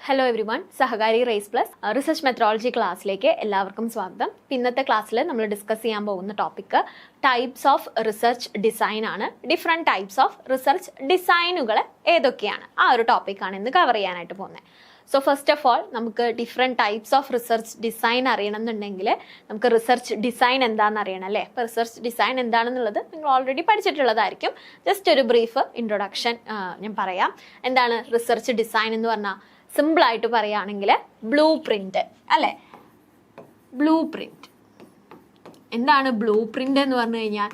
Hello everyone, സഹകാരി race plus research methodology ക്ലാസ്സിലേക്ക് എല്ലാവർക്കും സ്വാഗതം. ഇന്നത്തെ ക്ലാസ്സിൽ നമ്മൾ ഡിസ്കസ് ചെയ്യാൻ പോകുന്ന topic types of research design ആണ്. ഡിഫറെൻറ്റ് ടൈപ്സ് ഓഫ് റിസർച്ച് ഡിസൈനുകൾ ഏതൊക്കെയാണ്, ആ ഒരു ടോപ്പിക്കാണ് ഇന്ന് കവർ ചെയ്യാനായിട്ട് പോകുന്നത്. സോ ഫസ്റ്റ് ഓഫ് ഓൾ നമുക്ക് different types of research design അറിയണം എന്നുണ്ടെങ്കിൽ നമുക്ക് റിസർച്ച് ഡിസൈൻ എന്താണെന്ന് അറിയണം അല്ലേ. ഇപ്പോൾ റിസർച്ച് ഡിസൈൻ എന്താണെന്നുള്ളത് നിങ്ങൾ ഓൾറെഡി പഠിച്ചിട്ടുള്ളതായിരിക്കും. ജസ്റ്റ് ഒരു ബ്രീഫ് ഇൻട്രൊഡക്ഷൻ ഞാൻ പറയാം. എന്താണ് റിസർച്ച് ഡിസൈൻ എന്ന് പറഞ്ഞാൽ? സിമ്പിളായിട്ട് പറയുകയാണെങ്കിൽ ബ്ലൂ പ്രിന്റ് അല്ലേ. ബ്ലൂ പ്രിന്റ് എന്താണ്? ബ്ലൂ പ്രിന്റ് എന്ന് പറഞ്ഞു കഴിഞ്ഞാൽ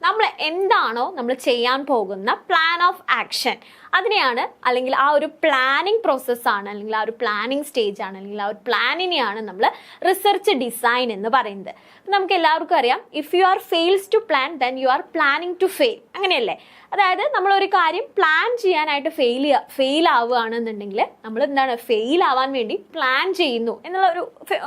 നമ്മൾ എന്താണോ നമ്മൾ ചെയ്യാൻ പോകുന്ന പ്ലാൻ ഓഫ് ആക്ഷൻ അതിനെയാണ്, അല്ലെങ്കിൽ ആ ഒരു പ്ലാനിങ് പ്രോസസ്സാണ്, അല്ലെങ്കിൽ ആ ഒരു പ്ലാനിങ് സ്റ്റേജ് ആണ്, അല്ലെങ്കിൽ ആ ഒരു പ്ലാനിനെയാണ് നമ്മൾ റിസർച്ച് ഡിസൈൻ എന്ന് പറയുന്നത്. നമുക്ക് എല്ലാവർക്കും അറിയാം, if you are fails to plan then you are planning to fail, അങ്ങനെയല്ലേ? അതായത് നമ്മളൊരു കാര്യം പ്ലാൻ ചെയ്യാനായിട്ട് ഫെയിൽ ആവുകയാണെന്നുണ്ടെങ്കിൽ നമ്മൾ എന്താണ്, ഫെയിൽ ആവാൻ വേണ്ടി പ്ലാൻ ചെയ്യുന്നു എന്നുള്ള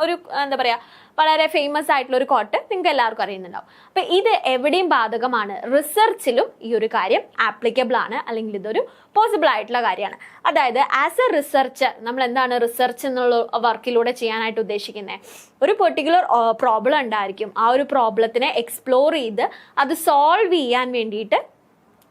ഒരു എന്താ പറയുക, വളരെ ഫേമസ് ആയിട്ടുള്ള ഒരു കോട്ട് നിങ്ങൾക്ക് എല്ലാവർക്കും അറിയുന്നുണ്ടാവും. അപ്പം ഇത് എവിടെയും ബാധകമാണ്, റിസർച്ചിലും ഈ ഒരു കാര്യം ആപ്ലിക്കബിൾ ആണ്, അല്ലെങ്കിൽ ഇതൊരു പോസിബിൾ ആയിട്ടുള്ള കാര്യമാണ്. അതായത് ആസ് എ റിസർച്ചർ നമ്മൾ എന്താണ് റിസർച്ച് എന്നുള്ള വർക്കിലൂടെ ചെയ്യാനായിട്ട് ഉദ്ദേശിക്കുന്നത്? ഒരു പെർട്ടിക്കുലർ പ്രോബ്ലം ഉണ്ടായിരിക്കും, ആ ഒരു പ്രോബ്ലത്തിനെ എക്സ്പ്ലോർ ചെയ്ത് അത് സോൾവ് ചെയ്യാൻ വേണ്ടിയിട്ട്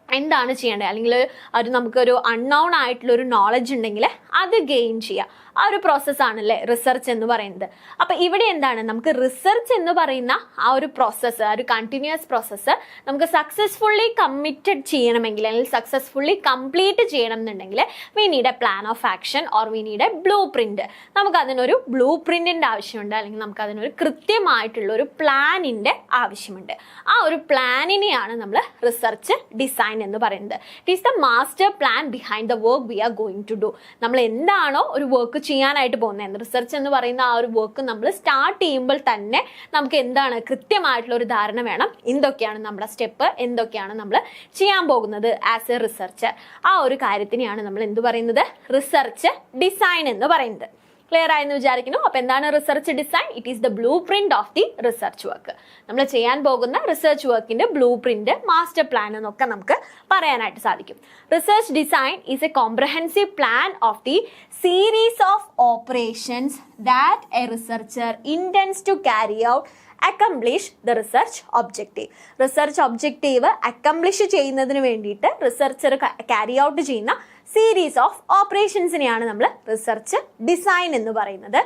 എന്താണ് ചെയ്യേണ്ടത്, അല്ലെങ്കിൽ ഒരു നമുക്കൊരു അൺനോൺ ആയിട്ടുള്ള ഒരു നോളജ് ഉണ്ടെങ്കിൽ അത് ഗെയിൻ ചെയ്യുക, ആ ഒരു പ്രോസസ്സാണല്ലേ റിസർച്ച് എന്ന് പറയുന്നത്. അപ്പം ഇവിടെ എന്താണ്, നമുക്ക് റിസർച്ച് എന്ന് പറയുന്ന ആ ഒരു പ്രോസസ്സ്, ആ ഒരു കണ്ടിന്യൂസ് പ്രോസസ്സ് നമുക്ക് സക്സസ്ഫുള്ളി കമ്മിറ്റഡ് ചെയ്യണമെങ്കിൽ, അല്ലെങ്കിൽ സക്സസ്ഫുള്ളി കംപ്ലീറ്റ് ചെയ്യണം എന്നുണ്ടെങ്കിൽ V need a plan of action or we need A blue print. നമുക്ക് അതിനൊരു ബ്ലൂ പ്രിന്റിൻ്റെ ആവശ്യമുണ്ട്, അല്ലെങ്കിൽ നമുക്ക് അതിനൊരു കൃത്യമായിട്ടുള്ള ഒരു പ്ലാനിൻ്റെ ആവശ്യമുണ്ട്. ആ ഒരു പ്ലാനിനെയാണ് നമ്മൾ റിസർച്ച് ഡിസൈൻ എന്ന് പറയുന്നത്. It is the master plan behind the work we are going to do. നമ്മൾ എന്താണോ ഒരു വർക്ക് ചെയ്യാനായിട്ട് പോകുന്നത്, റിസർച്ച് എന്ന് പറയുന്ന ആ ഒരു വർക്ക് നമ്മൾ സ്റ്റാർട്ട് ചെയ്യുമ്പോൾ തന്നെ നമുക്ക് എന്താണ് കൃത്യമായിട്ടുള്ള ഒരു ധാരണ വേണം, എന്തൊക്കെയാണ് നമ്മുടെ സ്റ്റെപ്പ്, എന്തൊക്കെയാണ് നമ്മൾ ചെയ്യാൻ പോകുന്നത് ആസ് എ റിസർച്ചർ. ആ ഒരു കാര്യത്തിനെയാണ് നമ്മൾ എന്ത് പറയുന്നത്, റിസർച്ച് ഡിസൈൻ എന്ന് പറയുന്നത്. ക്ലിയർ ആയെന്ന് വിചാരിക്കുന്നു. അപ്പോൾ എന്താണ് research design? It is the blue print of the research work. നമ്മൾ ചെയ്യാൻ പോകുന്ന റിസർച്ച് വർക്കിന്റെ ബ്ലൂ പ്രിന്റ്, മാസ്റ്റർ പ്ലാൻ എന്നൊക്കെ നമുക്ക് പറയാനായിട്ട് സാധിക്കും. Research design is a comprehensive plan of the series of operations that a researcher intends to carry out accomplish the research objective. Research objective accomplish ചെയ്യുന്നതിന് വേണ്ടിയിട്ട് റിസർച്ചർ ക്യാരി ഔട്ട് ചെയ്യുന്ന series of ഓപ്പറേഷൻസിനെയാണ് നമ്മൾ research design എന്ന് പറയുന്നത്.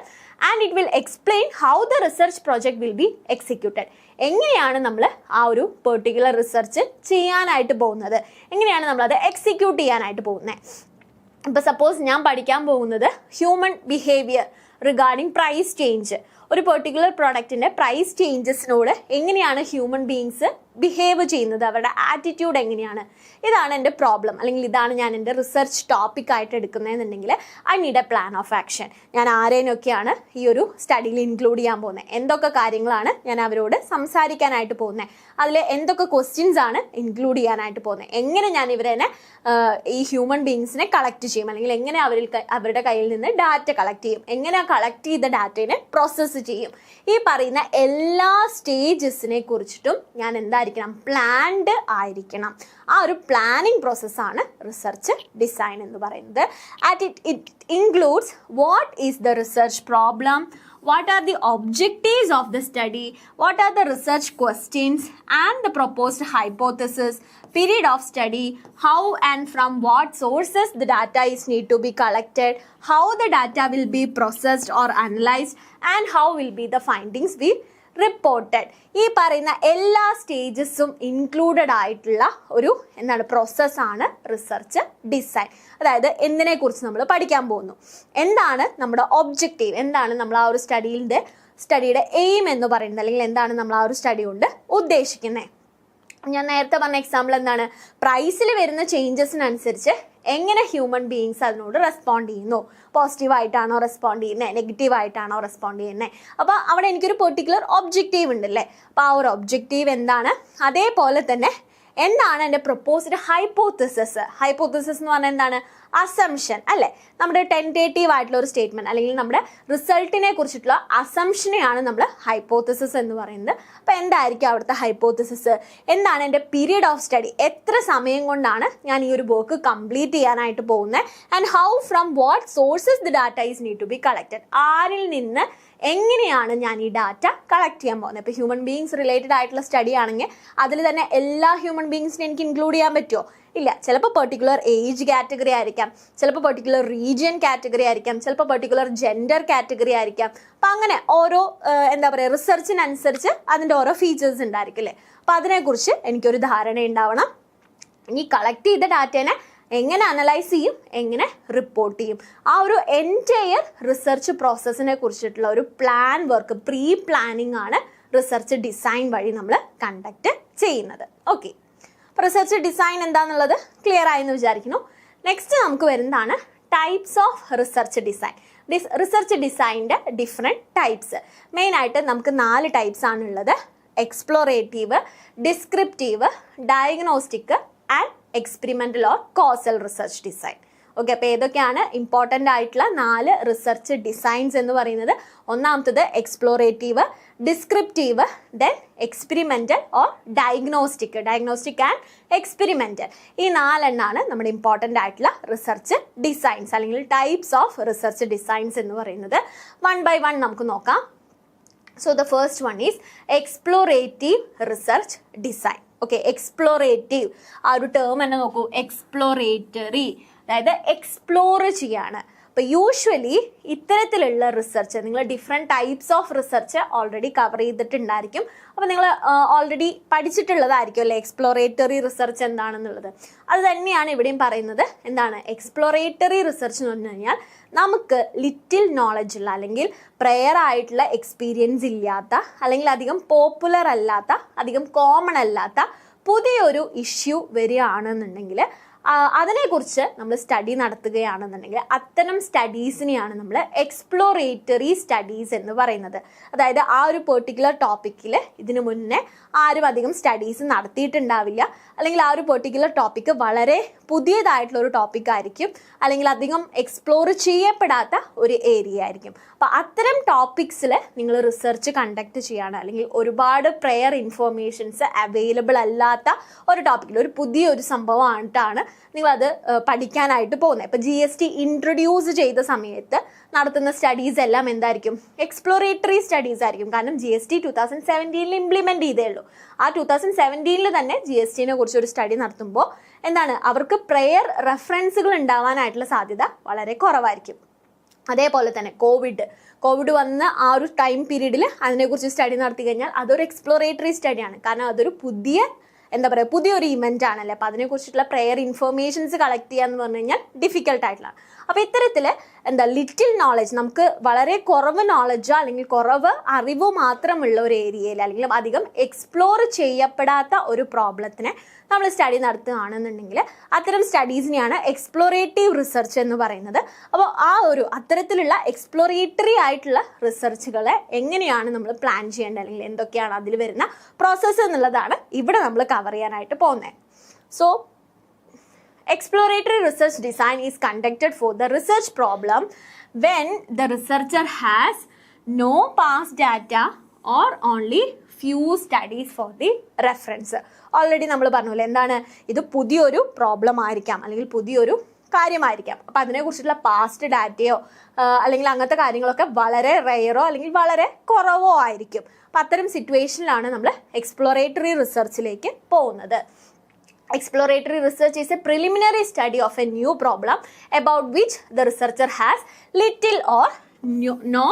And it will explain how the research project will be executed. എങ്ങനെയാണ് നമ്മൾ ആ ഒരു പെർട്ടിക്കുലർ റിസർച്ച് ചെയ്യാനായിട്ട് പോകുന്നത്, എങ്ങനെയാണ് നമ്മളത് എക്സിക്യൂട്ട് ചെയ്യാനായിട്ട് പോകുന്നത്. ഇപ്പോൾ സപ്പോസ് ഞാൻ പഠിക്കാൻ പോകുന്നത് human behaviour regarding price change. ഒരു പെർട്ടിക്കുലർ പ്രോഡക്റ്റിൻ്റെ പ്രൈസ് ചേഞ്ചസിനോട് എങ്ങനെയാണ് ഹ്യൂമൻ ബീയിങ്സ് ബിഹേവ് ചെയ്യുന്നത്, അവരുടെ ആറ്റിറ്റ്യൂഡ് എങ്ങനെയാണ്, ഇതാണ് എൻ്റെ പ്രോബ്ലം, അല്ലെങ്കിൽ ഇതാണ് ഞാൻ എൻ്റെ റിസർച്ച് ടോപ്പിക്കായിട്ട് എടുക്കുന്നതെന്നുണ്ടെങ്കിൽ I need a plan of action. ഞാൻ ആരേനൊക്കെയാണ് ഈ ഒരു സ്റ്റഡിയിൽ ഇൻക്ലൂഡ് ചെയ്യാൻ പോകുന്നത്, എന്തൊക്കെ കാര്യങ്ങളാണ് ഞാൻ അവരോട് സംസാരിക്കാനായിട്ട് പോകുന്നത്, അതിൽ എന്തൊക്കെ ക്വസ്റ്റ്യൻസ് ആണ് ഇൻക്ലൂഡ് ചെയ്യാനായിട്ട് പോകുന്നത്, എങ്ങനെ ഞാൻ ഇവരെ ഈ ഹ്യൂമൻ ബീയിങ്സിനെ കളക്ട് ചെയ്യും, അല്ലെങ്കിൽ എങ്ങനെ അവരുടെ കയ്യിൽ നിന്ന് ഡാറ്റ കളക്ട് ചെയ്യും, എങ്ങനെ കളക്ട് ചെയ്ത ഡാറ്റയെ പ്രോസസ്സ് ചെയ്യും. ഈ പറയുന്ന എല്ലാ സ്റ്റേജസിനെ കുറിച്ചിട്ടും ഞാൻ എന്തായിരിക്കണം, പ്ലാൻഡ് ആയിരിക്കണം. ആ ഒരു പ്ലാനിങ് പ്രോസസ്സാണ് റിസർച്ച് ഡിസൈൻ എന്ന് പറയുന്നത്. It includes what is the research problem, what are the objectives of the study, what are the research questions and the proposed hypothesis, period of study, how and from what sources the data is need to be collected, how the data will be processed or analyzed and how will be the findings be reported. ഈ പറയുന്ന എല്ലാ സ്റ്റേജസും included ആയിട്ടുള്ള ഒരു എന്താണ് പ്രോസസ്സാണ് research design. അതായത് എന്തിനെക്കുറിച്ച് നമ്മൾ പഠിക്കാൻ പോകുന്നു, എന്താണ് നമ്മുടെ ഒബ്ജക്റ്റീവ്, എന്താണ് നമ്മൾ ആ ഒരു സ്റ്റഡിയുടെ എയിം എന്ന് പറയുന്നത്, അല്ലെങ്കിൽ എന്താണ് നമ്മൾ ആ ഒരു സ്റ്റഡി കൊണ്ട് ഉദ്ദേശിക്കുന്നത്. ഞാൻ നേരത്തെ പറഞ്ഞ എക്സാമ്പിൾ എന്താണ്, പ്രൈസിൽ വരുന്ന ചേഞ്ചസിനനുസരിച്ച് എങ്ങനെ ഹ്യൂമൻ ബീയിങ്സ് അതിനോട് റെസ്പോണ്ട് ചെയ്യുന്നു, പോസിറ്റീവായിട്ടാണോ റെസ്പോണ്ട് ചെയ്യുന്നത്, നെഗറ്റീവായിട്ടാണോ റെസ്പോണ്ട് ചെയ്യുന്നത്. അപ്പോൾ അവിടെ എനിക്കൊരു പെർട്ടിക്കുലർ ഒബ്ജക്റ്റീവ് ഉണ്ടല്ലേ. അപ്പോൾ ആ ഒരു ഒബ്ജക്റ്റീവ് എന്താണ്, അതേപോലെ തന്നെ എന്താണ് എൻ്റെ പ്രൊപ്പോസ്ഡ് ഹൈപ്പോത്തസിസ് എന്ന് പറഞ്ഞാൽ എന്താണ്, അസംഷൻ അല്ലേ, നമ്മുടെ ടെൻറ്റേറ്റീവ് ആയിട്ടുള്ള ഒരു സ്റ്റേറ്റ്മെന്റ് അല്ലെങ്കിൽ നമ്മുടെ റിസൾട്ടിനെ കുറിച്ചിട്ടുള്ള അസംഷനെയാണ് നമ്മൾ ഹൈപ്പോത്തസിസ് എന്ന് പറയുന്നത്. അപ്പോൾ എന്തായിരിക്കും അവിടുത്തെ ഹൈപ്പോത്തസിസ്, എന്താണ് എൻ്റെ പീരിയഡ് ഓഫ് സ്റ്റഡി, എത്ര സമയം കൊണ്ടാണ് ഞാൻ ഈ ഒരു വർക്ക് കംപ്ലീറ്റ് ചെയ്യാനായിട്ട് പോകുന്നത്, and how from what sources the data is need to be collected, ആരിൽ നിന്ന് എങ്ങനെയാണ് ഞാൻ ഈ ഡാറ്റ കളക്ട് ചെയ്യാൻ പോകുന്നത്. ഇപ്പോൾ ഹ്യൂമൻ ബീയിങ്സ് റിലേറ്റഡ് ആയിട്ടുള്ള സ്റ്റഡി ആണെങ്കിൽ അതിൽ തന്നെ എല്ലാ ഹ്യൂമൻ ബീയിങ്സിനെ എനിക്ക് ഇൻക്ലൂഡ് ചെയ്യാൻ പറ്റുമോ, ഇല്ല. ചിലപ്പോൾ പെർട്ടിക്കുലർ ഏജ് കാറ്റഗറി ആയിരിക്കാം, ചിലപ്പോൾ പെർട്ടിക്കുലർ റീജിയൻ കാറ്റഗറി ആയിരിക്കാം, ചിലപ്പോൾ പെർട്ടിക്കുലർ ജെൻഡർ കാറ്റഗറി ആയിരിക്കാം. അപ്പം അങ്ങനെ ഓരോ എന്താ പറയുക റിസർച്ചിനനുസരിച്ച് അതിൻ്റെ ഓരോ ഫീച്ചേഴ്സ് ഉണ്ടായിരിക്കും അല്ലേ. അപ്പം അതിനെക്കുറിച്ച് എനിക്കൊരു ധാരണ ഉണ്ടാവണം. ഈ കളക്ട് ചെയ്ത ഡാറ്റേനെ എങ്ങനെ അനലൈസ് ചെയ്യും, എങ്ങനെ റിപ്പോർട്ട് ചെയ്യും, ആ ഒരു എൻറ്റയർ റിസർച്ച് പ്രോസസ്സിനെ കുറിച്ചിട്ടുള്ള ഒരു പ്ലാൻ വർക്ക്, പ്രീ പ്ലാനിങ് ആണ് റിസർച്ച് ഡിസൈൻ വഴി നമ്മൾ കണ്ടക്ട് ചെയ്യുന്നത്. ഓക്കെ, അപ്പോൾ റിസർച്ച് ഡിസൈൻ എന്താണെന്നുള്ളത് ക്ലിയർ ആയെന്ന് വിചാരിക്കുന്നു. നെക്സ്റ്റ് നമുക്ക് വരുന്നതാണ് types of research design. Research ഡിസൈനിൻ്റെ ഡിഫറെൻറ്റ് ടൈപ്സ്. മെയിനായിട്ട് നമുക്ക് 4 ടൈപ്സ് ആണുള്ളത്: explorative, descriptive, diagnostic and experimental or causal research design. Okay, അപ്പോൾ ഏതൊക്കെയാണ് ഇമ്പോർട്ടൻ്റ് ആയിട്ടുള്ള 4 റിസർച്ച് ഡിസൈൻസ് എന്ന് പറയുന്നത്? ഒന്നാമത്തത് explorative, descriptive, then experimental or diagnostic and experimental. ഈ 4 എണ്ണമാണ് നമ്മുടെ ഇമ്പോർട്ടൻ്റ് ആയിട്ടുള്ള റിസർച്ച് ഡിസൈൻസ് അല്ലെങ്കിൽ ടൈപ്സ് ഓഫ് റിസർച്ച് ഡിസൈൻസ് എന്ന് പറയുന്നത്. 1 by 1 നമുക്ക് നോക്കാം. So the first one is explorative research design. Okay, explorative ആ ഒരു ടേം തന്നെ നോക്കൂ, എക്സ്പ്ലോറേറ്ററി, അതായത് എക്സ്പ്ലോർ ചെയ്യാണ്. അപ്പോൾ യൂഷ്വലി ഇത്തരത്തിലുള്ള റിസർച്ച് നിങ്ങൾ different types of research already cover ചെയ്തിട്ടുണ്ടായിരിക്കും. അപ്പോൾ നിങ്ങൾ ഓൾറെഡി പഠിച്ചിട്ടുള്ളതായിരിക്കും അല്ലേ എക്സ്പ്ലോറേറ്ററി റിസർച്ച് എന്താണെന്നുള്ളത്. അത് തന്നെയാണ് ഇവിടെയും പറയുന്നത്. എന്താണ് എക്സ്പ്ലോറേറ്ററി റിസർച്ച് എന്ന് പറഞ്ഞു കഴിഞ്ഞാൽ നമുക്ക് ലിറ്റിൽ നോളജ് ഉള്ള അല്ലെങ്കിൽ പ്രയർ ആയിട്ടുള്ള എക്സ്പീരിയൻസ് ഇല്ലാത്ത അല്ലെങ്കിൽ അധികം പോപ്പുലർ അല്ലാത്ത അധികം കോമൺ അല്ലാത്ത പുതിയൊരു ഇഷ്യൂ വരികയാണെന്നുണ്ടെങ്കിൽ അതിനെക്കുറിച്ച് നമ്മൾ സ്റ്റഡി നടത്തുകയാണെന്നുണ്ടെങ്കിൽ അത്തരം സ്റ്റഡീസിനെയാണ് നമ്മൾ എക്സ്പ്ലോറേറ്ററി സ്റ്റഡീസ് എന്ന് പറയുന്നത്. അതായത് ആ ഒരു പെർട്ടിക്കുലർ ടോപ്പിക്കിൽ ഇതിനു മുന്നേ ആരും അധികം സ്റ്റഡീസ് നടത്തിയിട്ടുണ്ടാവില്ല, അല്ലെങ്കിൽ ആ ഒരു പെർട്ടിക്കുലർ ടോപ്പിക്ക് വളരെ പുതിയതായിട്ടുള്ള ഒരു ടോപ്പിക്കായിരിക്കും, അല്ലെങ്കിൽ അധികം എക്സ്പ്ലോർ ചെയ്യപ്പെടാത്ത ഒരു ഏരിയ ആയിരിക്കും. അപ്പോൾ അത്തരം ടോപ്പിക്സിൽ നിങ്ങൾ റിസർച്ച് കണ്ടക്ട് ചെയ്യുകയാണ്, അല്ലെങ്കിൽ ഒരുപാട് പ്രയർ ഇൻഫോർമേഷൻസ് അവൈലബിൾ അല്ലാത്ത ഒരു ടോപ്പിക്കിൽ ഒരു പുതിയൊരു സംഭവമായിട്ടാണ് നിങ്ങളത് പഠിക്കാനായിട്ട് പോകുന്നത്. ഇപ്പോൾ GST ഇൻട്രൊഡ്യൂസ് ചെയ്ത സമയത്ത് നടത്തുന്ന സ്റ്റഡീസ് എല്ലാം എന്തായിരിക്കും? എക്സ്പ്ലോറേറ്ററി സ്റ്റഡീസ് ആയിരിക്കും. കാരണം GST 2017 ഇംപ്ലിമെൻറ്റ് ചെയ്തേ ഉള്ളൂ. ആ 2017 തന്നെ GSTനെ കുറിച്ചൊരു സ്റ്റഡി നടത്തുമ്പോൾ എന്താണ് അവർക്ക് പ്രയർ റെഫറൻസുകൾ ഉണ്ടാവാനായിട്ടുള്ള സാധ്യത വളരെ കുറവായിരിക്കും. അതേപോലെ തന്നെ കോവിഡ് വന്ന ആ ഒരു ടൈം പീരീഡിൽ അതിനെക്കുറിച്ച് സ്റ്റഡി നടത്തി കഴിഞ്ഞാൽ അതൊരു എക്സ്പ്ലോറേറ്ററി സ്റ്റഡിയാണ്. കാരണം അതൊരു പുതിയൊരു ഇവൻ്റ് ആണല്ലേ. അപ്പോൾ അതിനെക്കുറിച്ചിട്ടുള്ള പ്രയർ ഇൻഫർമേഷൻസ് കളക്ട് ചെയ്യുക എന്ന് പറഞ്ഞു കഴിഞ്ഞാൽ ഡിഫിക്കൽട്ടായിട്ടുള്ള. അപ്പോൾ ഇത്തരത്തിൽ ലിറ്റിൽ നോളജ്, നമുക്ക് വളരെ കുറവ് നോളജോ അല്ലെങ്കിൽ കുറവ് അറിവോ മാത്രമുള്ള ഒരു ഏരിയയിൽ അല്ലെങ്കിൽ അധികം എക്സ്പ്ലോർ ചെയ്യപ്പെടാത്ത ഒരു പ്രോബ്ലത്തിനെ നമ്മൾ സ്റ്റഡി നടത്തുകയാണെന്നുണ്ടെങ്കിൽ അത്തരം സ്റ്റഡീസിനെയാണ് എക്സ്പ്ലോറേറ്റീവ് റിസർച്ച് എന്ന് പറയുന്നത്. അപ്പോൾ അത്തരത്തിലുള്ള എക്സ്പ്ലോറേറ്ററി ആയിട്ടുള്ള റിസർച്ചുകളെ എങ്ങനെയാണ് നമ്മൾ പ്ലാൻ ചെയ്യേണ്ടത് അല്ലെങ്കിൽ എന്തൊക്കെയാണ് അതിൽ വരുന്ന പ്രോസസ്സ് എന്നുള്ളതാണ് ഇവിടെ നമ്മൾ കവർ ചെയ്യാനായിട്ട് പോകുന്നത്. So exploratory research design is conducted for the research problem when the researcher has no past data or only few studies for the reference. Already നമ്മൾ പറഞ്ഞില്ലേ എന്താണ് ഇത് പുതിയൊരു പ്രോബ്ലം ആയിരിക്കാം അല്ലെങ്കിൽ പുതിയൊരു കാര്യമായിരിക്കാം. അപ്പോൾ അതിനെക്കുറിച്ചിട്ടുള്ള പാസ്റ്റ് ഡാറ്റയോ അല്ലെങ്കിൽ അങ്ങനത്തെ കാര്യങ്ങളൊക്കെ വളരെ റെയറോ അല്ലെങ്കിൽ വളരെ കുറവോ ആയിരിക്കും. അപ്പോൾ അത്തരം സിറ്റുവേഷനിലാണ് നമ്മൾ എക്സ്പ്ലോറേറ്ററി റിസർച്ചിലേക്ക് പോകുന്നത്. Exploratory research is a preliminary study of a new problem about which the researcher has little or no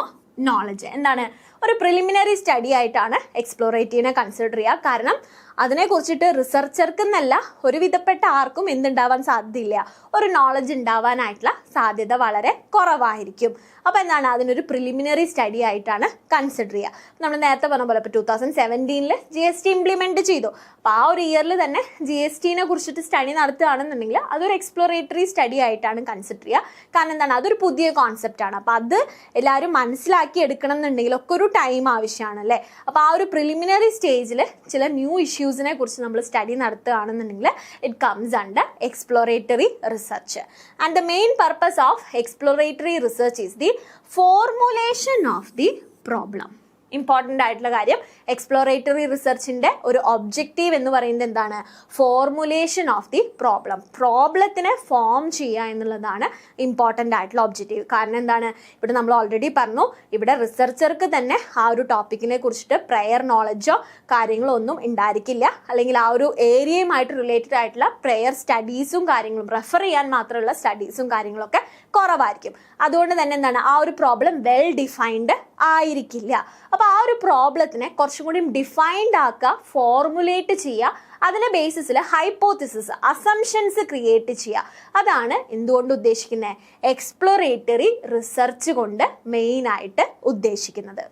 knowledge. എന്താണ് ഒരു പ്രിലിമിനറി സ്റ്റഡി ആയിട്ടാണ് എക്സ്പ്ലോറേറ്റീവിനെ കൺസിഡർ ചെയ്യുക. കാരണം അതിനെക്കുറിച്ചിട്ട് റിസർച്ചർക്കെന്നല്ല ഒരുവിധപ്പെട്ട ആർക്കും എന്തുണ്ടാവാൻ സാധ്യതയില്ല, ഒരു നോളജ് ഉണ്ടാവാനായിട്ടുള്ള സാധ്യത വളരെ കുറവായിരിക്കും. അപ്പോൾ എന്താണ് അതിനൊരു പ്രിലിമിനറി സ്റ്റഡി ആയിട്ടാണ് കൺസിഡർ ചെയ്യുക. നമ്മൾ നേരത്തെ പറഞ്ഞ പോലെ ഇപ്പോൾ 2017 GST ഇംപ്ലിമെൻറ്റ് ചെയ്തു. അപ്പോൾ ആ ഒരു ഇയറിൽ തന്നെ GSTനെ കുറിച്ചിട്ട് സ്റ്റഡി നടത്തുകയാണെന്നുണ്ടെങ്കിൽ അതൊരു എക്സ്പ്ലോറേറ്ററി സ്റ്റഡി ആയിട്ടാണ് കൺസിഡർ ചെയ്യുക. കാരണം എന്താണ് അതൊരു പുതിയ കോൺസെപ്റ്റാണ്. അപ്പോൾ അത് എല്ലാവരും മനസ്സിലാക്കി എടുക്കണം എന്നുണ്ടെങ്കിൽ ഒക്കെ ഒരു ടൈം ആവശ്യമാണ് അല്ലേ. അപ്പോൾ ആ ഒരു പ്രിലിമിനറി സ്റ്റേജിൽ ചില ന്യൂ ഇഷ്യൂസിനെ കുറിച്ച് നമ്മൾ സ്റ്റഡി നടത്തുകയാണെന്നുണ്ടെങ്കിൽ it comes under exploratory research. And the main purpose of exploratory research is the formulation of the problem. Important ആയിട്ടുള്ള കാര്യം, എക്സ്പ്ലോറേറ്ററി റിസർച്ചിൻ്റെ ഒരു ഒബ്ജക്റ്റീവ് എന്ന് പറയുന്നത് എന്താണ്? Formulation of the problem. പ്രോബ്ലത്തിനെ ഫോം ചെയ്യുക എന്നുള്ളതാണ് ഇമ്പോർട്ടൻ്റ് ആയിട്ടുള്ള ഒബ്ജക്റ്റീവ്. കാരണം എന്താണ്, ഇവിടെ നമ്മൾ ഓൾറെഡി പറഞ്ഞു, ഇവിടെ റിസർച്ചർക്ക് തന്നെ ആ ഒരു ടോപ്പിക്കിനെ കുറിച്ചിട്ട് പ്രയർ നോളജോ കാര്യങ്ങളോ ഒന്നും ഉണ്ടായിരിക്കില്ല, അല്ലെങ്കിൽ ആ ഒരു ഏരിയയുമായിട്ട് റിലേറ്റഡ് ആയിട്ടുള്ള പ്രയർ സ്റ്റഡീസും കാര്യങ്ങളും റെഫർ ചെയ്യാൻ മാത്രമുള്ള സ്റ്റഡീസും കാര്യങ്ങളൊക്കെ കുറവായിരിക്കും. അതുകൊണ്ട് തന്നെ എന്താണ്, ആ ഒരു പ്രോബ്ലം വെൽ ഡിഫൈൻഡ് ആയിരിക്കില്ല. അപ്പോൾ ആ ഒരു പ്രോബ്ലത്തിനെ കുറച്ചും കൂടി ഡിഫൈൻഡ് ആക്കുക, ഫോർമുലേറ്റ് ചെയ്യുക, അതിൻ്റെ ബേസിസിൽ ഹൈപ്പോത്തിസിസ്, അസംഷൻസ് ക്രിയേറ്റ് ചെയ്യുക. അതാണ് എന്തുകൊണ്ട് ഉദ്ദേശിക്കുന്നത്, എക്സ്പ്ലോറേറ്ററി റിസർച്ച് കൊണ്ട് മെയിനായിട്ട് ഉദ്ദേശിക്കുന്നത്.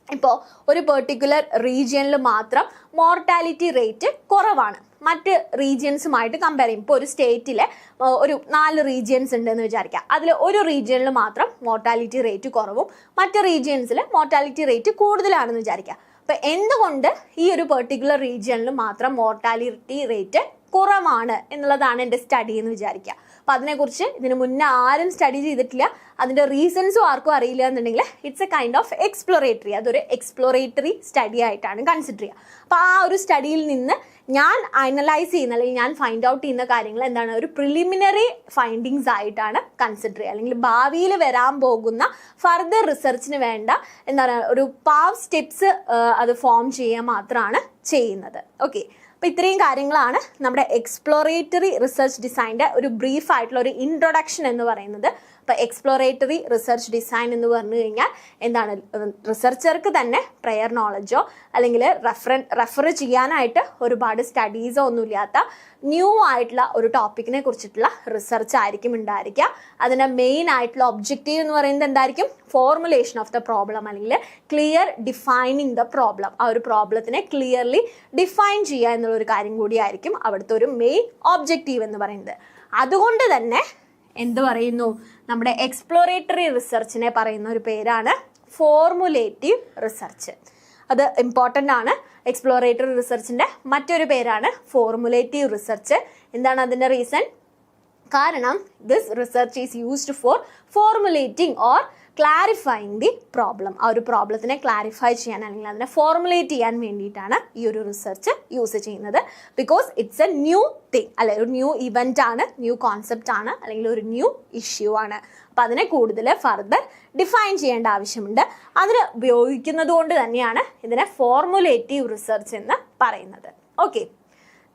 ഇപ്പോൾ ഒരു പെർട്ടിക്കുലർ റീജിയനിൽ മാത്രം മോർട്ടാലിറ്റി റേറ്റ് കുറവാണ്, മറ്റ് റീജിയൻസുമായിട്ട് കമ്പയർ ചെയ്യും. ഇപ്പോൾ ഒരു സ്റ്റേറ്റിലെ ഒരു 4 റീജിയൻസ് ഉണ്ടെന്ന് വിചാരിക്കാം. അതിൽ ഒരു റീജിയനിൽ മാത്രം മോർട്ടാലിറ്റി റേറ്റ് കുറവും മറ്റ് റീജിയൻസിൽ മോർട്ടാലിറ്റി റേറ്റ് കൂടുതലാണെന്ന് വിചാരിക്കാം. അപ്പോൾ എന്തുകൊണ്ട് ഈ ഒരു പെർട്ടിക്കുലർ റീജിയനിൽ മാത്രം മോർട്ടാലിറ്റി റേറ്റ് കുറവാണ് എന്നുള്ളതാണ് എൻ്റെ സ്റ്റഡി എന്ന് വിചാരിക്കുക. അപ്പോൾ അതിനെക്കുറിച്ച് ഇതിന് മുന്നേ ആരും സ്റ്റഡി ചെയ്തിട്ടില്ല, അതിൻ്റെ റീസൺസും ആർക്കും അറിയില്ല എന്നുണ്ടെങ്കിൽ it's A kind of exploratory, അതൊരു എക്സ്പ്ലോറേറ്ററി സ്റ്റഡി ആയിട്ടാണ് കൺസിഡർ ചെയ്യുക. അപ്പോൾ ആ ഒരു സ്റ്റഡിയിൽ നിന്ന് ഞാൻ അനലൈസ് ചെയ്യുന്ന അല്ലെങ്കിൽ ഞാൻ ഫൈൻഡ് ഔട്ട് ചെയ്യുന്ന കാര്യങ്ങൾ എന്താണ്, ഒരു പ്രിലിമിനറി ഫൈൻഡിങ്സ് ആയിട്ടാണ് കൺസിഡർ ചെയ്യുക, അല്ലെങ്കിൽ ഭാവിയിൽ വരാൻ പോകുന്ന ഫർദർ റിസർച്ചിന് വേണ്ട എന്താണ് ഒരു പാവ് സ്റ്റെപ്സ് അത് ഫോം ചെയ്യുക മാത്രമാണ് ചെയ്യുന്നത്. ഓക്കെ, അപ്പോൾ ഇത്രയും കാര്യങ്ങളാണ് നമ്മുടെ എക്സ്പ്ലോറേറ്ററി റിസർച്ച് ഡിസൈൻ്റെ ഒരു ബ്രീഫ് ആയിട്ടുള്ള ഒരു ഇൻട്രൊഡക്ഷൻ എന്ന് പറയുന്നത്. അപ്പോൾ എക്സ്പ്ലോറേറ്ററി റിസർച്ച് ഡിസൈൻ എന്ന് പറഞ്ഞു കഴിഞ്ഞാൽ എന്താണ്, റിസർച്ചർക്ക് തന്നെ പ്രയർ നോളജോ അല്ലെങ്കിൽ റെഫർ ചെയ്യാനായിട്ട് ഒരുപാട് സ്റ്റഡീസോ ഒന്നുമില്ലാത്ത ന്യൂ ആയിട്ടുള്ള ഒരു ടോപ്പിക്കിനെ കുറിച്ചിട്ടുള്ള റിസർച്ച് ആയിരിക്കും ഉണ്ടായിരിക്കുക. അതിൻ്റെ മെയിൻ ആയിട്ടുള്ള ഒബ്ജക്റ്റീവ് എന്ന് പറയുന്നത് എന്തായിരിക്കും, ഫോർമുലേഷൻ ഓഫ് ദ പ്രോബ്ലം, അല്ലെങ്കിൽ ക്ലിയർ ഡിഫൈനിങ് ദ പ്രോബ്ലം. ആ ഒരു പ്രോബ്ലത്തിനെ ക്ലിയർലി ഡിഫൈൻ ചെയ്യുക എന്നുള്ളൊരു കാര്യം കൂടിയായിരിക്കും അവിടുത്തെ ഒരു മെയിൻ ഒബ്ജക്റ്റീവ് എന്ന് പറയുന്നത്. അതുകൊണ്ട് തന്നെ എന്ത് പറയുന്നു, നമ്മുടെ എക്സ്പ്ലോറേറ്ററി റിസർച്ചിനെ പറയുന്ന ഒരു പേരാണ് ഫോർമുലേറ്റീവ് റിസർച്ച്. അത് ഇമ്പോർട്ടൻ്റ് ആണ്. എക്സ്പ്ലോറേറ്ററി റിസർച്ചിൻ്റെ മറ്റൊരു പേരാണ് ഫോർമുലേറ്റീവ് റിസർച്ച്. എന്താണ് അതിൻ്റെ റീസൺ? കാരണം this research is used for formulating or clarifying the problem. ആ ഒരു പ്രോബ്ലത്തിനെ ക്ലാരിഫൈ ചെയ്യാൻ അല്ലെങ്കിൽ അതിനെ ഫോർമുലേറ്റ് ചെയ്യാൻ വേണ്ടിയിട്ടാണ് ഈ ഒരു റിസർച്ച് യൂസ് ചെയ്യുന്നത്. Because it's A new thing അല്ലെ, ഒരു ന്യൂ ഇവൻ്റ് ആണ്, ന്യൂ കോൺസെപ്റ്റ് ആണ്, അല്ലെങ്കിൽ ഒരു ന്യൂ ഇഷ്യൂ ആണ്. അപ്പോൾ അതിനെ കൂടുതൽ ഫർദർ ഡിഫൈൻ ചെയ്യേണ്ട ആവശ്യമുണ്ട്. അതിന് ഉപയോഗിക്കുന്നത് കൊണ്ട് തന്നെയാണ് ഇതിനെ ഫോർമുലേറ്റീവ് റിസർച്ച് എന്ന് പറയുന്നത്. Okay,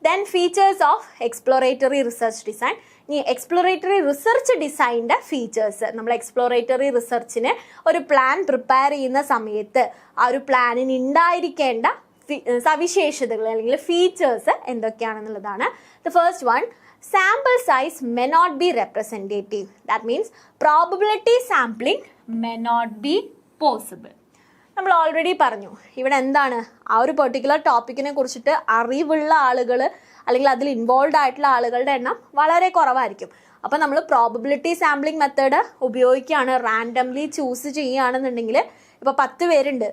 then features of exploratory research design. ഇനി എക്സ്പ്ലോറേറ്ററി റിസർച്ച് ഡിസൈനിൻ്റെ ഫീച്ചേഴ്സ്, നമ്മൾ എക്സ്പ്ലോറേറ്ററി റിസർച്ചിന് ഒരു പ്ലാൻ പ്രിപ്പയർ ചെയ്യുന്ന സമയത്ത് ആ ഒരു പ്ലാനിന് ഉണ്ടായിരിക്കേണ്ട സവിശേഷതകൾ അല്ലെങ്കിൽ ഫീച്ചേഴ്സ് എന്തൊക്കെയാണെന്നുള്ളതാണ്. The first one, sample size may not be representative. That means probability sampling may not be possible. നമ്മൾ ഓൾറെഡി പറഞ്ഞു, ഇവിടെ എന്താണ്, ആ ഒരു പെർട്ടിക്കുലർ ടോപ്പിക്കിനെ കുറിച്ചിട്ട് അറിവുള്ള ആളുകൾ അല്ലെങ്കിൽ അതിൽ ഇൻവോൾവ് ആയിട്ടുള്ള ആളുകളുടെ എണ്ണം വളരെ കുറവായിരിക്കും. അപ്പോൾ നമ്മൾ പ്രോബബിലിറ്റി സാമ്പിളിംഗ് മെത്തേഡ് ഉപയോഗിക്കുകയാണ്, റാൻഡംലി ചൂസ് ചെയ്യുകയാണെന്നുണ്ടെങ്കിൽ, ഇപ്പോൾ 10 പേരുണ്ട്,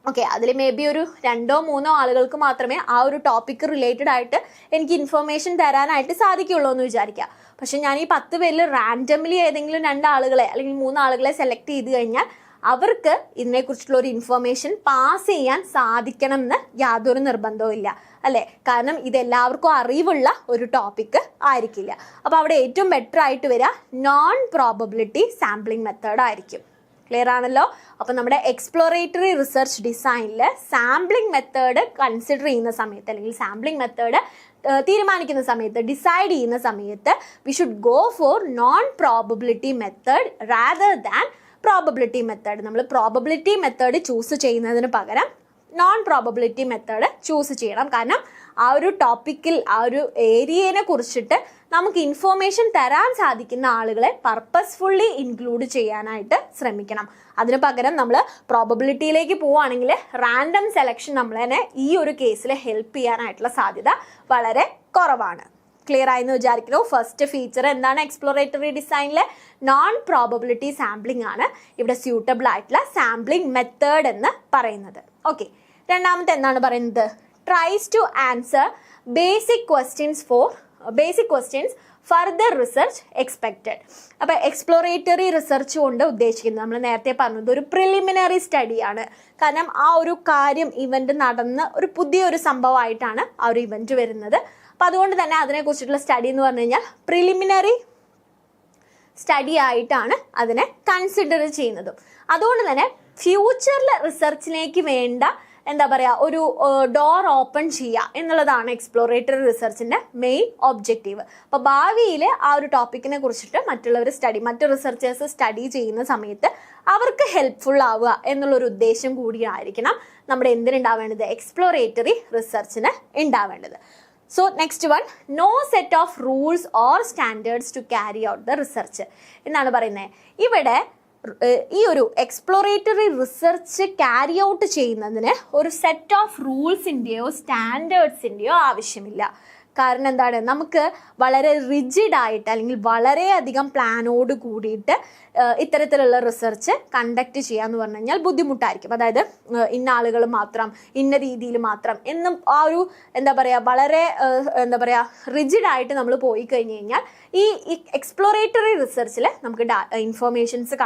ഓക്കെ, അതിൽ മേ ബി ഒരു 2-3 ആളുകൾക്ക് മാത്രമേ ആ ഒരു ടോപ്പിക്ക് റിലേറ്റഡ് ആയിട്ട് എനിക്ക് ഇൻഫർമേഷൻ തരാനായിട്ട് സാധിക്കുള്ളൂ എന്ന് വിചാരിക്കുക. പക്ഷെ ഞാൻ ഈ 10 പേരിൽ റാൻഡംലി ഏതെങ്കിലും 2 ആളുകളെ അല്ലെങ്കിൽ 3 ആളുകളെ സെലക്ട് ചെയ്ത് കഴിഞ്ഞാൽ അവർക്ക് ഇതിനെക്കുറിച്ചുള്ള ഒരു ഇൻഫർമേഷൻ പാസ് ചെയ്യാൻ സാധിക്കണം എന്ന് യാതൊരു നിർബന്ധവും ഇല്ല അല്ലേ. കാരണം ഇതെല്ലാവർക്കും അറിവുള്ള ഒരു ടോപ്പിക്ക് ആയിരിക്കില്ല. അപ്പോൾ അവിടെ ഏറ്റവും ബെറ്റർ ആയിട്ട് വരിക നോൺ പ്രോബബിലിറ്റി സാമ്പിളിംഗ് മെത്തേഡ് ആയിരിക്കും. ക്ലിയർ ആണല്ലോ. അപ്പോൾ നമ്മുടെ എക്സ്പ്ലോറേറ്ററി റിസർച്ച് ഡിസൈനിൽ സാമ്പിളിംഗ് മെത്തേഡ് കൺസിഡർ ചെയ്യുന്ന സമയത്ത് അല്ലെങ്കിൽ സാമ്പിളിംഗ് മെത്തേഡ് തീരുമാനിക്കുന്ന സമയത്ത്, ഡിസൈഡ് ചെയ്യുന്ന സമയത്ത് we should go for non probability method rather than probability method. നമ്മൾ പ്രോബബിലിറ്റി മെത്തേഡ് ചൂസ് ചെയ്യുന്നതിന് പകരം നോൺ പ്രോബബിലിറ്റി മെത്തേഡ് ചൂസ് ചെയ്യണം. കാരണം ആ ഒരു ടോപ്പിക്കിൽ ആ ഒരു ഏരിയയെ കുറിച്ചിട്ട് നമുക്ക് ഇൻഫോർമേഷൻ തരാൻ സാധിക്കുന്ന ആളുകളെ പർപ്പസ്ഫുള്ളി ഇൻക്ലൂഡ് ചെയ്യാനായിട്ട് ശ്രമിക്കണം. അതിന് പകരം നമ്മൾ പ്രോബബിലിറ്റിയിലേക്ക് പോവുകയാണെങ്കിൽ റാൻഡം സെലക്ഷൻ നമ്മളെ ഈ ഒരു കേസിൽ ഹെൽപ്പ് ചെയ്യാനായിട്ടുള്ള സാധ്യത വളരെ കുറവാണ്. ക്ലിയർ ആയെന്ന് വിചാരിക്കുന്നു. ഫസ്റ്റ് ഫീച്ചർ എന്താണ് എക്സ്പ്ലോറേറ്ററി ഡിസൈനിലെ നോൺ പ്രോബബിലിറ്റി സാമ്പിളിംഗ് ആണ് ഇവിടെ സ്യൂട്ടബിൾ ആയിട്ടുള്ള സാമ്പിളിംഗ് മെത്തേഡ് എന്ന് പറയുന്നത്. ഓക്കെ, രണ്ടാമത്തെ എന്താണ് പറയുന്നത്, tries to answer basic questions further research expected. അപ്പോൾ എക്സ്പ്ലോറേറ്ററി റിസർച്ച് കൊണ്ട് ഉദ്ദേശിക്കുന്നത് നമ്മൾ നേരത്തെ പറഞ്ഞത് ഒരു പ്രിലിമിനറി സ്റ്റഡിയാണ്. കാരണം ആ ഒരു കാര്യം ഇവന്റ് നടന്ന് ഒരു പുതിയൊരു സംഭവമായിട്ടാണ് ആ ഒരു ഇവന്റ് വരുന്നത്. അപ്പോൾ അതുകൊണ്ട് തന്നെ അതിനെക്കുറിച്ചിട്ടുള്ള സ്റ്റഡി എന്ന് പറഞ്ഞു കഴിഞ്ഞാൽ പ്രിലിമിനറി സ്റ്റഡി ആയിട്ടാണ് അതിനെ കൺസിഡർ ചെയ്യുന്നതും. അതുകൊണ്ട് തന്നെ ഫ്യൂച്ചറിൽ റിസർച്ചിലേക്ക് വേണ്ട എന്താ പറയുക ഒരു ഡോർ ഓപ്പൺ ചെയ്യുക എന്നുള്ളതാണ് എക്സ്പ്ലോറേറ്ററി റിസർച്ചിൻ്റെ മെയിൻ ഒബ്ജക്റ്റീവ്. അപ്പോൾ ഭാവിയിൽ ആ ഒരു ടോപ്പിക്കിനെ കുറിച്ചിട്ട് മറ്റു റിസർച്ചേഴ്സ് സ്റ്റഡി ചെയ്യുന്ന സമയത്ത് അവർക്ക് ഹെൽപ്ഫുൾ ആവുക എന്നുള്ളൊരു ഉദ്ദേശം കൂടിയായിരിക്കണം നമ്മുടെ എന്തിനുണ്ടാവേണ്ടത്, എക്സ്പ്ലോറേറ്ററി റിസർച്ചിന് ഉണ്ടാവേണ്ടത്. So next one, no set of rules or standards to carry out the research എന്നാണ് പറയുന്നത്. ഇവിടെ ഈ ഒരു എക്സ്പ്ലോറേറ്ററി റിസർച്ച് ക്യാരി ഔട്ട് ചെയ്യുന്നതിന് ഒരു സെറ്റ് ഓഫ് റൂൾസിൻ്റെയോ സ്റ്റാൻഡേർഡ്സിൻ്റെയോ ആവശ്യമില്ല. കാരണം എന്താണ്, നമുക്ക് വളരെ റിജിഡായിട്ട് അല്ലെങ്കിൽ വളരെയധികം പ്ലാനോട് കൂടിയിട്ട് ഇത്തരത്തിലുള്ള റിസർച്ച് കണ്ടക്ട് ചെയ്യാന്ന് പറഞ്ഞു കഴിഞ്ഞാൽ ബുദ്ധിമുട്ടായിരിക്കും. അതായത് ഇന്ന ആളുകൾ മാത്രം, ഇന്ന രീതിയിൽ മാത്രം എന്നും ആ ഒരു വളരെ റിജിഡായിട്ട് നമ്മൾ പോയി കഴിഞ്ഞ് കഴിഞ്ഞാൽ ഈ എക്സ്പ്ലോറേറ്ററി റിസർച്ചിൽ നമുക്ക് ഇൻഫർമേഷൻസ്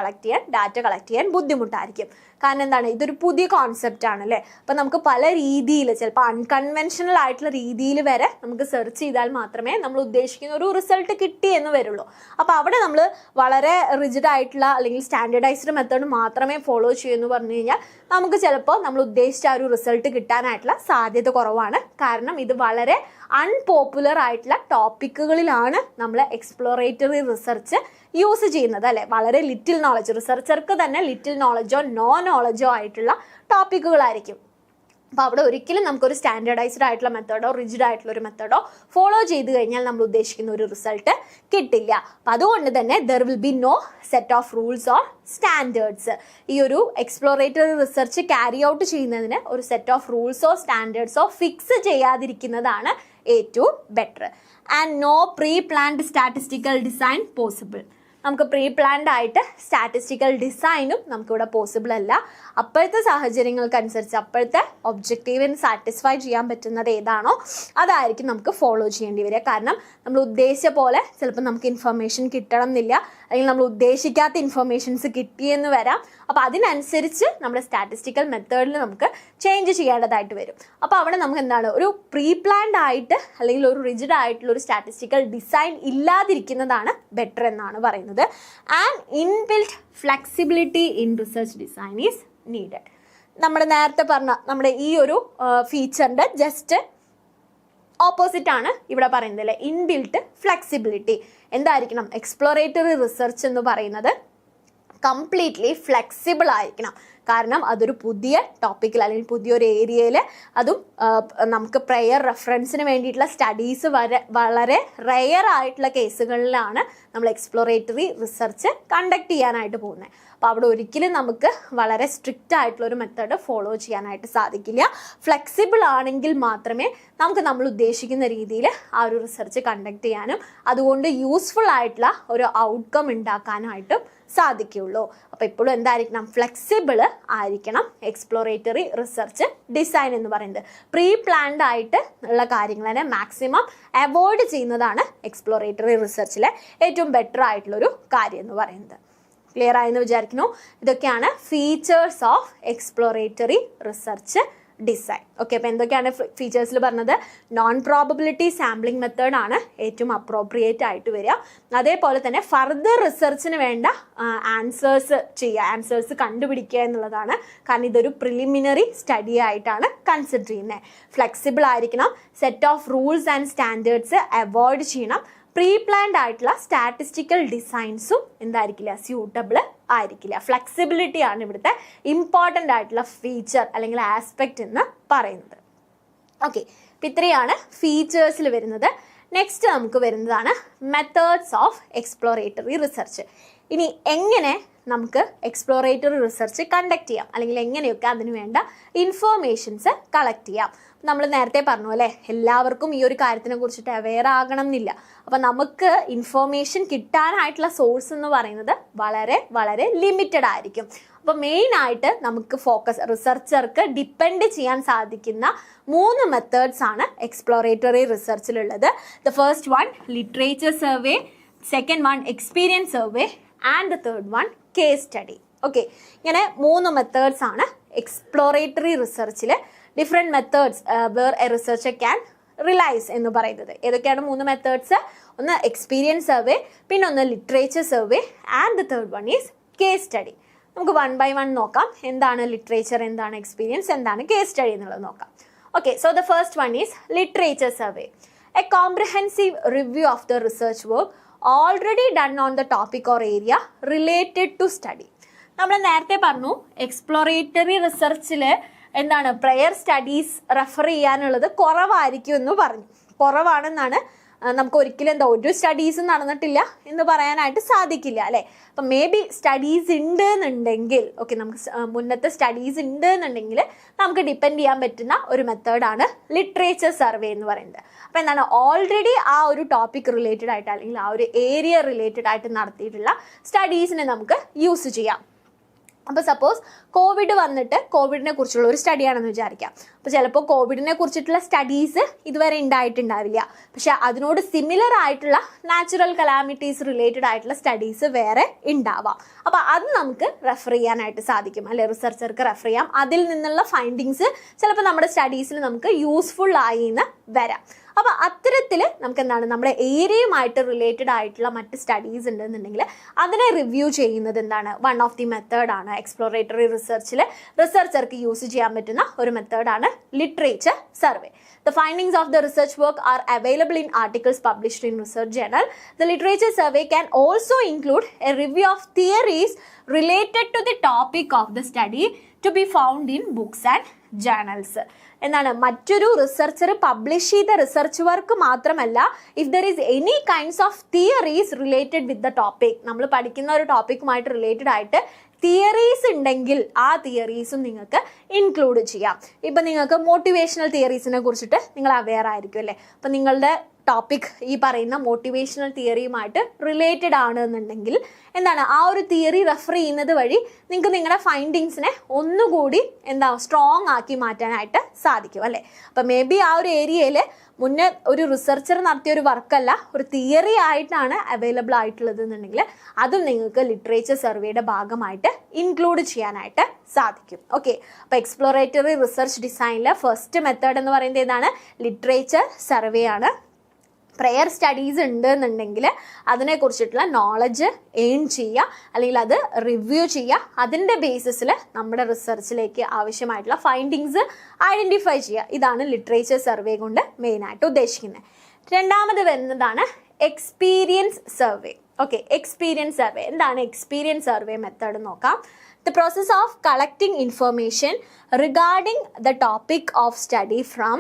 ഡാറ്റ കളക്ട് ചെയ്യാൻ ബുദ്ധിമുട്ടായിരിക്കും. കാരണം എന്താണ്, ഇതൊരു പുതിയ കോൺസെപ്റ്റ് ആണ് അല്ലേ. അപ്പം നമുക്ക് പല രീതിയിൽ, ചിലപ്പോൾ അൺകൺവെൻഷണൽ ആയിട്ടുള്ള രീതിയിൽ വരെ നമുക്ക് സെർച്ച് ചെയ്താൽ മാത്രമേ നമ്മൾ ഉദ്ദേശിക്കുന്ന ഒരു റിസൾട്ട് കിട്ടി എന്ന് വരുള്ളൂ. അപ്പോൾ അവിടെ നമ്മൾ വളരെ റിജിഡ് ആയിട്ടുള്ള അല്ലെങ്കിൽ സ്റ്റാൻഡേർഡൈസ്ഡ് മെത്തേഡ് മാത്രമേ ഫോളോ ചെയ്യുമെന്ന് പറഞ്ഞു കഴിഞ്ഞാൽ നമുക്ക് ചിലപ്പോൾ നമ്മൾ ഉദ്ദേശിച്ച ആ ഒരു റിസൾട്ട് കിട്ടാനായിട്ടുള്ള സാധ്യത കുറവാണ്. കാരണം ഇത് വളരെ അൺപോപ്പുലർ ആയിട്ടുള്ള ടോപ്പിക്കുകളിലാണ് നമ്മൾ എക്സ്പ്ലോറേറ്ററി റിസർച്ച് യൂസ് ചെയ്യുന്നത് അല്ലേ. വളരെ ലിറ്റിൽ നോളജ്, റിസർച്ചർക്ക് തന്നെ ലിറ്റിൽ നോളജോ നോ നോളജോ ആയിട്ടുള്ള ടോപ്പിക്കുകളായിരിക്കും. അപ്പോൾ അവിടെ ഒരിക്കലും നമുക്കൊരു സ്റ്റാൻഡേർഡൈസ്ഡ് ആയിട്ടുള്ള മെത്തേഡോ റിജിഡ് ആയിട്ടുള്ള ഒരു മെത്തേഡോ ഫോളോ ചെയ്ത് കഴിഞ്ഞാൽ നമ്മൾ ഉദ്ദേശിക്കുന്ന ഒരു റിസൾട്ട് കിട്ടില്ല. അപ്പം അതുകൊണ്ട് തന്നെ there will be no set of rules or standards. ഈ ഒരു എക്സ്പ്ലോറേറ്ററി റിസർച്ച് ക്യാരി ഔട്ട് ചെയ്യുന്നതിന് ഒരു സെറ്റ് ഓഫ് റൂൾസോ സ്റ്റാൻഡേർഡ്സോ ഫിക്സ് ചെയ്യാതിരിക്കുന്നതാണ് ഏറ്റവും better. And no pre planned statistical design possible. നമുക്ക് പ്രീ പ്ലാൻഡ് ആയിട്ട് സ്റ്റാറ്റിസ്റ്റിക്കൽ ഡിസൈനും നമുക്കിവിടെ പോസിബിൾ അല്ല. അപ്പോഴത്തെ സാഹചര്യങ്ങൾക്കനുസരിച്ച് അപ്പോഴത്തെ ഒബ്ജക്റ്റീവിന് സാറ്റിസ്ഫൈ ചെയ്യാൻ പറ്റുന്നത് ഏതാണോ അതായിരിക്കും നമുക്ക് ഫോളോ ചെയ്യേണ്ടി വരിക. കാരണം നമ്മൾ ഉദ്ദേശിച്ച പോലെ ചിലപ്പോൾ നമുക്ക് ഇൻഫർമേഷൻ കിട്ടണം എന്നില്ല, അല്ലെങ്കിൽ നമ്മൾ ഉദ്ദേശിക്കാത്ത ഇൻഫർമേഷൻസ് കിട്ടിയെന്ന് വരാം. അപ്പോൾ അതിനനുസരിച്ച് നമ്മുടെ സ്റ്റാറ്റിസ്റ്റിക്കൽ മെത്തേഡിൽ നമുക്ക് ചേഞ്ച് ചെയ്യേണ്ടതായിട്ട് വരും. അപ്പോൾ അവിടെ നമുക്ക് എന്താണ്, ഒരു പ്രീ പ്ലാൻഡ് ആയിട്ട് അല്ലെങ്കിൽ ഒരു റിജിഡ് ആയിട്ടുള്ള ഒരു സ്റ്റാറ്റിസ്റ്റിക്കൽ ഡിസൈൻ ഇല്ലാതിരിക്കുന്നതാണ് ബെറ്റർ എന്നാണ് പറയുന്നത്. And inbuilt flexibility in research design is needed. നമ്മൾ നേരത്തെ പറഞ്ഞ നമ്മുടെ ഈ ഒരു ഫീച്ചറിൻ്റെ ജസ്റ്റ് ഓപ്പോസിറ്റ് ആണ് ഇവിടെ പറയുന്നത് അല്ലേ. ഇൻബിൽറ്റ് ഫ്ലെക്സിബിലിറ്റി എന്തായിരിക്കണം, എക്സ്പ്ലോറേറ്ററി റിസർച്ച് എന്ന് പറയുന്നത് കംപ്ലീറ്റ്ലി ഫ്ലെക്സിബിൾ ആയിരിക്കണം. കാരണം അതൊരു പുതിയ ടോപ്പിക്കിൽ അല്ലെങ്കിൽ പുതിയൊരു ഏരിയയിൽ, അതും നമുക്ക് പ്രയർ റെഫറൻസിന് വേണ്ടിയിട്ടുള്ള സ്റ്റഡീസ് വളരെ റെയർ ആയിട്ടുള്ള കേസുകളിലാണ് നമ്മൾ എക്സ്പ്ലോറേറ്ററി റിസർച്ച് കണ്ടക്ട് ചെയ്യാനായിട്ട് പോകുന്നത്. അപ്പോൾ അവിടെ ഒരിക്കലും നമുക്ക് വളരെ സ്ട്രിക്റ്റ് ആയിട്ടുള്ള ഒരു മെത്തേഡ് ഫോളോ ചെയ്യാനായിട്ട് സാധിക്കില്ല. ഫ്ലെക്സിബിൾ ആണെങ്കിൽ മാത്രമേ നമുക്ക് നമ്മൾ ഉദ്ദേശിക്കുന്ന രീതിയിൽ ആ ഒരു റിസർച്ച് കണ്ടക്ട് ചെയ്യാനും അതുകൊണ്ട് യൂസ്ഫുൾ ആയിട്ടുള്ള ഒരു ഔട്ട്കം ഉണ്ടാക്കാനായിട്ടും സാധിക്കുള്ളൂ. അപ്പോൾ ഇപ്പോഴും എന്തായിരിക്കണം, ഫ്ലെക്സിബിൾ ആയിരിക്കണം എക്സ്പ്ലോറേറ്ററി റിസർച്ച് ഡിസൈൻ എന്ന് പറയുന്നത്. പ്രീ പ്ലാൻഡ് ആയിട്ട് ഉള്ള കാര്യങ്ങളെ മാക്സിമം അവോയ്ഡ് ചെയ്യുന്നതാണ് എക്സ്പ്ലോറേറ്ററി റിസർച്ചിലെ ഏറ്റവും ബെറ്റർ ആയിട്ടുള്ളൊരു കാര്യം എന്ന് പറയുന്നത്. ക്ലിയർ ആയെന്ന് വിചാരിക്കുന്നു. ഇതൊക്കെയാണ് features of exploratory research design. Okay, അപ്പോൾ എന്തൊക്കെയാണ് ഫീച്ചേഴ്സിൽ പറഞ്ഞത്? നോൺ പ്രോബബിലിറ്റി സാമ്പിളിംഗ് മെത്തേഡാണ് ഏറ്റവും അപ്രോപ്രിയേറ്റ് ആയിട്ട് വരിക. അതേപോലെ തന്നെ ഫർദർ റിസർച്ചിന് വേണ്ട ആൻസേഴ്സ് കണ്ടുപിടിക്കുക എന്നുള്ളതാണ്. കാരണം ഇതൊരു പ്രിലിമിനറി സ്റ്റഡി ആയിട്ടാണ് കൺസിഡർ ചെയ്യുന്നത്. ഫ്ലെക്സിബിൾ ആയിരിക്കണം, set of rules and standards avoid ചെയ്യണം. പ്രീ പ്ലാൻഡ് ആയിട്ടുള്ള സ്റ്റാറ്റിസ്റ്റിക്കൽ ഡിസൈൻസും എന്തായിരിക്കില്ല, സ്യൂട്ടബിൾ ആയിരിക്കില്ല. ഫ്ലെക്സിബിലിറ്റി ആണ് ഇവിടുത്തെ ഇമ്പോർട്ടൻ്റ് ആയിട്ടുള്ള ഫീച്ചർ അല്ലെങ്കിൽ ആസ്പെക്റ്റ് എന്ന് പറയുന്നത്. ഓക്കെ, അപ്പം ഇത്രയാണ് ഫീച്ചേഴ്സിൽ വരുന്നത്. നെക്സ്റ്റ് നമുക്ക് വരുന്നതാണ് മെത്തേഡ്സ് ഓഫ് എക്സ്പ്ലോറേറ്ററി റിസർച്ച്. ഇനി എങ്ങനെ നമുക്ക് എക്സ്പ്ലോറേറ്ററി റിസർച്ച് കണ്ടക്ട് ചെയ്യാം, അല്ലെങ്കിൽ എങ്ങനെയൊക്കെ അതിന് വേണ്ട ഇൻഫോർമേഷൻസ് കളക്ട് ചെയ്യാം. നമ്മൾ നേരത്തെ പറഞ്ഞു അല്ലേ, എല്ലാവർക്കും ഈ ഒരു കാര്യത്തിനെ കുറിച്ചിട്ട് അവെയർ ആകണം എന്നില്ല. അപ്പം നമുക്ക് ഇൻഫോർമേഷൻ കിട്ടാനായിട്ടുള്ള സോഴ്സ് എന്ന് പറയുന്നത് വളരെ വളരെ ലിമിറ്റഡ് ആയിരിക്കും. അപ്പോൾ മെയിനായിട്ട് നമുക്ക് റിസർച്ചർക്ക് ഡിപ്പെൻഡ് ചെയ്യാൻ സാധിക്കുന്ന 3 മെത്തേഡ്സ് ആണ് എക്സ്പ്ലോറേറ്ററി റിസർച്ചിലുള്ളത്. The first one literature survey, second one experience survey and the third one case study. Okay, ഇങ്ങനെ 3 മെത്തേഡ്സ് ആണ് എക്സ്പ്ലോറേറ്ററി റിസർച്ചിൽ different methods where a researcher can relies എന്ന് പറയുന്നത്. ഏതൊക്കെയാണ് 3 മെത്തേഡ്സ്? ഒന്ന് എക്സ്പീരിയൻസ് സർവേ, പിന്നെ ഒന്ന് literature survey and the third one is case study. നമുക്ക് 1 by 1 നോക്കാം. എന്താണ് ലിറ്ററേച്ചർ, എന്താണ് എക്സ്പീരിയൻസ്, എന്താണ് കേസ് സ്റ്റഡി എന്നുള്ളത് നോക്കാം. Okay, so the first one is literature survey. A comprehensive review of the research work already done on the topic or area related to study. നമ്മൾ നേരത്തെ പറഞ്ഞു എക്സ്പ്ലോറേറ്ററി റിസർച്ചിൽ എന്താണ് പ്രയർ സ്റ്റഡീസ് റെഫർ ചെയ്യാനുള്ളത് കുറവായിരിക്കും എന്ന് പറഞ്ഞു. കുറവാണെന്നാണ്, നമുക്ക് ഒരിക്കലും ഒരു സ്റ്റഡീസും നടന്നിട്ടില്ല എന്ന് പറയാനായിട്ട് സാധിക്കില്ല അല്ലേ. അപ്പം മേ ബി സ്റ്റഡീസ് ഉണ്ട് എന്നുണ്ടെങ്കിൽ, ഓക്കെ, നമുക്ക് മുന്നത്തെ സ്റ്റഡീസ് ഉണ്ട് എന്നുണ്ടെങ്കിൽ നമുക്ക് ഡിപ്പെൻഡ് ചെയ്യാൻ പറ്റുന്ന ഒരു മെത്തേഡാണ് ലിറ്ററേച്ചർ സർവേ എന്ന് പറയുന്നത്. അപ്പം എന്താണ്, ഓൾറെഡി ആ ഒരു ടോപ്പിക് റിലേറ്റഡ് ആയിട്ട് അല്ലെങ്കിൽ ആ ഒരു ഏരിയ റിലേറ്റഡ് ആയിട്ട് നടത്തിയിട്ടുള്ള സ്റ്റഡീസിനെ നമുക്ക് യൂസ് ചെയ്യാം. അപ്പോൾ സപ്പോസ് കോവിഡ് വന്നിട്ട് കോവിഡിനെ കുറിച്ചുള്ള ഒരു സ്റ്റഡിയാണെന്ന് വിചാരിക്കാം. അപ്പോൾ ചിലപ്പോൾ കോവിഡിനെ കുറിച്ചിട്ടുള്ള സ്റ്റഡീസ് ഇതുവരെ ഉണ്ടായിട്ടുണ്ടാവില്ല, പക്ഷെ അതിനോട് സിമിലർ ആയിട്ടുള്ള നാച്ചുറൽ കലാമിറ്റീസ് റിലേറ്റഡ് ആയിട്ടുള്ള സ്റ്റഡീസ് വേറെ ഉണ്ടാവാം. അപ്പോൾ അത് നമുക്ക് റെഫർ ചെയ്യാനായിട്ട് സാധിക്കും, അല്ലെ, റിസർച്ചർക്ക് റെഫർ ചെയ്യാം. അതിൽ നിന്നുള്ള ഫൈൻഡിങ്സ് ചിലപ്പോൾ നമ്മുടെ സ്റ്റഡീസിൽ നമുക്ക് യൂസ്ഫുൾ ആയി എന്ന് വരാം. അപ്പോൾ അത്തരത്തിൽ നമുക്ക് എന്താണ്, നമ്മുടെ ഏരിയയുമായിട്ട് റിലേറ്റഡ് ആയിട്ടുള്ള മറ്റ് സ്റ്റഡീസ് ഉണ്ടെന്നുണ്ടെങ്കിൽ അതിനെ റിവ്യൂ ചെയ്യുന്നത് എന്താണ്, വൺ ഓഫ് ദി മെത്തേഡാണ്. എക്സ്പ്ലോറേറ്ററി റിസർച്ചിൽ റിസർച്ചർക്ക് യൂസ് ചെയ്യാൻ പറ്റുന്ന ഒരു മെത്തേഡാണ് literature survey. The findings of the research work are available in articles published in research journal. The literature survey can also include a review of theories related to the topic of the study to be found in books and journals. എന്താണ്, മറ്റൊരു researcher publish ചെയ്ത research work മാത്രമല്ല, if there is any kinds of theories related with the topic, നമ്മൾ പഠിക്കുന്ന ഒരു ടോപ്പിക്കുമായിട്ട് related ആയിട്ട് theories ഉണ്ടെങ്കിൽ ആ തിയറീസും നിങ്ങൾക്ക് ഇൻക്ലൂഡ് ചെയ്യാം. ഇപ്പം നിങ്ങൾക്ക് മോട്ടിവേഷണൽ തിയറീസിനെ കുറിച്ചിട്ട് നിങ്ങൾ അവെയർ ആയിരിക്കും അല്ലേ. അപ്പം നിങ്ങളുടെ ടോപ്പിക് ഈ പറയുന്ന മോട്ടിവേഷണൽ തിയറിയുമായിട്ട് റിലേറ്റഡ് ആണ് എന്നുണ്ടെങ്കിൽ എന്താണ്, ആ ഒരു തിയറി റെഫർ ചെയ്യുന്നത് വഴി നിങ്ങൾക്ക് നിങ്ങളുടെ ഫൈൻഡിങ്സിനെ ഒന്നുകൂടി സ്ട്രോങ് ആക്കി മാറ്റാനായിട്ട് സാധിക്കും അല്ലേ. അപ്പം മേ ബി ആ ഒരു ഏരിയയിൽ മുന്നേ ഒരു റിസർച്ചർ നടത്തിയ ഒരു വർക്കല്ല, ഒരു തിയറി ആയിട്ടാണ് അവൈലബിൾ ആയിട്ടുള്ളത് എന്നുണ്ടെങ്കിൽ അതും നിങ്ങൾക്ക് ലിറ്ററേച്ചർ സർവേയുടെ ഭാഗമായിട്ട് ഇൻക്ലൂഡ് ചെയ്യാനായിട്ട് സാധിക്കും. ഓക്കെ, അപ്പോൾ എക്സ്പ്ലോറേറ്ററി റിസർച്ച് ഡിസൈനിലെ ഫസ്റ്റ് മെത്തേഡ് എന്ന് പറയുന്നത് ഏതാണ്, ലിറ്ററേച്ചർ സർവേ ആണ്. പ്രയർ സ്റ്റഡീസ് ഉണ്ട് എന്നുണ്ടെങ്കിൽ അതിനെക്കുറിച്ചിട്ടുള്ള നോളജ് എയിം ചെയ്യുക, അല്ലെങ്കിൽ അത് റിവ്യൂ ചെയ്യുക. അതിൻ്റെ ബേസിസിൽ നമ്മുടെ റിസർച്ചിലേക്ക് ആവശ്യമായിട്ടുള്ള ഫൈൻഡിങ്സ് ഐഡൻറ്റിഫൈ ചെയ്യുക. ഇതാണ് ലിറ്ററേച്ചർ സർവേ കൊണ്ട് മെയിനായിട്ട് ഉദ്ദേശിക്കുന്നത്. രണ്ടാമത് വരുന്നതാണ് experience survey. Okay, experience survey എന്താണ്? എക്സ്പീരിയൻസ് സർവേ മെത്തേഡ് നോക്കാം. The process of collecting information regarding the topic of study from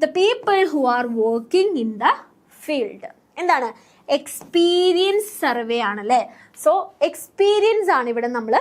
the people who are working in the field. എന്താണ്? എക്സ്പീരിയൻസ് സർവേ ആണല്ലേ. So experience ആണ് ഇവിടെ നമ്മൾ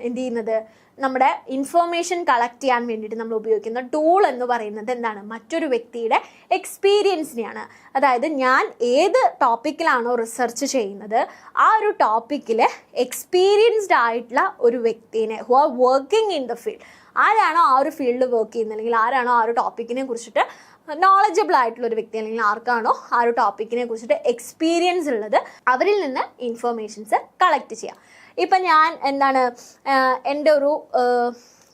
എന്ത് ചെയ്യുന്നത്, നമ്മുടെ ഇൻഫോർമേഷൻ കളക്ട് ചെയ്യാൻ വേണ്ടിയിട്ട് നമ്മൾ ഉപയോഗിക്കുന്ന ടൂൾ എന്ന് പറയുന്നത് എന്താണ്, മറ്റൊരു വ്യക്തിയുടെ എക്സ്പീരിയൻസിനെയാണ്. അതായത് ഞാൻ ഏത് ടോപ്പിക്കിലാണോ റിസർച്ച് ചെയ്യുന്നത് ആ ഒരു ടോപ്പിക്കിൽ എക്സ്പീരിയൻസ്ഡ് ആയിട്ടുള്ള ഒരു വ്യക്തിനെ, who are working in the field, ആരാണോ ആ ഒരു ഫീൽഡിൽ വർക്ക് ചെയ്യുന്നത്, അല്ലെങ്കിൽ ആരാണോ ആ ഒരു ടോപ്പിക്കിനെ കുറിച്ചിട്ട് നോളജബിൾ ആയിട്ടുള്ള ഒരു വ്യക്തി, അല്ലെങ്കിൽ ആർക്കാണോ ആ ഒരു ടോപ്പിക്കിനെ കുറിച്ചിട്ട് എക്സ്പീരിയൻസ് ഉള്ളത്, അവരിൽ നിന്ന് ഇൻഫർമേഷൻസ് കളക്ട് ചെയ്യാം. ഇപ്പം ഞാൻ എൻ്റെ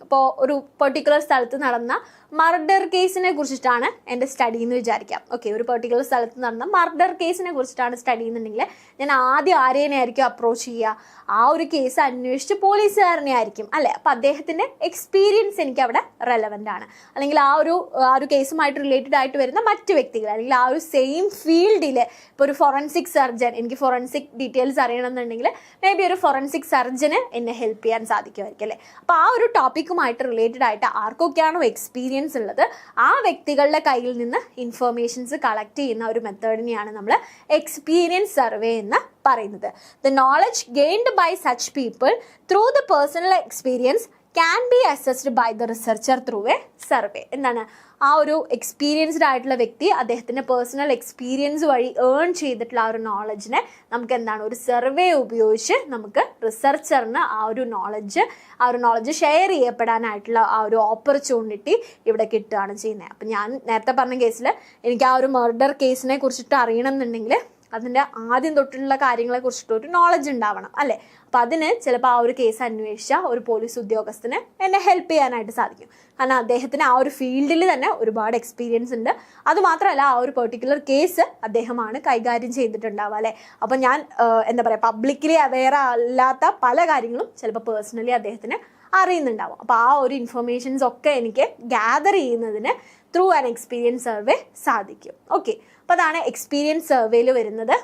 ഇപ്പോൾ ഒരു പെർട്ടിക്കുലർ സ്ഥലത്ത് നടന്ന മർഡർ കേസിനെ കുറിച്ചിട്ടാണ് എൻ്റെ സ്റ്റഡി എന്ന് വിചാരിക്കാം. ഓക്കെ, ഒരു പെർട്ടിക്കുലർ സ്ഥലത്ത് നടന്ന മർഡർ കേസിനെ കുറിച്ചിട്ടാണ് സ്റ്റഡി എന്നുണ്ടെങ്കിൽ ഞാൻ ആദ്യം ആരെയും ആയിരിക്കും അപ്രോച്ച് ചെയ്യുക, ആ ഒരു കേസ് അന്വേഷിച്ച് പോലീസുകാരനെ ആയിരിക്കും അല്ലേ. അപ്പം അദ്ദേഹത്തിൻ്റെ എക്സ്പീരിയൻസ് എനിക്ക് അവിടെ റെലവൻ്റ് ആണ്. അല്ലെങ്കിൽ ആ ഒരു കേസുമായിട്ട് റിലേറ്റഡ് ആയിട്ട് വരുന്ന മറ്റ് വ്യക്തികൾ, അല്ലെങ്കിൽ ആ ഒരു സെയിം ഫീൽഡിൽ ഇപ്പോൾ ഒരു ഫോറൻസിക് സർജൻ, എനിക്ക് ഫോറൻസിക് ഡീറ്റെയിൽസ് അറിയണമെന്നുണ്ടെങ്കിൽ മേ ബി ഒരു ഫോറൻസിക് സർജന് എന്നെ ഹെൽപ്പ് ചെയ്യാൻ സാധിക്കുമായിരിക്കും അല്ലേ. അപ്പോൾ ആ ഒരു ടോപ്പിക്കുമായിട്ട് റിലേറ്റഡ് ആയിട്ട് ആർക്കൊക്കെയാണോ എക്സ്പീരിയൻസ് ഉള്ളത് ആ വ്യക്തികളുടെ കയ്യിൽ നിന്ന് ഇൻഫർമേഷൻസ് കളക്ട് ചെയ്യുന്ന ഒരു മെത്തേഡിനെയാണ് നമ്മൾ എക്സ്പീരിയൻസ് സർവേ എന്ന് പറയുന്നത്. The knowledge gained by such people through the personal experience can be assessed by the researcher through a survey. എന്താണ്, ആ ഒരു എക്സ്പീരിയൻസ്ഡ് ആയിട്ടുള്ള വ്യക്തി അദ്ദേഹത്തിൻ്റെ പേഴ്സണൽ എക്സ്പീരിയൻസ് വഴി ഏൺ ചെയ്തിട്ടുള്ള ആ ഒരു നോളജിനെ നമുക്ക് എന്താണ്, ഒരു സർവേ ഉപയോഗിച്ച് നമുക്ക് റിസർച്ചറിന് ആ ഒരു നോളജ് ഷെയർ ചെയ്യപ്പെടാനായിട്ടുള്ള ആ ഒരു ഓപ്പർച്യൂണിറ്റി ഇവിടെ കിട്ടുകയാണ് ചെയ്യുന്നത്. അപ്പം ഞാൻ നേരത്തെ പറഞ്ഞ കേസിൽ എനിക്ക് ആ ഒരു മർഡർ കേസിനെ കുറിച്ചിട്ട് അറിയണമെന്നുണ്ടെങ്കിൽ അതിൻ്റെ ആദ്യം തൊട്ടുള്ള കാര്യങ്ങളെ കുറിച്ചിട്ട് ഒരു നോളജ് ഉണ്ടാവണം അല്ലേ. അപ്പം അതിന് ചിലപ്പോൾ ആ ഒരു കേസ് അന്വേഷിച്ച ഒരു പോലീസ് ഉദ്യോഗസ്ഥന് എന്നെ ഹെൽപ്പ് ചെയ്യാനായിട്ട് സാധിക്കും. കാരണം അദ്ദേഹത്തിന് ആ ഒരു ഫീൽഡിൽ തന്നെ ഒരുപാട് എക്സ്പീരിയൻസ് ഉണ്ട്. അതുമാത്രമല്ല ആ ഒരു പെർട്ടിക്കുലർ കേസ് അദ്ദേഹമാണ് കൈകാര്യം ചെയ്തിട്ടുണ്ടാവുക അല്ലേ. അപ്പം ഞാൻ എന്താ പറയുക, പബ്ലിക്കലി അവെയർ അല്ലാത്ത പല കാര്യങ്ങളും ചിലപ്പോൾ പേഴ്സണലി അദ്ദേഹത്തിന് അറിയുന്നുണ്ടാവും. അപ്പോൾ ആ ഒരു ഇൻഫർമേഷൻസ് ഒക്കെ എനിക്ക് ഗ്യാദർ ചെയ്യുന്നതിന് ത്രൂ ആൻ എക്സ്പീരിയൻസ് സർവേ സാധിക്കും. ഓക്കെ, അപ്പോൾ അതാണ് എക്സ്പീരിയൻസ് സർവേയിൽ വരുന്നത്.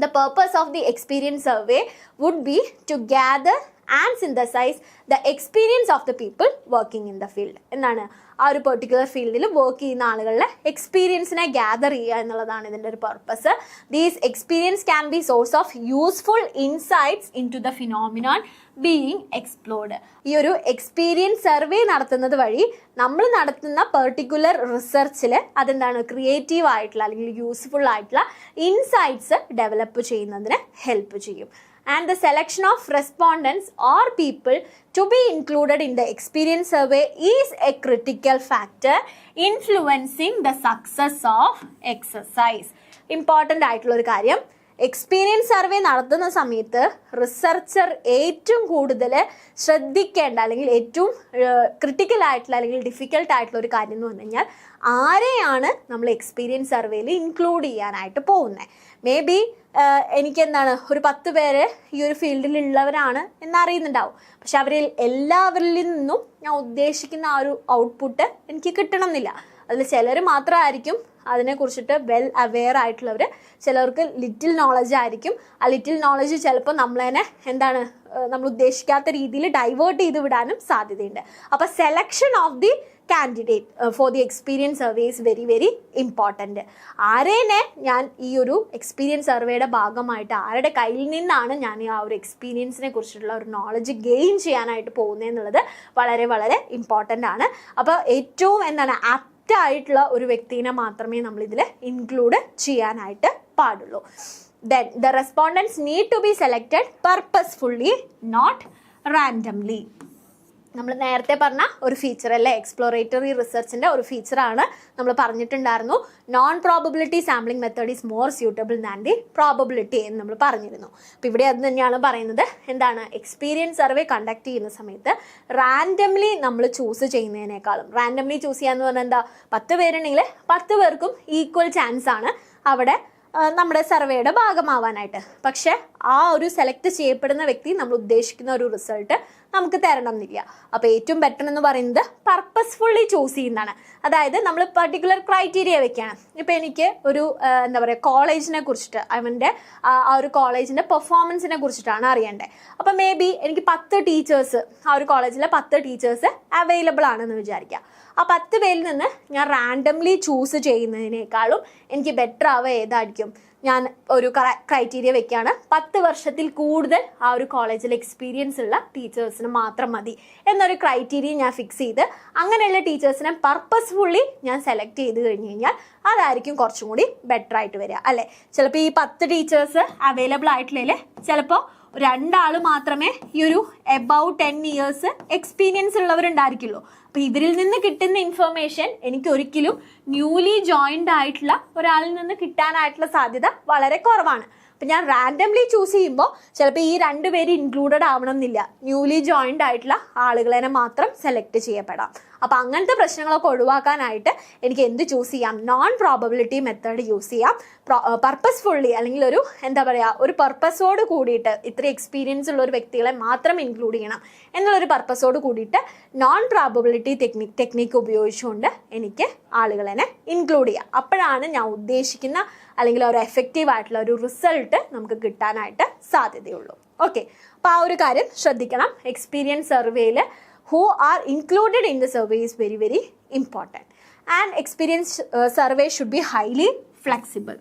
The purpose of the experience survey would be to gather and synthesize the experience of the people working in the field. എന്താണ്, ആ ഒരു പെർട്ടിക്കുലർ ഫീൽഡിൽ വർക്ക് ചെയ്യുന്ന ആളുകളുടെ എക്സ്പീരിയൻസിനെ ഗ്യാദർ ചെയ്യുക എന്നുള്ളതാണ് ഇതിൻ്റെ ഒരു purpose. These experience can be source of useful insights in to the phenomenon being explored. ഈ ഒരു എക്സ്പീരിയൻസ് സർവേ നടത്തുന്നത് വഴി നമ്മൾ നടത്തുന്ന പെർട്ടിക്കുലർ റിസർച്ചിൽ അതെന്താണ്, ക്രിയേറ്റീവ് ആയിട്ടുള്ള അല്ലെങ്കിൽ യൂസ്ഫുൾ ആയിട്ടുള്ള ഇൻസൈറ്റ്സ് ഡെവലപ്പ് ചെയ്യുന്നതിന് ഹെൽപ്പ് ചെയ്യും. And the selection of respondents or people to be included in the experience survey is a critical factor influencing the success of exercise. Important ആയിട്ടുള്ള ഒരു കാര്യം, എക്സ്പീരിയൻസ് സർവേ നടത്തുന്ന സമയത്ത് റിസർച്ചർ ഏറ്റവും കൂടുതൽ ശ്രദ്ധിക്കേണ്ട അല്ലെങ്കിൽ ഏറ്റവും ക്രിട്ടിക്കൽ ആയിട്ടുള്ള അല്ലെങ്കിൽ ഡിഫിക്കൽട്ട് ആയിട്ടുള്ള ഒരു കാര്യം എന്ന് പറഞ്ഞു കഴിഞ്ഞാൽ ആരെയാണ് നമ്മൾ എക്സ്പീരിയൻസ് സർവേയിൽ ഇൻക്ലൂഡ് ചെയ്യാനായിട്ട് പോകുന്നത്. മേ ബി എനിക്കെന്താണ് ഒരു 10 പേര് ഈ ഒരു ഫീൽഡിലുള്ളവരാണ് എന്നറിയുന്നുണ്ടാവും. പക്ഷെ അവരിൽ എല്ലാവരിൽ നിന്നും ഞാൻ ഉദ്ദേശിക്കുന്ന ആ ഒരു ഔട്ട്പുട്ട് എനിക്ക് കിട്ടണം എന്നില്ല. അതിൽ ചിലർ മാത്രമായിരിക്കും അതിനെക്കുറിച്ചിട്ട് വെൽ അവെയർ ആയിട്ടുള്ളവർ, ചിലർക്ക് ലിറ്റിൽ നോളജ് ആയിരിക്കും. ആ ലിറ്റിൽ നോളജ് ചിലപ്പോൾ നമ്മളതിനെ എന്താണ്, നമ്മൾ ഉദ്ദേശിക്കാത്ത രീതിയിൽ ഡൈവേർട്ട് ചെയ്ത് വിടാനും സാധ്യതയുണ്ട്. അപ്പോൾ selection of the candidate for the experience survey is very very important. ആരേനെ ഞാൻ ഈ ഒരു എക്സ്പീരിയൻസ് സർവേയുടെ ഭാഗമായിട്ട് ആരുടെ കയ്യിൽ നിന്നാണ് ഞാൻ ആ ഒരു എക്സ്പീരിയൻസിനെ കുറിച്ചിട്ടുള്ള ഒരു നോളജ് ഗെയിൻ ചെയ്യാനായിട്ട് പോകുന്നതെന്നുള്ളത് വളരെ വളരെ ഇമ്പോർട്ടൻ്റ് ആണ്. അപ്പോൾ ഏറ്റവും എന്താണ് ആയിട്ടുള്ള ഒരു വ്യക്തിനെ മാത്രമേ നമ്മൾ ഇതിൽ ഇൻക്ലൂഡ് ചെയ്യാനായിട്ട് പാടുള്ളൂ. Then the respondents need to be selected purposefully, not randomly. നമ്മൾ നേരത്തെ പറഞ്ഞ ഒരു ഫീച്ചർ അല്ലേ, എക്സ്പ്ലോറേറ്ററി റിസർച്ചിൻ്റെ ഒരു ഫീച്ചറാണ് നമ്മൾ പറഞ്ഞിട്ടുണ്ടായിരുന്നു. Non probability sampling method is more suitable than the probability എന്ന് നമ്മൾ പറഞ്ഞിരുന്നു. അപ്പോൾ ഇവിടെ അത് തന്നെയാണ് പറയുന്നത്. എന്താണ്, എക്സ്പീരിയൻസ് സർവേ കണ്ടക്ട് ചെയ്യുന്ന സമയത്ത് റാൻഡംലി നമ്മൾ ചൂസ് ചെയ്യുന്നതിനേക്കാളും, റാൻഡംലി ചൂസ് ചെയ്യാന്ന് പറഞ്ഞാൽ എന്താ, 10 പേരുണ്ടെങ്കിൽ 10 പേർക്കും ഈക്വൽ ചാൻസ് ആണ് അവിടെ നമ്മുടെ സർവേയുടെ ഭാഗമാവാനായിട്ട്. പക്ഷെ ആ ഒരു സെലക്ട് ചെയ്യപ്പെടുന്ന വ്യക്തി നമ്മൾ ഉദ്ദേശിക്കുന്ന ഒരു റിസൾട്ട് നമുക്ക് തരണം എന്നില്ല. അപ്പോൾ ഏറ്റവും ബെറ്റർ എന്ന് പറയുന്നത് പർപ്പസ്ഫുള്ളി ചൂസ് ചെയ്യുന്നതാണ്. അതായത് നമ്മൾ പർട്ടിക്കുലർ ക്രൈറ്റീരിയ വെക്കുകയാണ്. ഇപ്പോൾ എനിക്ക് ഒരു എന്താ പറയുക, കോളേജിനെ കുറിച്ചിട്ട്, അവൻ്റെ ആ ഒരു കോളേജിൻ്റെ പെർഫോമൻസിനെ കുറിച്ചിട്ടാണ് അറിയേണ്ടത്. അപ്പോൾ മേ ബി എനിക്ക് 10 ടീച്ചേഴ്സ്, ആ ഒരു കോളേജിലെ 10 ടീച്ചേഴ്സ് അവൈലബിൾ ആണെന്ന് വിചാരിക്കുക. ആ 10 പേരിൽ നിന്ന് ഞാൻ റാൻഡംലി ചൂസ് ചെയ്യുന്നതിനേക്കാളും എനിക്ക് ബെറ്റർ ആവുക ഏതായിരിക്കും, ഞാൻ ഒരു ക്രൈറ്റീരിയ വെക്കുകയാണ്, 10 വർഷത്തിൽ കൂടുതൽ ആ ഒരു കോളേജിൽ എക്സ്പീരിയൻസ് ഉള്ള ടീച്ചേഴ്സിന് മാത്രം മതി എന്നൊരു ക്രൈറ്റീരിയ ഞാൻ ഫിക്സ് ചെയ്ത് അങ്ങനെയുള്ള ടീച്ചേഴ്സിനെ പർപ്പസ്ഫുള്ളി ഞാൻ സെലക്ട് ചെയ്ത് കഴിഞ്ഞ് കഴിഞ്ഞാൽ അതായിരിക്കും കുറച്ചും കൂടി ബെറ്റർ ആയിട്ട് വരിക അല്ലേ. ചിലപ്പോൾ ഈ 10 ടീച്ചേഴ്സ് അവൈലബിൾ ആയിട്ടുള്ളതിൽ ചിലപ്പോൾ 2 മാത്രമേ ഈ ഒരു എബൌട്ട് 10 ഇയേഴ്സ് എക്സ്പീരിയൻസ് ഉള്ളവരുണ്ടായിരിക്കുള്ളൂ. അപ്പോൾ ഇവരിൽ നിന്ന് കിട്ടുന്ന ഇൻഫർമേഷൻ എനിക്ക് ഒരിക്കലും ന്യൂലി ജോയിൻഡ് ആയിട്ടുള്ള ഒരാളിൽ നിന്ന് കിട്ടാനായിട്ടുള്ള സാധ്യത വളരെ കുറവാണ്. അപ്പം ഞാൻ റാൻഡംലി ചൂസ് ചെയ്യുമ്പോൾ ചിലപ്പോൾ ഈ 2 പേര് ഇൻക്ലൂഡഡ് ആവണം എന്നില്ല, ന്യൂലി ജോയിൻഡ് ആയിട്ടുള്ള ആളുകളെ മാത്രം സെലക്ട് ചെയ്യപ്പെടാം. അപ്പോൾ അങ്ങനത്തെ പ്രശ്നങ്ങളൊക്കെ ഒഴിവാക്കാനായിട്ട് എനിക്ക് എന്ത് ചൂസ് ചെയ്യാം, നോൺ പ്രോബബിലിറ്റി മെത്തേഡ് യൂസ് ചെയ്യാം. പർപ്പസ്ഫുള്ളി അല്ലെങ്കിൽ ഒരു എന്താ പറയുക, ഒരു പർപ്പസോട് കൂടിയിട്ട് ഇത്ര എക്സ്പീരിയൻസ് ഉള്ള ഒരു വ്യക്തികളെ മാത്രം ഇൻക്ലൂഡ് ചെയ്യണം എന്നുള്ളൊരു പർപ്പസോട് കൂടിയിട്ട് നോൺ പ്രോബബിലിറ്റി ടെക്നിക്ക് ഉപയോഗിച്ചുകൊണ്ട് എനിക്ക് ആളുകളെ ഇൻക്ലൂഡ് ചെയ്യാം. അപ്പോഴാണ് ഞാൻ ഉദ്ദേശിക്കുന്ന അല്ലെങ്കിൽ ഒരു എഫക്റ്റീവ് ആയിട്ടുള്ള ഒരു റിസൾട്ട് നമുക്ക് കിട്ടാനായിട്ട് സാധ്യതയുള്ളൂ. ഓക്കെ, അപ്പോൾ ആ ഒരു കാര്യം ശ്രദ്ധിക്കണം. എക്സ്പീരിയൻസ് സർവേയിൽ who are included in the survey is very very important, and experience survey should be highly flexible.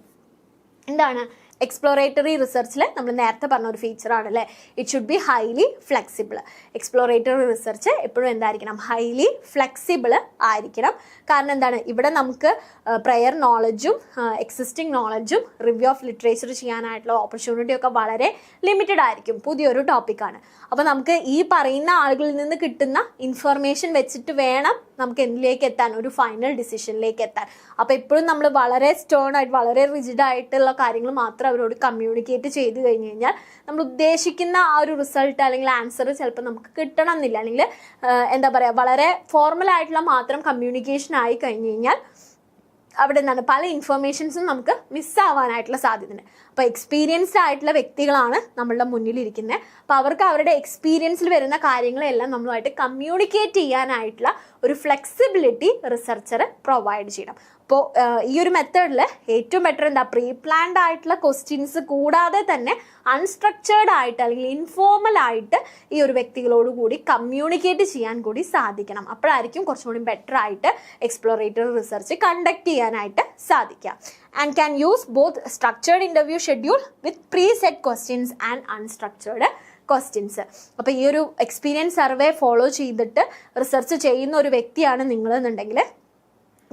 എന്താണ് എക്സ്പ്ലോറേറ്ററി റിസർച്ചിൽ നമ്മൾ നേരത്തെ പറഞ്ഞ ഒരു ഫീച്ചറാണ് അല്ലേ, it should be highly flexible. Exploratory research എപ്പോഴും എന്തായിരിക്കണം, ഹൈലി ഫ്ലെക്സിബിൾ ആയിരിക്കണം. കാരണം എന്താണ്, ഇവിടെ നമുക്ക് പ്രയർ നോളജും എക്സിസ്റ്റിംഗ് നോളജും റിവ്യൂ ഓഫ് ലിറ്ററേച്ചർ ചെയ്യാനായിട്ടുള്ള ഓപ്പർച്യൂണിറ്റി ഒക്കെ വളരെ ലിമിറ്റഡ് ആയിരിക്കും. പുതിയൊരു ടോപ്പിക്കാണ്. അപ്പോൾ നമുക്ക് ഈ പറയുന്ന ആളുകളിൽ നിന്ന് കിട്ടുന്ന ഇൻഫർമേഷൻ വെച്ചിട്ട് വേണം നമുക്ക് എന്തിലേക്ക് എത്താൻ, ഒരു ഫൈനൽ ഡിസിഷനിലേക്ക് എത്താൻ. അപ്പോൾ എപ്പോഴും നമ്മൾ വളരെ സ്റ്റേൺ ആയിട്ട് വളരെ റിജിഡ് ആയിട്ടുള്ള കാര്യങ്ങൾ മാത്രം അവരോട് കമ്മ്യൂണിക്കേറ്റ് ചെയ്ത് കഴിഞ്ഞ് കഴിഞ്ഞാൽ നമ്മൾ ഉദ്ദേശിക്കുന്ന ആ ഒരു റിസൾട്ട് അല്ലെങ്കിൽ ആൻസർ ചിലപ്പോൾ നമുക്ക് കിട്ടണം എന്നില്ല. അല്ലെങ്കിൽ എന്താ പറയുക, വളരെ ഫോർമൽ ആയിട്ടുള്ള മാത്രം കമ്മ്യൂണിക്കേഷൻ ആയി കഴിഞ്ഞ് കഴിഞ്ഞാൽ അവിടെ നിന്നാണ് പല ഇൻഫർമേഷൻസും നമുക്ക് മിസ്സാവാനായിട്ടുള്ള സാധ്യതയുണ്ട്. അപ്പോൾ എക്സ്പീരിയൻസ്ഡ് ആയിട്ടുള്ള വ്യക്തികളാണ് നമ്മളുടെ മുന്നിലിരിക്കുന്നത്. അപ്പോൾ അവർക്ക് അവരുടെ എക്സ്പീരിയൻസിൽ വരുന്ന കാര്യങ്ങളെല്ലാം നമ്മളുമായിട്ട് കമ്മ്യൂണിക്കേറ്റ് ചെയ്യാനായിട്ടുള്ള ഒരു ഫ്ലെക്സിബിലിറ്റി റിസർച്ചർ പ്രൊവൈഡ് ചെയ്യണം. അപ്പോൾ ഈ ഒരു മെത്തേഡിൽ ഏറ്റവും ബെറ്റർ എന്താ, പ്രീ പ്ലാൻഡ് ആയിട്ടുള്ള ക്വസ്റ്റ്യൻസ് കൂടാതെ തന്നെ അൺസ്ട്രക്ചേർഡ് ആയിട്ട് അല്ലെങ്കിൽ ഇൻഫോർമൽ ആയിട്ട് ഈ ഒരു വ്യക്തികളോട് കൂടി കമ്മ്യൂണിക്കേറ്റ് ചെയ്യാൻ കൂടി സാധിക്കണം. അപ്പോഴായിരിക്കും കുറച്ചും കൂടി ബെറ്റർ ആയിട്ട് എക്സ്പ്ലോറേറ്ററി റിസർച്ച് കണ്ടക്ട് ചെയ്യാനായിട്ട് സാധിക്കുക. And can use both structured interview schedule with pre set questions and unstructured questions. അപ്പോൾ ഈ ഒരു എക്സ്പീരിയൻസ് സർവേ ഫോളോ ചെയ്തിട്ട് റിസർച്ച് ചെയ്യുന്ന ഒരു വ്യക്തിയാണ് നിങ്ങളെന്നുണ്ടെങ്കിൽ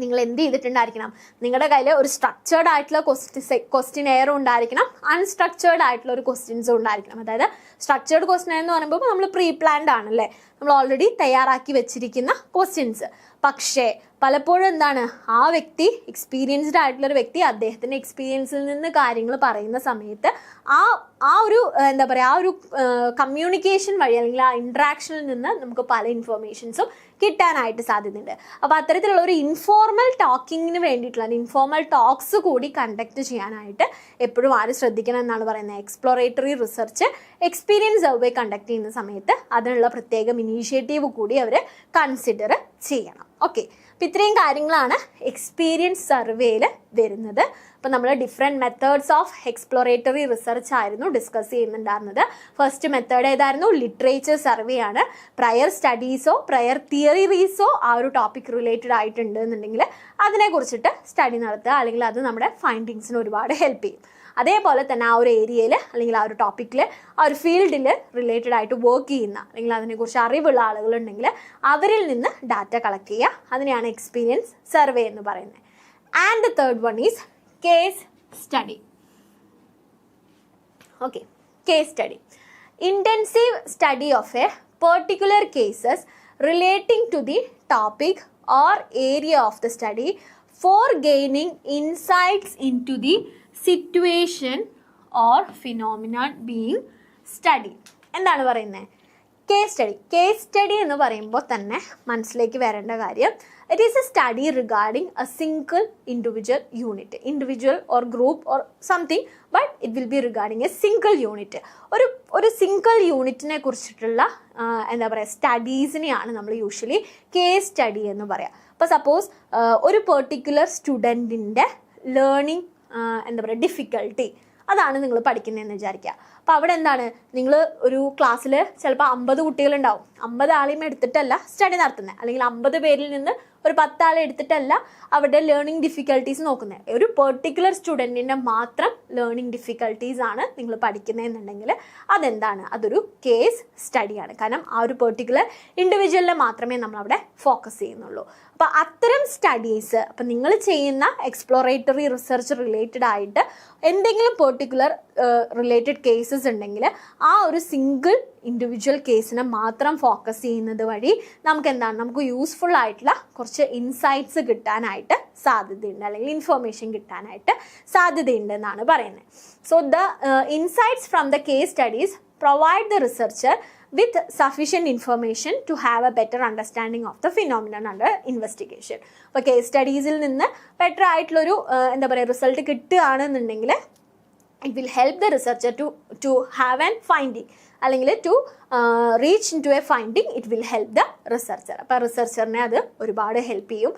നിങ്ങൾ എന്ത് ചെയ്തിട്ടുണ്ടായിരിക്കണം, നിങ്ങളുടെ കയ്യിൽ ഒരു സ്ട്രക്ചേർഡ് ആയിട്ടുള്ള ക്വസ്റ്റ്യൻ എയറും ഉണ്ടായിരിക്കണം, അൺസ്ട്രക്ചേർഡ് ആയിട്ടുള്ള ഒരു ക്വസ്റ്റ്യൻസും ഉണ്ടായിരിക്കണം. അതായത് സ്ട്രക്ചേർഡ് ക്വസ്റ്റ്യൻ എന്ന് പറയുമ്പോൾ നമ്മൾ പ്രീ പ്ലാൻഡ് ആണല്ലേ, നമ്മൾ ഓൾറെഡി തയ്യാറാക്കി വെച്ചിരിക്കുന്ന ക്വസ്റ്റ്യൻസ്. പക്ഷേ പലപ്പോഴും എന്താണ്, ആ വ്യക്തി എക്സ്പീരിയൻസ്ഡ് ആയിട്ടുള്ളൊരു വ്യക്തി അദ്ദേഹത്തിൻ്റെ എക്സ്പീരിയൻസിൽ നിന്ന് കാര്യങ്ങൾ പറയുന്ന സമയത്ത് ആ ഒരു എന്താ പറയുക, ആ ഒരു കമ്മ്യൂണിക്കേഷൻ വഴി അല്ലെങ്കിൽ ആ ഇൻട്രാക്ഷനിൽ നിന്ന് നമുക്ക് പല ഇൻഫർമേഷൻസും കിട്ടാനായിട്ട് സാധ്യതയുണ്ട്. അപ്പോൾ അത്തരത്തിലുള്ള ഒരു ഇൻഫോർമൽ ടോക്കിങ്ങിന് വേണ്ടിയിട്ടുള്ള ഇൻഫോർമൽ ടോക്സ് കൂടി കണ്ടക്ട് ചെയ്യാനായിട്ട് എപ്പോഴും ആരും ശ്രദ്ധിക്കണം എന്നാണ് പറയുന്നത്. Exploratory research experience survey conduct ചെയ്യുന്ന സമയത്ത് അതിനുള്ള പ്രത്യേകം ഇനീഷ്യേറ്റീവ് കൂടി അവർ കൺസിഡർ ചെയ്യണം. ഓക്കെ, അപ്പോൾ ഇത്രയും കാര്യങ്ങളാണ് എക്സ്പീരിയൻസ് സർവേയിൽ വരുന്നത്. അപ്പോൾ നമ്മൾ different methods of exploratory research ആയിരുന്നു ഡിസ്കസ് ചെയ്യുന്നുണ്ടായിരുന്നത്. ഫസ്റ്റ് മെത്തേഡ് ഏതായിരുന്നു, ലിറ്ററേച്ചർ സർവേ ആണ്. പ്രയർ സ്റ്റഡീസോ പ്രയർ തിയറീസോ ആ ഒരു ടോപ്പിക് റിലേറ്റഡ് ആയിട്ടുണ്ട് എന്നുണ്ടെങ്കിൽ അതിനെക്കുറിച്ചിട്ട് സ്റ്റഡി നടത്തുക, അല്ലെങ്കിൽ അത് നമ്മുടെ ഫൈൻഡിങ്സിന് ഒരുപാട് ഹെൽപ്പ് ചെയ്യും. അതേപോലെ തന്നെ ആ ഒരു ഏരിയയിൽ അല്ലെങ്കിൽ ആ ഒരു ടോപ്പിക്കിൽ ആ ഒരു ഫീൽഡിൽ റിലേറ്റഡ് ആയിട്ട് വർക്ക് ചെയ്യുന്ന അല്ലെങ്കിൽ അതിനെക്കുറിച്ച് അറിവുള്ള ആളുകളുണ്ടെങ്കിൽ അവരിൽ നിന്ന് ഡാറ്റ കളക്ട് ചെയ്യുക, അതിനെയാണ് എക്സ്പീരിയൻസ് സർവേ എന്ന് പറയുന്നത്. And the third one is case study. Okay, case study, intensive study of a particular cases relating to the topic or area of the study for gaining insights into the situation or phenomenon being studied. എന്താണ് പറയുന്നത്, case study. Case study എന്ന് പറയുമ്പോൾ തന്നെ മനസ്സിലേക്ക് വരേണ്ട കാര്യം, it is A study regarding A single individual unit, individual or group or something, but it will be regarding A single unit. ഒരു single യൂണിറ്റിനെ കുറിച്ചിട്ടുള്ള എന്താ പറയുക സ്റ്റഡീസിനെയാണ് നമ്മൾ യൂഷ്വലി കേസ് സ്റ്റഡി എന്ന് പറയുക. അപ്പോൾ സപ്പോസ് ഒരു പെർട്ടിക്കുലർ സ്റ്റുഡൻറ്റിൻ്റെ ലേണിംഗ് എന്താ പറയുക ഡിഫിക്കൽട്ടി അതാണ് നിങ്ങൾ പഠിക്കുന്നതെന്ന് വിചാരിക്കുക. അപ്പോൾ അവിടെ എന്താണ്, നിങ്ങൾ ഒരു ക്ലാസ്സിൽ ചിലപ്പോൾ 50 കുട്ടികളുണ്ടാവും, 50 ആളെയും എടുത്തിട്ടല്ല സ്റ്റഡി നടത്തുന്നത്, അല്ലെങ്കിൽ 50 പേരിൽ നിന്ന് ഒരു 10 ആളെ എടുത്തിട്ടല്ല അവരുടെ ലേണിംഗ് ഡിഫിക്കൽട്ടീസ് നോക്കുന്നത്. ഒരു പെർട്ടിക്കുലർ സ്റ്റുഡൻറ്റിൻ്റെ മാത്രം ലേണിംഗ് ഡിഫിക്കൽട്ടീസ് ആണ് നിങ്ങൾ പഠിക്കുന്നതെന്നുണ്ടെങ്കിൽ അതെന്താണ്, അതൊരു കേസ് സ്റ്റഡിയാണ്. കാരണം ആ ഒരു പെർട്ടിക്കുലർ ഇൻഡിവിജ്വലിനെ മാത്രമേ നമ്മളവിടെ ഫോക്കസ് ചെയ്യുന്നുള്ളൂ. അപ്പോൾ അത്തരം സ്റ്റഡീസ്, അപ്പം നിങ്ങൾ ചെയ്യുന്ന എക്സ്പ്ലോറേറ്ററി റിസർച്ച് റിലേറ്റഡ് ആയിട്ട് എന്തെങ്കിലും പെർട്ടിക്കുലർ റിലേറ്റഡ് കേസസ് ഉണ്ടെങ്കിൽ ആ ഒരു സിംഗിൾ ഇൻഡിവിജ്വൽ കേസിനെ മാത്രം ഫോക്കസ് ചെയ്യുന്നത് വഴി നമുക്ക് എന്താണ്, നമുക്ക് യൂസ്ഫുൾ ആയിട്ടുള്ള കുറച്ച് ഇൻസൈറ്റ്സ് കിട്ടാനായിട്ട് സാധ്യതയുണ്ട്, അല്ലെങ്കിൽ ഇൻഫർമേഷൻ കിട്ടാനായിട്ട് സാധ്യതയുണ്ട് എന്നാണ് പറയുന്നത്. So the insights from the case studies provide the researcher with sufficient information to have a better understanding of the phenomenon under investigation. അപ്പോൾ കേസ് സ്റ്റഡീസിൽ നിന്ന് ബെറ്റർ ആയിട്ടുള്ളൊരു എന്താ പറയുക റിസൾട്ട് കിട്ടുകയാണെന്നുണ്ടെങ്കിൽ it will help the researcher to have an finding, അല്ലെങ്കിൽ to reach into a finding it will help the researcher. അപ്പോൾ റിസർച്ചറിനെ അത് ഒരുപാട് ഹെൽപ്പ് ചെയ്യും.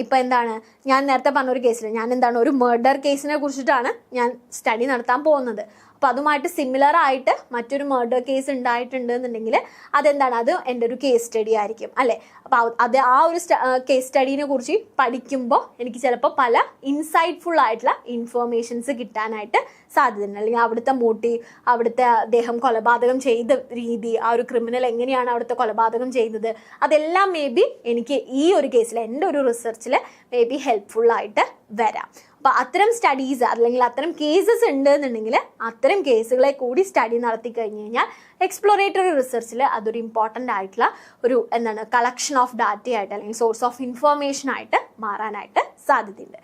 ഇപ്പോൾ എന്താണ്, ഞാൻ നേരത്തെ പറഞ്ഞൊരു കേസിൽ ഞാൻ എന്താണ് ഒരു മർഡർ കേസിനെ കുറിച്ചിട്ടാണ് ഞാൻ സ്റ്റഡി നടത്താൻ പോകുന്നത്. അപ്പോൾ അതുമായിട്ട് സിമിലർ ആയിട്ട് മറ്റൊരു മർഡർ കേസ് ഉണ്ടായിട്ടുണ്ട് എന്നുണ്ടെങ്കിൽ അതെന്താണ്, അത് എൻ്റെ ഒരു കേസ് സ്റ്റഡി ആയിരിക്കും അല്ലേ. അപ്പോൾ അത് ആ ഒരു കേസ് സ്റ്റഡീനെ കുറിച്ച് പഠിക്കുമ്പോൾ എനിക്ക് ചിലപ്പോൾ പല ഇൻസൈറ്റ്ഫുൾ ആയിട്ടുള്ള ഇൻഫർമേഷൻസ് കിട്ടാനായിട്ട് സാധ്യതയുണ്ട്. അല്ലെങ്കിൽ അവിടുത്തെ മോട്ടീവ്, അവിടുത്തെ അദ്ദേഹം കൊലപാതകം ചെയ്ത രീതി, ആ ഒരു ക്രിമിനൽ എങ്ങനെയാണ് അവിടുത്തെ കൊലപാതകം ചെയ്തത്, അതെല്ലാം മേ ബി എനിക്ക് ഈ ഒരു കേസിൽ എൻ്റെ ഒരു റിസർച്ചിൽ മേ ബി ഹെൽപ്ഫുള്ളായിട്ട് വരാം. അപ്പോൾ അത്തരം സ്റ്റഡീസ് അല്ലെങ്കിൽ അത്തരം കേസസ് ഉണ്ട് എന്നുണ്ടെങ്കിൽ അത്തരം കേസുകളെ കൂടി സ്റ്റഡി നടത്തി കഴിഞ്ഞ് കഴിഞ്ഞാൽ എക്സ്പ്ലോറേറ്ററി റിസർച്ചിൽ അതൊരു ഇമ്പോർട്ടൻ്റ് ആയിട്ടുള്ള ഒരു എന്താണ് കളക്ഷൻ ഓഫ് ഡാറ്റയായിട്ട് അല്ലെങ്കിൽ സോഴ്സ് ഓഫ് ഇൻഫർമേഷൻ ആയിട്ട് മാറാനായിട്ട് സാധ്യതയുണ്ട്.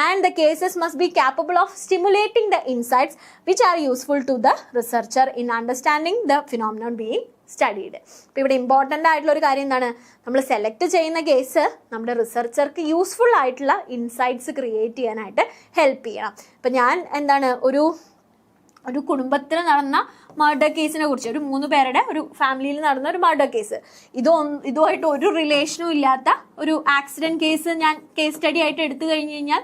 And the cases must be capable of stimulating the insights which are useful to the researcher in understanding the phenomenon being studied. അപ്പോൾ ഇവിടെ ഇമ്പോർട്ടൻ്റ് ആയിട്ടുള്ള ഒരു കാര്യം എന്താണ്, നമ്മൾ സെലക്ട് ചെയ്യുന്ന കേസ് നമ്മുടെ റിസർച്ചർക്ക് യൂസ്ഫുൾ ആയിട്ടുള്ള ഇൻസൈറ്റ്സ് ക്രിയേറ്റ് ചെയ്യാനായിട്ട് ഹെൽപ്പ് ചെയ്യണം. ഇപ്പം ഞാൻ എന്താണ് ഒരു കുടുംബത്തിൽ നടന്ന മർഡർ കേസിനെ കുറിച്ച്, ഒരു 3 പേരുടെ ഒരു ഫാമിലിയിൽ നടന്ന ഒരു മർഡർ കേസ്, ഇതുമായിട്ട് ഒരു റിലേഷനും ഇല്ലാത്ത ഒരു ആക്സിഡൻറ്റ് കേസ് ഞാൻ കേസ് സ്റ്റഡി ആയിട്ട് എടുത്തു കഴിഞ്ഞ് കഴിഞ്ഞാൽ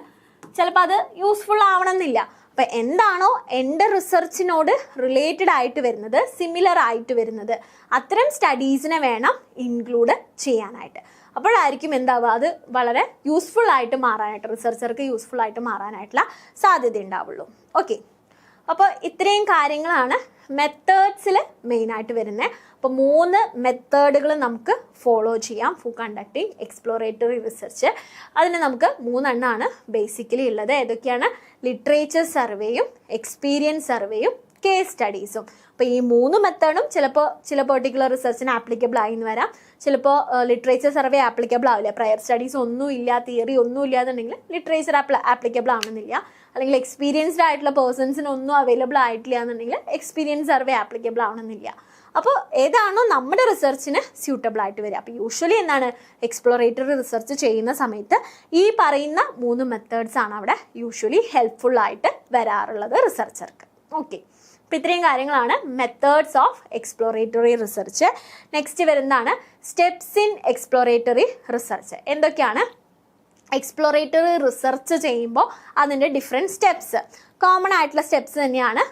ചിലപ്പോൾ അത് യൂസ്ഫുൾ ആവണമെന്നില്ല. അപ്പം എന്താണോ എൻ്റെ റിസർച്ചിനോട് റിലേറ്റഡ് ആയിട്ട് വരുന്നത്, സിമിലർ ആയിട്ട് വരുന്നത്, അത്തരം സ്റ്റഡീസിനെ വേണം ഇൻക്ലൂഡ് ചെയ്യാനായിട്ട്. അപ്പോഴായിരിക്കും എന്താവുക, അത് വളരെ യൂസ്ഫുൾ ആയിട്ട് മാറാനായിട്ട്, റിസർച്ചർക്ക് യൂസ്ഫുൾ ആയിട്ട് മാറാനായിട്ടുള്ള സാധ്യത ഉണ്ടാവുള്ളൂ. ഓക്കെ, അപ്പോൾ ഇത്രയും കാര്യങ്ങളാണ് മെത്തേഡ്സിൽ മെയിനായിട്ട് വരുന്നത്. അപ്പോൾ 3 മെത്തേഡുകൾ നമുക്ക് ഫോളോ ചെയ്യാം ഫോർ കണ്ടക്ടിങ് എക്സ്പ്ലോറേറ്ററി റിസർച്ച്. അതിന് നമുക്ക് 3 എണ്ണമാണ് ബേസിക്കലി ഉള്ളത്. ഏതൊക്കെയാണ്? ലിറ്ററേച്ചർ സർവേയും, എക്സ്പീരിയൻസ് സർവേയും, കേസ് സ്റ്റഡീസും. അപ്പോൾ ഈ 3 മെത്തേഡും ചിലപ്പോൾ ചില പെർട്ടിക്കുലർ റിസർച്ചിന് ആപ്ലിക്കബിൾ ആയി എന്ന് വരാം. ചിലപ്പോൾ ലിറ്ററേച്ചർ സർവേ ആപ്ലിക്കബിൾ ആവില്ല. പ്രയർ സ്റ്റഡീസ് ഒന്നും ഇല്ല, തിയറി ഒന്നും ഇല്ലാന്നുണ്ടെങ്കിൽ ലിറ്ററേച്ചർ ആപ്ലിക്കബിൾ ആവണമെന്നില്ല. അല്ലെങ്കിൽ എക്സ്പീരിയൻസ്ഡ് ആയിട്ടുള്ള പേഴ്സൺസിനൊന്നും അവൈലബിൾ ആയിട്ടില്ല എന്നുണ്ടെങ്കിൽ എക്സ്പീരിയൻസ് സർവേ ആപ്ലിക്കബിൾ ആവണമെന്നില്ല. അപ്പോൾ ഏതാണോ നമ്മുടെ റിസർച്ചിന് സ്യൂട്ടബിൾ ആയിട്ട് വരിക. അപ്പോൾ യൂഷ്വലി എന്താണ്, എക്സ്പ്ലോറേറ്ററി റിസർച്ച് ചെയ്യുന്ന സമയത്ത് ഈ പറയുന്ന 3 മെത്തേഡ്സ് ആണ് അവിടെ യൂഷ്വലി ഹെൽപ്ഫുൾ ആയിട്ട് വരാറുള്ളത് റിസർച്ചർക്ക്. ഓക്കെ, അപ്പോൾ ഇത്രയും കാര്യങ്ങളാണ് methods of exploratory research. Next വരുന്നതാണ് സ്റ്റെപ്സ് ഇൻ എക്സ്പ്ലോറേറ്ററി റിസർച്ച്. എന്തൊക്കെയാണ് എക്സ്പ്ലോറേറ്ററി റിസർച്ച് ചെയ്യുമ്പോൾ അതിൻ്റെ ഡിഫറെൻറ്റ് സ്റ്റെപ്സ്? കോമൺ ആയിട്ടുള്ള സ്റ്റെപ്സ് തന്നെയാണ്,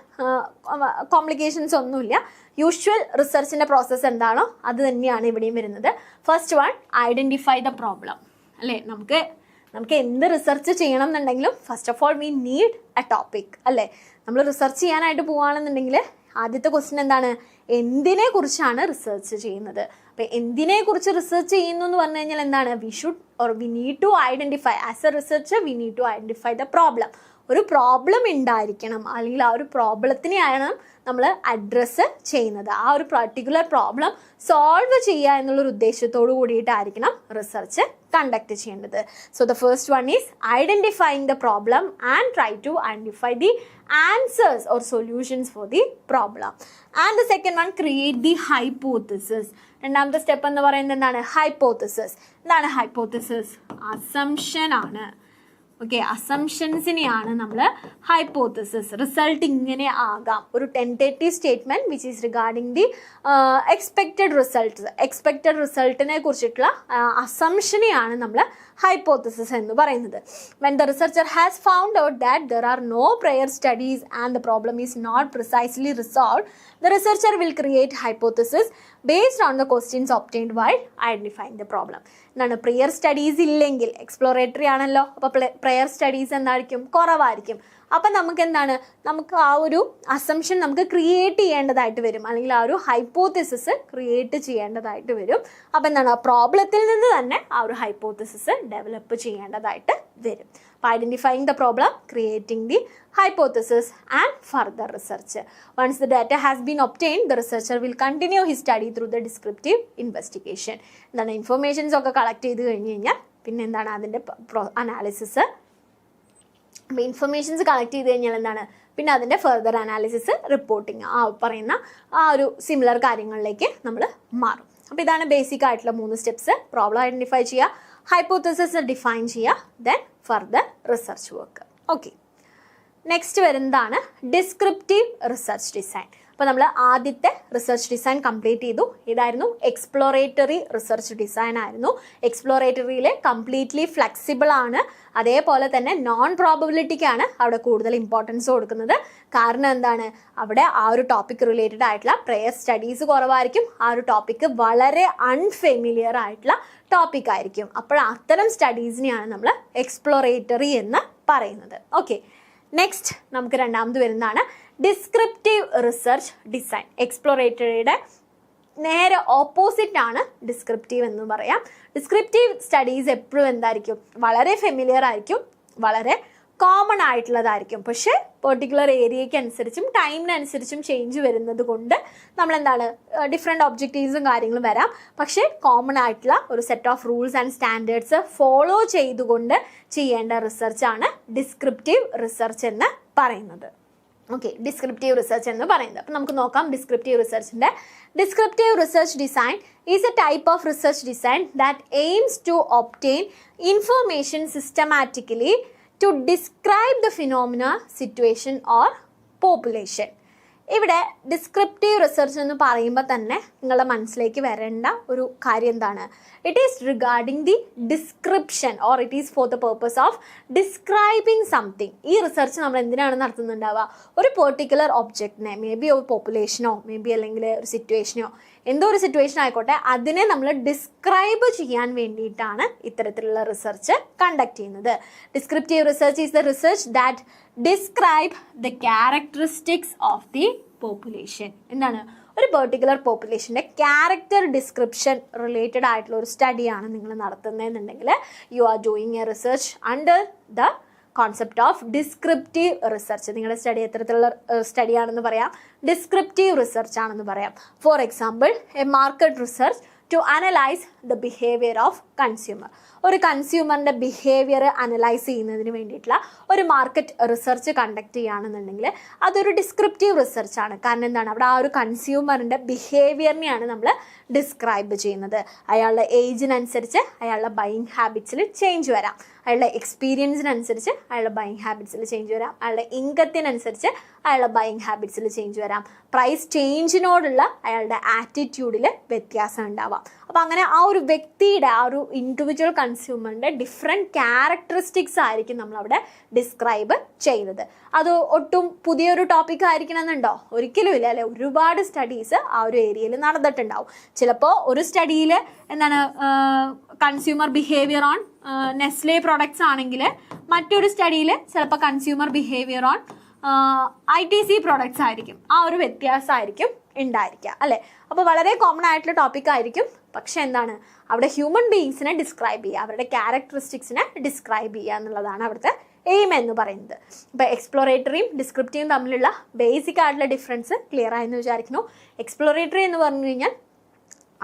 കോംപ്ലിക്കേഷൻസ് ഒന്നുമില്ല. യൂഷ്വൽ റിസർച്ചിൻ്റെ പ്രോസസ്സ് എന്താണോ അത് തന്നെയാണ് ഇവിടെയും വരുന്നത്. First one, identify the problem അല്ലേ. നമുക്ക് എന്ത് റിസർച്ച് ചെയ്യണം എന്നുണ്ടെങ്കിലും first of all we need A topic അല്ലേ. നമ്മൾ റിസർച്ച് ചെയ്യാനായിട്ട് പോവുകയാണെന്നുണ്ടെങ്കിൽ ആദ്യത്തെ ക്വസ്റ്റ്യൻ എന്താണ്, എന്തിനെ കുറിച്ചാണ് റിസർച്ച് ചെയ്യുന്നത്. അപ്പം എന്തിനെ കുറിച്ച് റിസർച്ച് ചെയ്യുന്നു എന്ന് പറഞ്ഞു കഴിഞ്ഞാൽ എന്താണ്, we need to identify, as a researcher we need to identify the problem. ഒരു പ്രോബ്ലം ഉണ്ടായിരിക്കണം, അല്ലെങ്കിൽ ആ ഒരു പ്രോബ്ലത്തിനെയാണ് നമ്മൾ അഡ്രസ്സ് ചെയ്യുന്നത്. ആ ഒരു പർട്ടിക്കുലർ പ്രോബ്ലം സോൾവ് ചെയ്യുക എന്നുള്ളൊരു ഉദ്ദേശത്തോടു കൂടിയിട്ടായിരിക്കണം റിസർച്ച് കണ്ടക്ട് ചെയ്യേണ്ടത്. So the first one is identifying the problem and try to identify the answers or solutions for the problem. And the second one, create the hypothesis. രണ്ടാമത്തെ step എന്ന് പറയുന്നത് എന്താണ്, hypothesis. എന്താണ് ഹൈപ്പോത്തിസിസ്? അസംഷൻ ആണ്. Okay, അസംഷൻസിനെയാണ് നമ്മൾ hypothesis. Result ഇങ്ങനെ ആകാം, ഒരു tentative statement which is regarding the expected റിസൾട്ടിനെ കുറിച്ചിട്ടുള്ള അസംഷനെയാണ് നമ്മൾ ഹൈപ്പോത്തിസിസ് എന്ന് പറയുന്നത്. When the researcher has found out that there are no prior studies and the problem is not precisely resolve, the researcher will create hypothesis based on the questions obtained while identifying the problem. എന്താണ്, prior studies ഇല്ലെങ്കിൽ, exploratory ആണല്ലോ, അപ്പോൾ prayer studies എന്തായിരിക്കും, കുറവായിരിക്കും. അപ്പം നമുക്ക് എന്താണ്, നമുക്ക് ആ ഒരു അസംഷൻ നമുക്ക് ക്രിയേറ്റ് ചെയ്യേണ്ടതായിട്ട് വരും, അല്ലെങ്കിൽ ആ ഒരു ഹൈപ്പോത്തിസിസ് ക്രിയേറ്റ് ചെയ്യേണ്ടതായിട്ട് വരും. അപ്പം എന്താണ്, ആ പ്രോബ്ലത്തിൽ നിന്ന് തന്നെ ആ ഒരു ഹൈപ്പോത്തിസിസ് ഡെവലപ്പ് ചെയ്യേണ്ടതായിട്ട് വരും. അപ്പോൾ identifying the problem, creating the hypothesis and further research. Once the data has been obtained, the researcher will continue his study through the descriptive investigation. എന്താണ്, ഇൻഫർമേഷൻസ് ഒക്കെ കളക്ട് ചെയ്ത് കഴിഞ്ഞ് കഴിഞ്ഞാൽ പിന്നെ എന്താണ് അതിൻ്റെ അനാലിസിസ്. അപ്പോൾ ഇൻഫർമേഷൻസ് കളക്ട് ചെയ്ത് കഴിഞ്ഞാൽ എന്താണ്, പിന്നെ അതിൻ്റെ ഫർദർ അനാലിസിസ്, റിപ്പോർട്ടിങ്, ആ പറയുന്ന ആ ഒരു സിമിലർ കാര്യങ്ങളിലേക്ക് നമ്മൾ മാറും. അപ്പോൾ ഇതാണ് ബേസിക് ആയിട്ടുള്ള 3 സ്റ്റെപ്സ്. പ്രോബ്ലം ഐഡൻറ്റിഫൈ ചെയ്യുക, ഹൈപ്പോത്തിസിസ് ഡിഫൈൻ ചെയ്യുക, then further research work. Okay, next വരുന്നതാണ് ഡിസ്ക്രിപ്റ്റീവ് റിസർച്ച് ഡിസൈൻ. അപ്പോൾ നമ്മൾ ആദ്യത്തെ റിസർച്ച് ഡിസൈൻ കംപ്ലീറ്റ് ചെയ്തു. ഇതായിരുന്നു എക്സ്പ്ലോറേറ്ററി റിസർച്ച് ഡിസൈൻ ആയിരുന്നു. എക്സ്പ്ലോറേറ്ററിയിൽ കംപ്ലീറ്റ്ലി ഫ്ലെക്സിബിൾ ആണ്. അതേപോലെ തന്നെ നോൺ പ്രോബബിലിറ്റിക്കാണ് അവിടെ കൂടുതൽ ഇമ്പോർട്ടൻസ് കൊടുക്കുന്നത്. കാരണം എന്താണ്, അവിടെ ആ ഒരു ടോപ്പിക് റിലേറ്റഡ് ആയിട്ടുള്ള പ്രയർ സ്റ്റഡീസ് കുറവായിരിക്കും. ആ ഒരു ടോപ്പിക്ക് വളരെ അൺഫെമിലിയർ ആയിട്ടുള്ള ടോപ്പിക് ആയിരിക്കും. അപ്പോൾ അത്തരം സ്റ്റഡീസിനെയാണ് നമ്മൾ എക്സ്പ്ലോറേറ്ററി എന്ന് പറയുന്നത്. ഓക്കെ, നെക്സ്റ്റ് നമുക്ക് രണ്ടാമത് വരുന്നതാണ് ഡിസ്ക്രിപ്റ്റീവ് റിസർച്ച് ഡിസൈൻ. എക്സ്പ്ലോറേറ്ററിയുടെ നേരെ ഓപ്പോസിറ്റ് ആണ് ഡിസ്ക്രിപ്റ്റീവ് എന്ന് പറയാം. ഡിസ്ക്രിപ്റ്റീവ് സ്റ്റഡീസ് എപ്പോഴും എന്തായിരിക്കും, വളരെ ഫെമിലിയർ ആയിരിക്കും, വളരെ കോമൺ ആയിട്ടുള്ളതായിരിക്കും. പക്ഷേ പെർട്ടിക്കുലർ ഏരിയയ്ക്ക് അനുസരിച്ചും ടൈമിനനുസരിച്ചും ചേഞ്ച് വരുന്നത് കൊണ്ട് നമ്മളെന്താണ് ഡിഫറെൻറ്റ് ഒബ്ജക്റ്റീവ്സും കാര്യങ്ങളും വരാം. പക്ഷേ കോമൺ ആയിട്ടുള്ള ഒരു set of rules and standards follow ചെയ്തുകൊണ്ട് ചെയ്യേണ്ട റിസർച്ചാണ് ഡിസ്ക്രിപ്റ്റീവ് റിസർച്ച് എന്ന് പറയുന്നത്. ഓക്കെ, ഡിസ്ക്രിപ്റ്റീവ് റിസർച്ച് എന്ന് പറയുന്നത്. അപ്പം നമുക്ക് നോക്കാം ഡിസ്ക്രിപ്റ്റീവ് റിസർച്ചിൻ്റെ. Descriptive research design is a type of research design that aims to obtain information systematically to describe the phenomena, situation or population. ഇവിടെ ഡിസ്ക്രിപ്റ്റീവ് റിസർച്ച് എന്ന് പറയുമ്പോൾ തന്നെ നിങ്ങളുടെ മനസ്സിലേക്ക് വരേണ്ട ഒരു കാര്യം എന്താണ്, it is regarding the description or it is for the purpose of describing something. ഈ റിസർച്ച് നമ്മൾ എന്തിനാണ് നടത്തുന്നുണ്ടാവുക, ഒരു പെർട്ടിക്കുലർ ഒബ്ജക്റ്റിനെ, മേ ബി ഒരു പോപ്പുലേഷനോ മേ ബി അല്ലെങ്കിൽ ഒരു സിറ്റുവേഷനോ, എന്തോ ഒരു സിറ്റുവേഷൻ ആയിക്കോട്ടെ, അതിനെ നമ്മൾ ഡിസ്ക്രൈബ് ചെയ്യാൻ വേണ്ടിയിട്ടാണ് ഇത്തരത്തിലുള്ള റിസർച്ച് കണ്ടക്ട് ചെയ്യുന്നത്. Descriptive research is the research that describe the characteristics of the population. എന്താണ്, ഒരു പെർട്ടിക്കുലർ പോപ്പുലേഷൻ്റെ ക്യാരക്ടർ ഡിസ്ക്രിപ്ഷൻ റിലേറ്റഡ് ആയിട്ടുള്ള ഒരു സ്റ്റഡിയാണ് നിങ്ങൾ നടത്തുന്നതെന്നുണ്ടെങ്കിൽ you are doing a research under the concept of descriptive research. നിങ്ങളുടെ സ്റ്റഡി എത്തരത്തിലുള്ള സ്റ്റഡിയാണെന്ന് പറയാം, ഡിസ്ക്രിപ്റ്റീവ് റിസർച്ച് ആണെന്ന് പറയാം. For example, a market research to analyse the behaviour of consumer. ഒരു കൺസ്യൂമറിൻ്റെ ബിഹേവിയർ അനലൈസ് ചെയ്യുന്നതിന് വേണ്ടിയിട്ടുള്ള ഒരു മാർക്കറ്റ് റിസർച്ച് കണ്ടക്ട് ചെയ്യുകയാണെന്നുണ്ടെങ്കിൽ അതൊരു ഡിസ്ക്രിപ്റ്റീവ് റിസർച്ചാണ്. കാരണം എന്താണ്, അവിടെ ആ ഒരു കൺസ്യൂമറിൻ്റെ ബിഹേവിയറിനെയാണ് നമ്മൾ ഡിസ്ക്രൈബ് ചെയ്യുന്നത്. അയാളുടെ ഏജിനനുസരിച്ച് അയാളുടെ ബൈയിങ് ഹാബിറ്റ്സിൽ ചേഞ്ച് വരാം, അയാളുടെ എക്സ്പീരിയൻസിനനുസരിച്ച് അയാളുടെ ബൈയിങ് ഹാബിറ്റ്സിൽ ചേഞ്ച് വരാം, അയാളുടെ ഇൻകത്തിനനുസരിച്ച് അയാളുടെ ബൈയിങ് ഹാബിറ്റ്സിൽ ചേഞ്ച് വരാം, പ്രൈസ് ചേഞ്ചിനോടുള്ള അയാളുടെ ആറ്റിറ്റ്യൂഡിൽ വ്യത്യാസം ഉണ്ടാവാം. അപ്പോൾ അങ്ങനെ ആ ഒരു വ്യക്തിയുടെ, ആ ഒരു ഇൻഡിവിജ്വൽ കൺസ്യൂമറിൻ്റെ ഡിഫറെൻറ്റ് ക്യാരക്ടറിസ്റ്റിക്സ് ആയിരിക്കും നമ്മളവിടെ ഡിസ്ക്രൈബ് ചെയ്യുന്നത്. അത് ഒട്ടും പുതിയൊരു ടോപ്പിക് ആയിരിക്കണമെന്നുണ്ടോ, ഒരിക്കലും ഇല്ല അല്ലേ. ഒരുപാട് സ്റ്റഡീസ് ആ ഒരു ഏരിയയിൽ നടന്നിട്ടുണ്ടാവും. ചിലപ്പോൾ ഒരു സ്റ്റഡിയിൽ എന്താണ് consumer behaviour on Nestle products ആണെങ്കിൽ മറ്റൊരു സ്റ്റഡിയിൽ ചിലപ്പോൾ consumer behaviour on ITC products ആയിരിക്കും. ആ ഒരു വ്യത്യാസമായിരിക്കും ഉണ്ടായിരിക്കുക അല്ലേ. അപ്പോൾ വളരെ കോമൺ ആയിട്ടുള്ള ടോപ്പിക് ആയിരിക്കും, പക്ഷെ എന്താണ്, അവിടെ ഹ്യൂമൻ ബീയിങ്സിനെ ഡിസ്ക്രൈബ് ചെയ്യുക, അവരുടെ ക്യാരക്ടറിസ്റ്റിക്സിനെ ഡിസ്ക്രൈബ് ചെയ്യുക എന്നുള്ളതാണ് അവിടുത്തെ എയിം എന്ന് പറയുന്നത്. ഇപ്പോൾ എക്സ്പ്ലോറേറ്ററിയും ഡിസ്ക്രിപ്റ്റീവും തമ്മിലുള്ള ബേസിക് ആയിട്ടുള്ള ഡിഫറൻസ് ക്ലിയർ ആയെന്ന് വിചാരിക്കുന്നു. എക്സ്പ്ലോറേറ്ററി എന്ന് പറഞ്ഞു കഴിഞ്ഞാൽ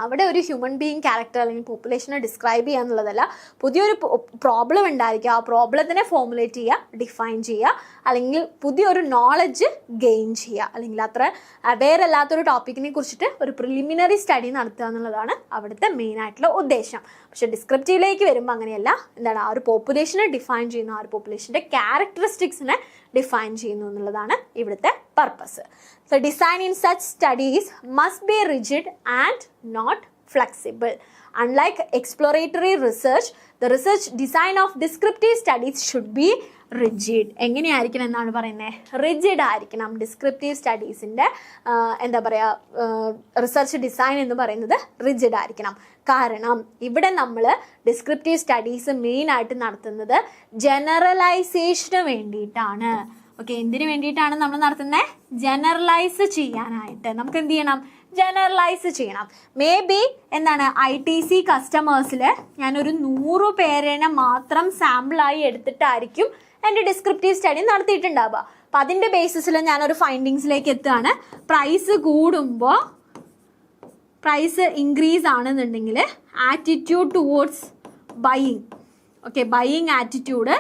അവിടെ ഒരു ഹ്യൂമൻ ബീയിങ് ക്യാരക്ടർ അല്ലെങ്കിൽ പോപ്പുലേഷനെ ഡിസ്ക്രൈബ് ചെയ്യുക എന്നുള്ളതല്ല, പുതിയൊരു പ്രോബ്ലം ഉണ്ടായിരിക്കുക, ആ പ്രോബ്ലത്തിനെ ഫോർമുലേറ്റ് ചെയ്യുക, ഡിഫൈൻ ചെയ്യുക, അല്ലെങ്കിൽ പുതിയൊരു നോളജ് ഗെയിൻ ചെയ്യുക, അല്ലെങ്കിൽ അത്ര അവെയർ അല്ലാത്തൊരു ടോപ്പിക്കിനെ കുറിച്ചിട്ട് ഒരു പ്രിലിമിനറി സ്റ്റഡി നടത്തുക എന്നുള്ളതാണ് അവിടുത്തെ മെയിൻ ആയിട്ടുള്ള ഉദ്ദേശം. പക്ഷേ ഡിസ്ക്രിപ്റ്റീവിലേക്ക് വരുമ്പോൾ അങ്ങനെയല്ല. എന്താണ്, ആ ഒരു പോപ്പുലേഷനെ ഡിഫൈൻ ചെയ്യുന്നു, ആ ഒരു പോപ്പുലേഷൻ്റെ ക്യാരക്ടറിസ്റ്റിക്സിനെ ഡിഫൈൻ ചെയ്യുന്നു എന്നുള്ളതാണ് ഇവിടുത്തെ purpose. So design in such studies must be rigid and not flexible. Unlike exploratory research, the research design of descriptive studies should be rigid. എങ്ങനെയായിരിക്കണം എന്നാണ് പറയുന്നത്, റിജിഡ് ആയിരിക്കണം. ഡിസ്ക്രിപ്റ്റീവ് സ്റ്റഡീസിൻ്റെ എന്താ പറയുക, റിസർച്ച് ഡിസൈൻ എന്ന് പറയുന്നത് റിജിഡ് ആയിരിക്കണം. കാരണം ഇവിടെ നമ്മൾ ഡിസ്ക്രിപ്റ്റീവ് സ്റ്റഡീസ് മെയിനായിട്ട് നടത്തുന്നത് ജനറലൈസേഷന് വേണ്ടിയിട്ടാണ്. ഓക്കെ, എന്തിനു വേണ്ടിയിട്ടാണ് നമ്മൾ നടത്തുന്നത്, ജനറലൈസ് ചെയ്യാനായിട്ട്. നമുക്ക് എന്ത് ചെയ്യണം, ജനറലൈസ് ചെയ്യണം. മേ ബി എന്താണ്, ITC കസ്റ്റമേഴ്സിൽ ഞാനൊരു 100 പേരെ മാത്രം സാമ്പിളായി എടുത്തിട്ടായിരിക്കും എൻ്റെ ഡിസ്ക്രിപ്റ്റീവ് സ്റ്റഡി നടത്തിയിട്ടുണ്ടാവുക. അപ്പം അതിൻ്റെ ബേസിസിൽ ഞാനൊരു ഫൈൻഡിങ്സിലേക്ക് എത്തുകയാണ്. പ്രൈസ് കൂടുമ്പോൾ, പ്രൈസ് ഇൻക്രീസ് ആണെന്നുണ്ടെങ്കിൽ attitude towards buying, okay, buying attitude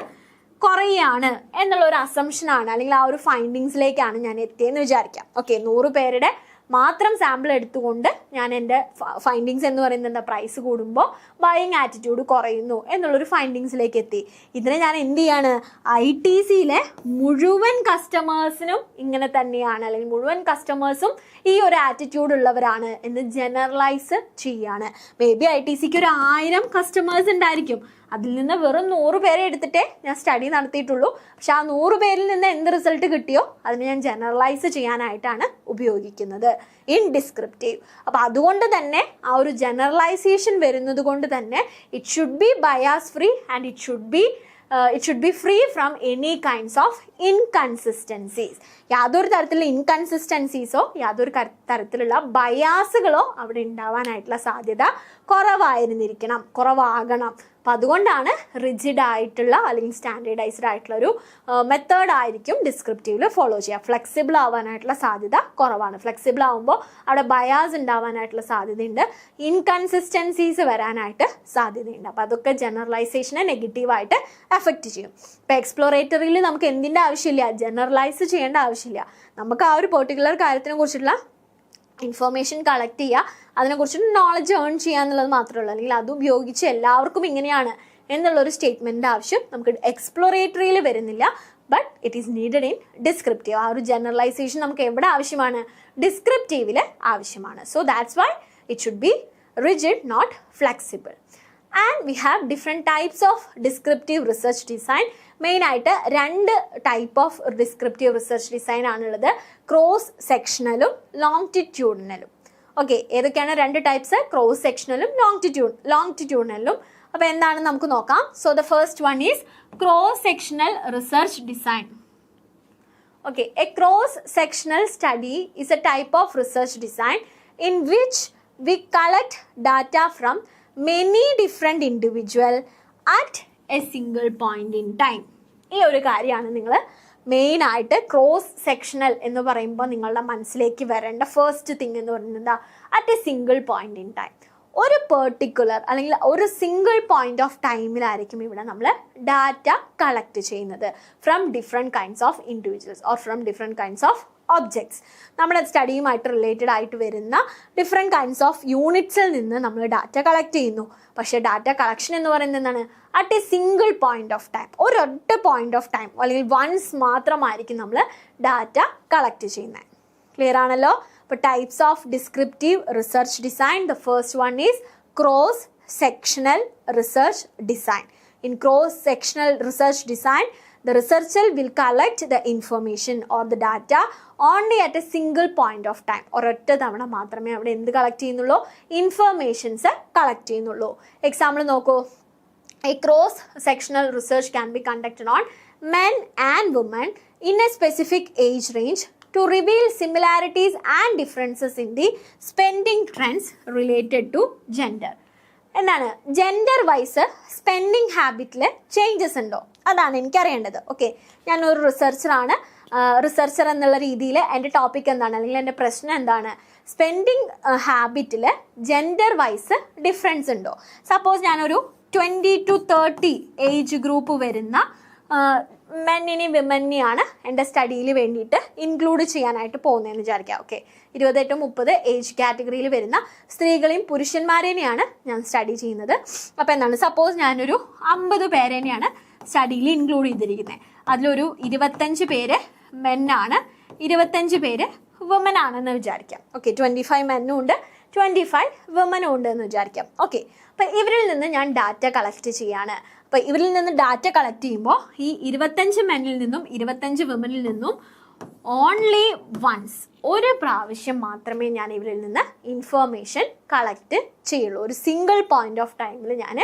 കുറയാണ് എന്നുള്ളൊരു അസംഷനാണ്, അല്ലെങ്കിൽ ആ ഒരു ഫൈൻഡിങ്സിലേക്കാണ് ഞാൻ എത്തിയെന്ന് വിചാരിക്കാം. ഓക്കെ, 100 പേരുടെ മാത്രം സാമ്പിൾ എടുത്തുകൊണ്ട് ഞാൻ എൻ്റെ ഫൈൻഡിങ്സ് എന്ന് പറയുന്നത് എന്താ, പ്രൈസ് കൂടുമ്പോൾ ബൈയിങ് ആറ്റിറ്റ്യൂഡ് കുറയുന്നു എന്നുള്ളൊരു ഫൈൻഡിങ്സിലേക്ക് എത്തി. ഇതിനെ ഞാൻ എന്ത് ചെയ്യാണ്, ITCയിലെ മുഴുവൻ കസ്റ്റമേഴ്സിനും ഇങ്ങനെ തന്നെയാണ്, അല്ലെങ്കിൽ മുഴുവൻ കസ്റ്റമേഴ്സും ഈ ഒരു ആറ്റിറ്റ്യൂഡ് ഉള്ളവരാണ് എന്ന് ജനറലൈസ് ചെയ്യാണ്. മേ ബി ITCക്ക് ഒരു 1000 കസ്റ്റമേഴ്സ് ഉണ്ടായിരിക്കും, അതിൽ നിന്ന് വെറും 100 പേരെ എടുത്തിട്ടേ ഞാൻ സ്റ്റഡി നടത്തിയിട്ടുള്ളൂ. പക്ഷെ ആ 100 പേരിൽ നിന്ന് എന്ത് റിസൾട്ട് കിട്ടിയോ അതിന് ഞാൻ ജനറലൈസ് ചെയ്യാനായിട്ടാണ് ഉപയോഗിക്കുന്നത് ഇൻ ഡിസ്ക്രിപ്റ്റീവ്. അപ്പോൾ അതുകൊണ്ട് തന്നെ ആ ഒരു ജനറലൈസേഷൻ വരുന്നത് കൊണ്ട് തന്നെ it should B bias free and it should B free from any kinds of inconsistencies. യാതൊരു തരത്തിലുള്ള ഇൻകൺസിസ്റ്റൻസീസോ യാതൊരു തരത്തിലുള്ള ബയാസുകളോ അവിടെ ഉണ്ടാവാനായിട്ടുള്ള സാധ്യത കുറവാകണം. അപ്പം അതുകൊണ്ടാണ് റിജിഡ് ആയിട്ടുള്ള അല്ലെങ്കിൽ സ്റ്റാൻഡേർഡൈസ്ഡ് ആയിട്ടുള്ള ഒരു മെത്തേഡ് ആയിരിക്കും ഡിസ്ക്രിപ്റ്റീവിൽ ഫോളോ ചെയ്യുക. ഫ്ലെക്സിബിൾ ആവാനായിട്ടുള്ള സാധ്യത കുറവാണ്. ഫ്ലെക്സിബിൾ ആകുമ്പോൾ അവിടെ ബയാസ് ഉണ്ടാവാനായിട്ടുള്ള സാധ്യതയുണ്ട്, ഇൻകൺസിസ്റ്റൻസീസ് വരാനായിട്ട് സാധ്യതയുണ്ട്. അപ്പോൾ അതൊക്കെ ജനറലൈസേഷനെ നെഗറ്റീവായിട്ട് എഫക്റ്റ് ചെയ്യും. ഇപ്പോൾ എക്സ്പ്ലോറേറ്ററിയിൽ നമുക്ക് എന്തിൻ്റെ ആവശ്യമില്ല, ജനറലൈസ് ചെയ്യേണ്ട ആവശ്യമില്ല. നമുക്ക് ആ ഒരു പെർട്ടിക്കുലർ കാര്യത്തിനെ കുറിച്ചുള്ള ഇൻഫർമേഷൻ കളക്ട് ചെയ്യുക, അതിനെക്കുറിച്ച് നോളജ് ഏൺ ചെയ്യുക എന്നുള്ളത് മാത്രമേ ഉള്ളൂ. അല്ലെങ്കിൽ അത് ഉപയോഗിച്ച് എല്ലാവർക്കും ഇങ്ങനെയാണ് എന്നുള്ളൊരു സ്റ്റേറ്റ്മെൻറ്റിൻ്റെ ആവശ്യം നമുക്ക് എക്സ്പ്ലോറേറ്ററിയിൽ വരുന്നില്ല. But it is needed in descriptive. ആ ഒരു ജനറലൈസേഷൻ നമുക്ക് എവിടെ ആവശ്യമാണ്, ഡിസ്ക്രിപ്റ്റീവിൽ ആവശ്യമാണ്. So that's why it should be rigid, not flexible. And we have different types of descriptive research design. മെയിനായിട്ട് 2 type of descriptive research design ആണുള്ളത്, ക്രോസ് സെക്ഷണലും ലോങ്റ്റിറ്റ്യൂഡിനലും. ഓക്കെ, ഏതൊക്കെയാണ് 2 ടൈപ്സ്, ക്രോസ് സെക്ഷണലും ലോങ്റ്റിറ്റ്യൂഡിനലും. അപ്പോൾ എന്താണെന്ന് നമുക്ക് നോക്കാം. So the first one is cross sectional research design. Okay, a cross-sectional study is a type of research design in which we collect data from many different individuals at a single point in time. ഈ ഒരു കാര്യമാണ് നിങ്ങൾ മെയിനായിട്ട് cross sectional എന്ന് പറയുമ്പോൾ നിങ്ങളുടെ മനസ്സിലേക്ക് വരേണ്ട ഫസ്റ്റ് തിങ് എന്ന് പറയുന്നത് എന്താ, at A single point in time. ഒരു പെർട്ടിക്കുലർ അല്ലെങ്കിൽ ഒരു സിംഗിൾ പോയിന്റ് ഓഫ് ടൈമിലായിരിക്കും ഇവിടെ നമ്മൾ ഡാറ്റ കളക്ട് ചെയ്യുന്നത് from different kinds of individuals or from different kinds of objects. നമ്മുടെ സ്റ്റഡിയുമായിട്ട് റിലേറ്റഡ് ആയിട്ട് വരുന്ന ഡിഫറെൻറ്റ് കൈൻഡ്സ് ഓഫ് യൂണിറ്റ്സിൽ നിന്ന് നമ്മൾ ഡാറ്റ കളക്ട് ചെയ്യുന്നു. പക്ഷേ ഡാറ്റ കളക്ഷൻ എന്ന് പറയുന്നത് എന്താണ്, at A single point of time, ഒരൊറ്റ പോയിന്റ് ഓഫ് ടൈം അല്ലെങ്കിൽ വൺസ് മാത്രമായിരിക്കും നമ്മൾ ഡാറ്റ കളക്ട് ചെയ്യുന്നത്. ക്ലിയർ ആണല്ലോ? അപ്പോൾ types of descriptive research design, the first one is cross sectional research design. In cross sectional research design, the researcher will collect the information or the data only at a single point of time. ഒരൊറ്റ തവണ മാത്രമേ അവിടെ എന്ത് collect ചെയ്യുന്നുള്ളൂ, informations collect ചെയ്യുന്നുള്ളൂ. Example നോക്കൂ. A cross-sectional research can be conducted on men and women in a specific age range to reveal similarities and differences in the spending trends related to gender. എന്താണ്, gender vice spending ഹാബിറ്റിൽ changes ഉണ്ടോ, അതാണ് എനിക്കറിയേണ്ടത്. Okay, ഞാനൊരു റിസർച്ചറാണ്. Researcher എന്നുള്ള രീതിയിൽ എൻ്റെ topic എന്താണ് അല്ലെങ്കിൽ എൻ്റെ പ്രശ്നം എന്താണ്, സ്പെൻഡിങ് ഹാബിറ്റിൽ ജെൻഡർ വൈസ് ഡിഫറൻസ് ഉണ്ടോ. സപ്പോസ് ഞാനൊരു 20 to 30 ഏജ് ഗ്രൂപ്പ് വരുന്ന മെന്നിനെയും വിമനെയാണ് എൻ്റെ സ്റ്റഡിയിൽ വേണ്ടിയിട്ട് ഇൻക്ലൂഡ് ചെയ്യാനായിട്ട് പോകുന്നതെന്ന് വിചാരിക്കാം. ഓക്കെ, 28 to 30 ഏജ് കാറ്റഗറിയിൽ വരുന്ന സ്ത്രീകളെയും പുരുഷന്മാരെയാണ് ഞാൻ സ്റ്റഡി ചെയ്യുന്നത്. അപ്പോൾ എന്താണ്, സപ്പോസ് ഞാനൊരു 50 പേരെയാണ് സ്റ്റഡിയിൽ ഇൻക്ലൂഡ് ചെയ്തിരിക്കുന്നത്. അതിലൊരു 25 പേര് മെന്നാണ്, 25 പേര് വുമൻ ആണെന്ന് വിചാരിക്കാം. ഓക്കെ, 25 മെന്നും ഉണ്ട്, 25 വുമനും ഉണ്ട് എന്ന് വിചാരിക്കാം. ഓക്കെ, അപ്പോൾ ഇവരിൽ നിന്ന് ഞാൻ ഡാറ്റ കളക്ട് ചെയ്യാണ്. അപ്പോൾ ഇവരിൽ നിന്ന് ഡാറ്റ കളക്ട് ചെയ്യുമ്പോൾ ഈ 25 മെന്നിൽ നിന്നും 25 വുമനിൽ നിന്നും ഓൺലി വൺസ്, ഒരു പ്രാവശ്യം മാത്രമേ ഞാൻ ഇവരിൽ നിന്ന് ഇൻഫർമേഷൻ കളക്ട് ചെയ്യുള്ളൂ. ഒരു സിംഗിൾ പോയിന്റ് ഓഫ് ടൈമിൽ ഞാൻ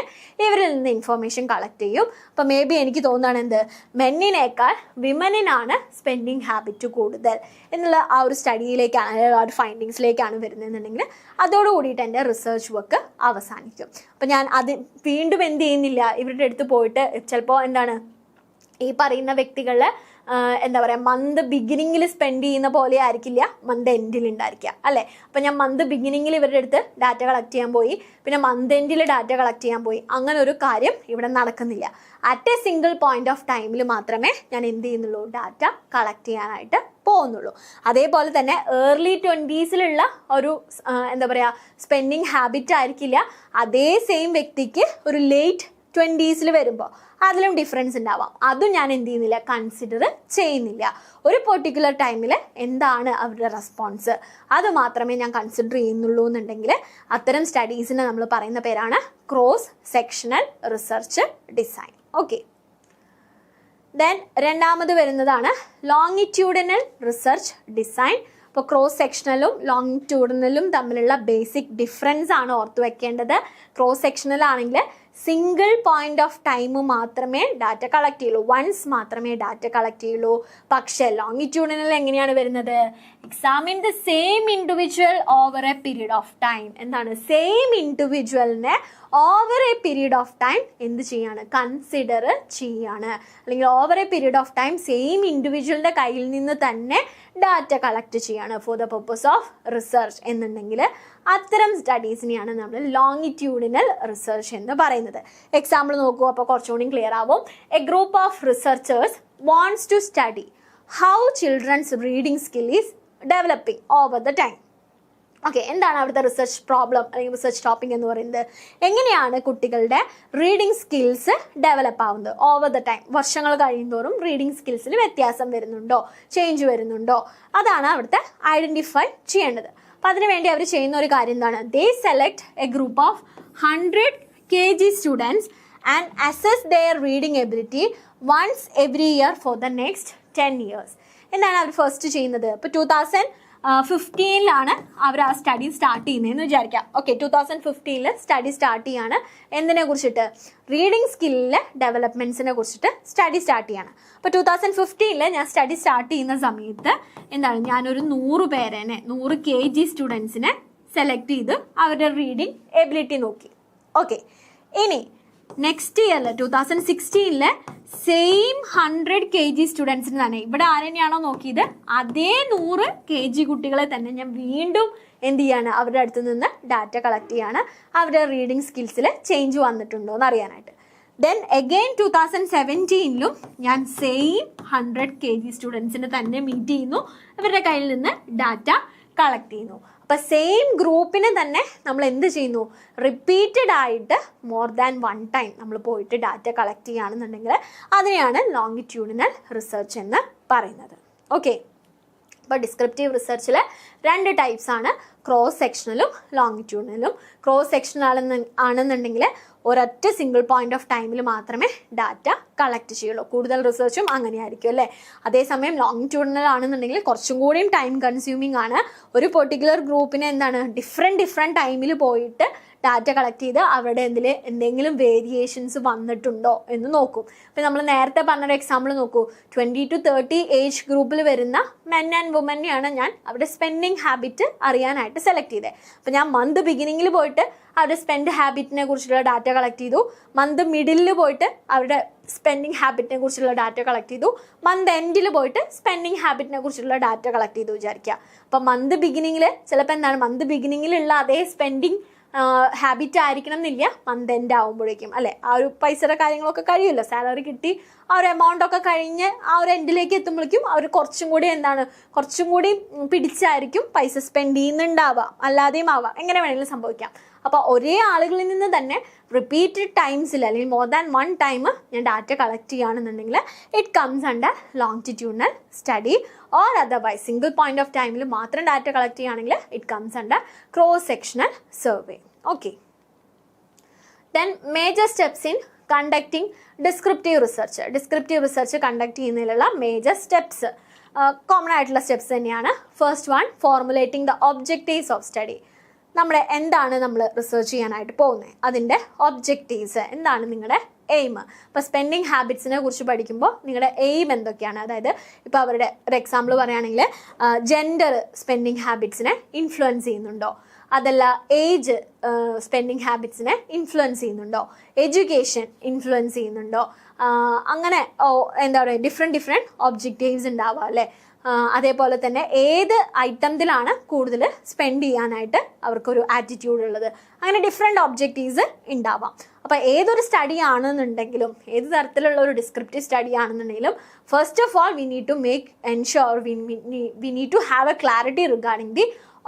ഇവരിൽ നിന്ന് ഇൻഫർമേഷൻ കളക്ട് ചെയ്യും. അപ്പോൾ മേ ബി എനിക്ക് തോന്നുകയാണ് എന്ത്, മെന്നിനേക്കാൾ വിമനിനാണ് സ്പെൻഡിങ് ഹാബിറ്റ് കൂടുതൽ എന്നുള്ള ആ ഒരു സ്റ്റഡിയിലേക്കാണ്, ആ ഒരു ഫൈൻഡിങ്സിലേക്കാണ് വരുന്നതെന്നുണ്ടെങ്കിൽ അതോടുകൂടിയിട്ട് എൻ്റെ റിസർച്ച് വർക്ക് അവസാനിക്കും. അപ്പോൾ ഞാൻ അത് വീണ്ടും എന്ത് ചെയ്യുന്നില്ല, ഇവരുടെ അടുത്ത് പോയിട്ട് ചിലപ്പോൾ എന്താണ് ഈ പറയുന്ന വ്യക്തികളിൽ എന്താ പറയുക, മന്ത് ബിഗിനിങ്ങിൽ സ്പെൻഡ് ചെയ്യുന്ന പോലെ ആയിരിക്കില്ല മന്ത് എൻഡിൽ ഉണ്ടായിരിക്കുക, അല്ലേ? അപ്പോൾ ഞാൻ മന്ത് ബിഗിനിങ്ങിൽ ഇവരുടെ അടുത്ത് ഡാറ്റ കളക്ട് ചെയ്യാൻ പോയി, പിന്നെ മന്ത് എൻഡിൽ ഡാറ്റ കളക്ട് ചെയ്യാൻ പോയി, അങ്ങനെ ഒരു കാര്യം ഇവിടെ നടക്കുന്നില്ല. At A single point of ടൈമിൽ മാത്രമേ ഞാൻ എന്ത് ചെയ്യുന്നുള്ളൂ, ഡാറ്റ കളക്ട് ചെയ്യാനായിട്ട് പോകുന്നുള്ളൂ. അതേപോലെ തന്നെ ഏർലി 20s ഒരു എന്താ പറയുക സ്പെൻഡിങ് ഹാബിറ്റ് ആയിരിക്കില്ല അതേ സെയിം വ്യക്തിക്ക് ഒരു ലേറ്റ് 20s വരുമ്പോൾ അതിലും ഡിഫറൻസ് ഉണ്ടാവാം. അതും ഞാൻ എന്ത് ചെയ്യുന്നില്ല, കൺസിഡർ ചെയ്യുന്നില്ല. ഒരു പെർട്ടിക്കുലർ ടൈമിൽ എന്താണ് അവരുടെ റെസ്പോൺസ് അത് മാത്രമേ ഞാൻ കൺസിഡർ ചെയ്യുന്നുള്ളൂ എന്നുണ്ടെങ്കിൽ അത്തരം സ്റ്റഡീസിനെ നമ്മൾ പറയുന്ന പേരാണ് cross sectional research design. Okay, then രണ്ടാമത് വരുന്നതാണ് ലോങ്ങിറ്റ്യൂഡിനൽ റിസർച്ച് ഡിസൈൻ. ഇപ്പോൾ ക്രോസ് സെക്ഷണലും ലോങ്ങിറ്റ്യൂഡിനലും തമ്മിലുള്ള ബേസിക് ഡിഫറൻസ് ആണ് ഓർത്ത് വെക്കേണ്ടത്. ക്രോസ് സെക്ഷണൽ ആണെങ്കിൽ സിംഗിൾ പോയിന്റ് ഓഫ് ടൈം മാത്രമേ ഡാറ്റ കളക്ട് ചെയ്യുള്ളൂ, വൺസ് മാത്രമേ ഡാറ്റ കളക്ട് ചെയ്യുള്ളൂ. പക്ഷേ ലോങ്ങിറ്റ്യൂഡിനൽ എങ്ങനെയാണ് വരുന്നത്, examine the same individual over a period of time. എന്താണ്, സെയിം ഇൻഡിവിജ്വലിനെ over a period of time എന്ത് ചെയ്യാണ്, കൺസിഡർ ചെയ്യാണ്. അല്ലെങ്കിൽ over a period of time same ഇൻഡിവിജ്വലിൻ്റെ കയ്യിൽ നിന്ന് തന്നെ ഡാറ്റ കളക്ട് ചെയ്യാണ് for the purpose of research എന്നുണ്ടെങ്കിൽ അത്തരം സ്റ്റഡീസിനെയാണ് നമ്മൾ ലോങ്ങിറ്റ്യൂഡിനൽ റിസർച്ച് എന്ന് പറയുന്നത്. എക്സാമ്പിൾ നോക്കൂ, അപ്പോൾ കുറച്ചുകൂടി ക്ലിയർ ആവും. A group of researchers wants to study how children's reading skill is developing over the time. Okay, എന്താണ് അവിടുത്തെ റിസർച്ച് പ്രോബ്ലം അല്ലെങ്കിൽ റിസർച്ച് ടോപ്പിക് എന്ന് പറയുന്നത്, എങ്ങനെയാണ് കുട്ടികളുടെ റീഡിംഗ് സ്കിൽസ് ഡെവലപ്പ് ആവുന്നത് ഓവർ ദ ടൈം, വർഷങ്ങൾ കഴിയുന്തോറും റീഡിംഗ് സ്കിൽസിൽ വ്യത്യാസം വരുന്നുണ്ടോ, ചേഞ്ച് വരുന്നുണ്ടോ, അതാണ് അവിടുത്തെ ഐഡൻറ്റിഫൈ ചെയ്യേണ്ടത്. അപ്പോൾ അതിനുവേണ്ടി അവർ ചെയ്യുന്ന ഒരു കാര്യം എന്താണ്, they select a group of 100 kg students and assess their reading ability once every year for the next 10 years. എന്താണ് അവർ ഫസ്റ്റ് ചെയ്യുന്നത്, ഇപ്പോൾ 2015 അവർ ആ സ്റ്റഡി സ്റ്റാർട്ട് ചെയ്യുന്നതെന്ന് വിചാരിക്കാം. ഓക്കെ, 2015 സ്റ്റഡി സ്റ്റാർട്ട് ചെയ്യാണ്. എന്തിനെ കുറിച്ചിട്ട്, റീഡിംഗ് സ്കില്ലിലെ ഡെവലപ്മെൻറ്റ്സിനെ കുറിച്ചിട്ട് സ്റ്റഡി സ്റ്റാർട്ട് ചെയ്യാണ്. അപ്പോൾ 2015 ഞാൻ സ്റ്റഡി സ്റ്റാർട്ട് ചെയ്യുന്ന സമയത്ത് എന്താണ്, ഞാനൊരു 100 kg സ്റ്റുഡൻസിനെ സെലക്ട് ചെയ്ത് അവരുടെ റീഡിംഗ് എബിലിറ്റി നോക്കി. ഓക്കെ, ഇനി നെക്സ്റ്റ് ഇയറിൽ 2016 സെയിം 100 kg സ്റ്റുഡൻസിന് തന്നെ, ഇവിടെ ആരെന്നെയാണോ നോക്കിയത് അതേ 100 kg കുട്ടികളെ തന്നെ ഞാൻ വീണ്ടും എന്ത് ചെയ്യാണ്, അവരുടെ അടുത്ത് നിന്ന് ഡാറ്റ കളക്ട് ചെയ്യാണ്, അവരുടെ റീഡിംഗ് സ്കിൽസിൽ ചേഞ്ച് വന്നിട്ടുണ്ടോ എന്ന് അറിയാനായിട്ട്. ദെൻ അഗെയിൻ 2017 ഞാൻ സെയിം 100 kg സ്റ്റുഡൻസിനെ തന്നെ മീറ്റ് ചെയ്യുന്നു, അവരുടെ കയ്യിൽ നിന്ന് ഡാറ്റ കളക്ട് ചെയ്യുന്നു. അപ്പോൾ സെയിം ഗ്രൂപ്പിനെ തന്നെ നമ്മൾ എന്ത് ചെയ്യുന്നു, റിപ്പീറ്റഡ് ആയിട്ട് മോർ ദാൻ 1 ടൈം നമ്മൾ പോയിട്ട് ഡാറ്റ കളക്ട് ചെയ്യുകയാണെന്നുണ്ടെങ്കിൽ അതിനെയാണ് ലോങ്ങിറ്റ്യൂഡിനൽ റിസർച്ച് എന്ന് പറയുന്നത്. ഓക്കെ, അപ്പോൾ ഡിസ്ക്രിപ്റ്റീവ് റിസർച്ചിൽ 2 ടൈപ്സ് ആണ്, ക്രോസ് സെക്ഷണലും ലോങ്ങിറ്റ്യൂഡിനലും. ക്രോസ് സെക്ഷൻ ആണെന്നുണ്ടെങ്കിൽ ഒരൊറ്റ സിംഗിൾ പോയിന്റ് ഓഫ് ടൈമിൽ മാത്രമേ ഡാറ്റ കളക്ട് ചെയ്യുള്ളൂ. കൂടുതൽ റിസർച്ചും അങ്ങനെയായിരിക്കും അല്ലേ. അതേസമയം ലോങ്ങിറ്റ്യൂഡിനൽ ആണെന്നുണ്ടെങ്കിൽ കുറച്ചും കൂടിയും ടൈം കൺസ്യൂമിങ് ആണ്. ഒരു പെർട്ടിക്കുലർ ഗ്രൂപ്പിനെ എന്താണ് ഡിഫറെൻറ്റ് ടൈമിൽ പോയിട്ട് ഡാറ്റ കളക്ട് ചെയ്ത് അവരുടെ എന്തെങ്കിലും വേരിയേഷൻസ് വന്നിട്ടുണ്ടോ എന്ന് നോക്കും. അപ്പോൾ നമ്മൾ നേരത്തെ പറഞ്ഞൊരു എക്സാമ്പിൾ നോക്കൂ, 20 to 30 ഏജ് ഗ്രൂപ്പിൽ വരുന്ന മെൻ ആൻഡ് വുമനെയാണ് ഞാൻ അവരുടെ സ്പെൻഡിങ് ഹാബിറ്റ് അറിയാനായിട്ട് സെലക്ട് ചെയ്തത്. അപ്പോൾ ഞാൻ മന്ത് ബിഗിനിങ്ങിൽ പോയിട്ട് അവരുടെ സ്പെൻഡ് ഹാബിറ്റിനെ കുറിച്ചുള്ള ഡാറ്റ കളക്ട് ചെയ്തു, മന്ത് മിഡിലിൽ പോയിട്ട് അവരുടെ സ്പെൻഡിങ് ഹാബിറ്റിനെ കുറിച്ചുള്ള ഡാറ്റ കളക്ട് ചെയ്തു, മന്ത് എൻഡിൽ പോയിട്ട് സ്പെൻഡിങ് ഹാബിറ്റിനെ കുറിച്ചുള്ള ഡാറ്റ കളക്ട് ചെയ്തു വിചാരിക്കുക. അപ്പോൾ മന്ത് ബിഗിനിങ്ങിൽ ചിലപ്പോൾ എന്താണ്, മന്ത് ബിഗിനിങ്ങിലുള്ള അതേ സ്പെൻഡിങ് ഹാബിറ്റ് ആയിരിക്കണം എന്നില്ല മന്ത് എൻഡ് ആകുമ്പോഴേക്കും അല്ലേ. ആ ഒരു പൈസയുടെ കാര്യങ്ങളൊക്കെ കഴിയുമല്ലോ, സാലറി കിട്ടി ആ ഒരു എമൗണ്ട് ഒക്കെ കഴിഞ്ഞ് ആ ഒരു എൻഡിലേക്ക് എത്തുമ്പോഴേക്കും അവർ കുറച്ചും കൂടി പിടിച്ചായിരിക്കും പൈസ സ്പെൻഡ് ചെയ്യുന്നുണ്ടാവാം, അല്ലാതെയും ആവാം, എങ്ങനെ വേണമെങ്കിലും സംഭവിക്കാം. അപ്പോൾ ഒരേ ആളുകളിൽ നിന്ന് തന്നെ റിപ്പീറ്റഡ് ടൈംസിൽ അല്ലെങ്കിൽ മോർ ദാൻ 1 ടൈം ഞാൻ ഡാറ്റ കളക്ട് ചെയ്യുകയാണെന്നുണ്ടെങ്കിൽ it comes under longitudinal study. Or otherwise single point of ടൈമിൽ മാത്രം ഡാറ്റ കളക്ട് ചെയ്യുകയാണെങ്കിൽ it comes under cross sectional survey. Okay, then major steps in conducting descriptive research conduct ചെയ്യുന്നതിലുള്ള major steps common ആയിട്ടുള്ള steps തന്നെയാണ്. First one, formulating the objectives of study. എന്താണ് നമ്മൾ research ചെയ്യാനായിട്ട് പോകുന്നത്, അതിൻ്റെ ഒബ്ജക്റ്റീവ്സ് എന്താണ്, നിങ്ങളുടെ എയിം. ഇപ്പോൾ സ്പെൻഡിങ് ഹാബിറ്റ്സിനെ കുറിച്ച് പഠിക്കുമ്പോൾ നിങ്ങളുടെ എയിം എന്തൊക്കെയാണ്, അതായത് ഇപ്പോൾ അവരുടെ ഒരു എക്സാമ്പിൾ പറയുകയാണെങ്കിൽ ജെൻഡർ സ്പെൻഡിങ് ഹാബിറ്റ്സിനെ ഇൻഫ്ലുവൻസ് ചെയ്യുന്നുണ്ടോ, അതല്ല ഏജ് സ്പെൻഡിങ് ഹാബിറ്റ്സിനെ ഇൻഫ്ലുവൻസ് ചെയ്യുന്നുണ്ടോ, എഡ്യൂക്കേഷൻ ഇൻഫ്ലുവൻസ് ചെയ്യുന്നുണ്ടോ, അങ്ങനെ എന്താ പറയുക ഡിഫറെൻറ്റ് ഒബ്ജക്റ്റീവ്സ് ഉണ്ടാവുക അല്ലേ. അതേപോലെ തന്നെ ഏത് ഐറ്റത്തിലാണ് കൂടുതൽ സ്പെൻഡ് ചെയ്യാനായിട്ട് അവർക്കൊരു ആറ്റിറ്റ്യൂഡ് ഉള്ളത്, അങ്ങനെ ഡിഫറെൻറ്റ് ഒബ്ജക്റ്റീവ്സ് ഉണ്ടാവാം. അപ്പോൾ ഏതൊരു സ്റ്റഡി ആണെന്നുണ്ടെങ്കിലും ഏത് തരത്തിലുള്ള ഒരു ഡിസ്ക്രിപ്റ്റീവ് സ്റ്റഡി ആണെന്നുണ്ടെങ്കിലും first of all we need to make ensure we need to have a clarity regarding the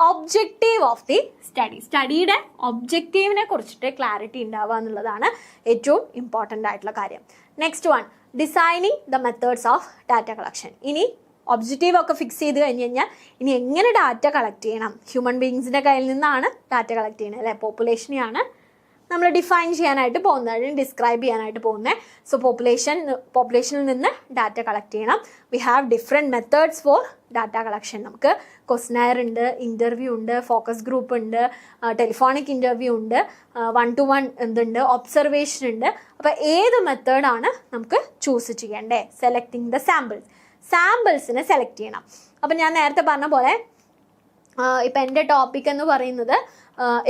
objective of the സ്റ്റഡിയുടെ ഒബ്ജക്റ്റീവിനെ കുറിച്ചിട്ട് ക്ലാരിറ്റി ഉണ്ടാവുക എന്നുള്ളതാണ് ഏറ്റവും ഇമ്പോർട്ടൻ്റ് ആയിട്ടുള്ള കാര്യം. Next one, designing the methods of data collection. ഇനി ഒബ്ജക്റ്റീവ് ഒക്കെ ഫിക്സ് ചെയ്ത് കഴിഞ്ഞ് കഴിഞ്ഞാൽ ഇനി എങ്ങനെ ഡാറ്റ കളക്ട് ചെയ്യണം, ഹ്യൂമൻ ബീയിങ്സിൻ്റെ കയ്യിൽ നിന്നാണ് ഡാറ്റ കളക്ട് ചെയ്യുന്നത് അല്ലേ, പോപ്പുലേഷനെയാണ് നമ്മൾ ഡിഫൈൻ ചെയ്യാനായിട്ട് പോകുന്നത്, ഡിസ്ക്രൈബ് ചെയ്യാനായിട്ട് പോകുന്നത്. സോ പോപ്പുലേഷനിൽ നിന്ന് ഡാറ്റ കളക്ട് ചെയ്യണം. V have different methods for data collection. നമുക്ക് ക്വസ്റ്റ്യനെയർ ഉണ്ട്, ഇൻ്റർവ്യൂ ഉണ്ട്, ഫോക്കസ് ഗ്രൂപ്പ് ഉണ്ട്, ടെലിഫോണിക് ഇൻ്റർവ്യൂ ഉണ്ട്, 1-to-1 എന്തുണ്ട്, ഒബ്സർവേഷൻ ഉണ്ട്. അപ്പോൾ ഏത് മെത്തേഡാണ് നമുക്ക് ചൂസ് ചെയ്യേണ്ടത്? സെലക്ടിങ് ദ സാമ്പിൾസിനെ സെലക്ട് ചെയ്യണം. അപ്പം ഞാൻ നേരത്തെ പറഞ്ഞ പോലെ ഇപ്പം എൻ്റെ ടോപ്പിക് എന്ന് പറയുന്നത്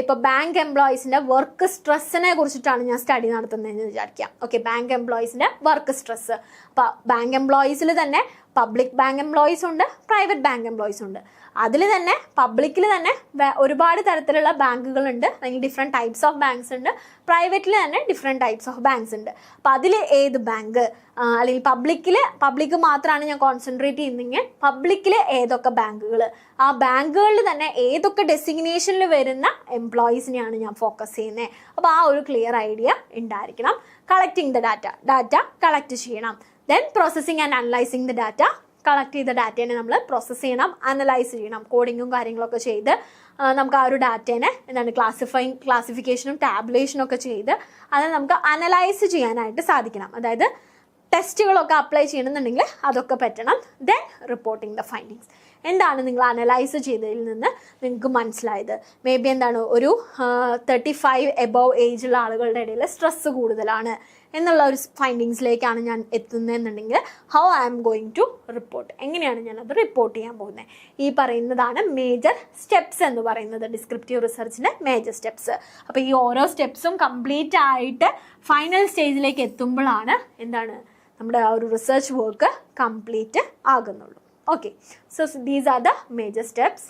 ഇപ്പോൾ ബാങ്ക് എംപ്ലോയീസിൻ്റെ വർക്ക് സ്ട്രെസ്സിനെ കുറിച്ചിട്ടാണ് ഞാൻ സ്റ്റഡി നടത്തുന്നതെന്ന് വിചാരിക്കാം. ഓക്കെ, ബാങ്ക് എംപ്ലോയീസിൻ്റെ വർക്ക് സ്ട്രെസ്സ്. അപ്പോൾ ബാങ്ക് എംപ്ലോയീസിൽ തന്നെ പബ്ലിക് ബാങ്ക് എംപ്ലോയീസ് ഉണ്ട്, പ്രൈവറ്റ് ബാങ്ക് എംപ്ലോയീസ് ഉണ്ട്. അതിൽ തന്നെ പബ്ലിക്കിൽ തന്നെ ഒരുപാട് തരത്തിലുള്ള ബാങ്കുകളുണ്ട്, അല്ലെങ്കിൽ ഡിഫറെൻറ്റ് ടൈപ്സ് ഓഫ് ബാങ്ക്സ് ഉണ്ട്. പ്രൈവറ്റിൽ തന്നെ ഡിഫറെൻറ്റ് ടൈപ്സ് ഓഫ് ബാങ്ക്സ് ഉണ്ട്. അപ്പോൾ അതിൽ ഏത് ബാങ്ക്, അല്ലെങ്കിൽ പബ്ലിക് മാത്രമാണ് ഞാൻ കോൺസെൻട്രേറ്റ് ചെയ്യുന്നെങ്കിൽ പബ്ലിക്കിൽ ഏതൊക്കെ ബാങ്കുകൾ, ആ ബാങ്കുകളിൽ തന്നെ ഏതൊക്കെ ഡെസിഗ്നേഷനിൽ വരുന്ന എംപ്ലോയീസിനെയാണ് ഞാൻ ഫോക്കസ് ചെയ്യുന്നത്. അപ്പോൾ ആ ഒരു ക്ലിയർ ഐഡിയ ഉണ്ടായിരിക്കണം. കളക്ടിങ് ദ ഡാറ്റ കളക്ട് ചെയ്യണം. Then processing and analysing the data. Collect ചെയ്ത ഡാറ്റേനെ നമ്മൾ പ്രോസസ്സ് ചെയ്യണം, അനലൈസ് ചെയ്യണം, കോഡിങ്ങും കാര്യങ്ങളൊക്കെ ചെയ്ത് നമുക്ക് ആ ഒരു ഡാറ്റേനെ എന്താണ് ക്ലാസിഫിക്കേഷനും ടാബുലേഷനും ഒക്കെ ചെയ്ത് അത് നമുക്ക് അനലൈസ് ചെയ്യാനായിട്ട് സാധിക്കണം. അതായത് ടെസ്റ്റുകളൊക്കെ അപ്ലൈ ചെയ്യണമെന്നുണ്ടെങ്കിൽ അതൊക്കെ പറ്റണം. Then reporting the findings. എന്താണ് നിങ്ങൾ അനലൈസ് ചെയ്തതിൽ നിന്ന് നിങ്ങൾക്ക് മനസ്സിലായത്? മേ ബി എന്താണ് ഒരു 35 എബവ് ഏജുള്ള ആളുകളുടെ ഇടയിൽ സ്ട്രെസ്സ് കൂടുതലാണ് എന്നുള്ള ഒരു ഫൈൻഡിങ്സിലേക്കാണ് ഞാൻ എത്തുന്നതെന്നുണ്ടെങ്കിൽ how I am going to report, എങ്ങനെയാണ് ഞാനത് റിപ്പോർട്ട് ചെയ്യാൻ പോകുന്നത്? ഈ പറയുന്നതാണ് മേജർ സ്റ്റെപ്സ് എന്ന് പറയുന്നത്, ഡിസ്ക്രിപ്റ്റീവ് റിസർച്ചിൻ്റെ മേജർ സ്റ്റെപ്സ്. അപ്പോൾ ഈ ഓരോ സ്റ്റെപ്സും കംപ്ലീറ്റ് ആയിട്ട് ഫൈനൽ സ്റ്റേജിലേക്ക് എത്തുമ്പോഴാണ് എന്താണ് നമ്മുടെ ആ ഒരു റിസർച്ച് വർക്ക് കംപ്ലീറ്റ് ആകുന്നുള്ളൂ. Okay, so these are the major steps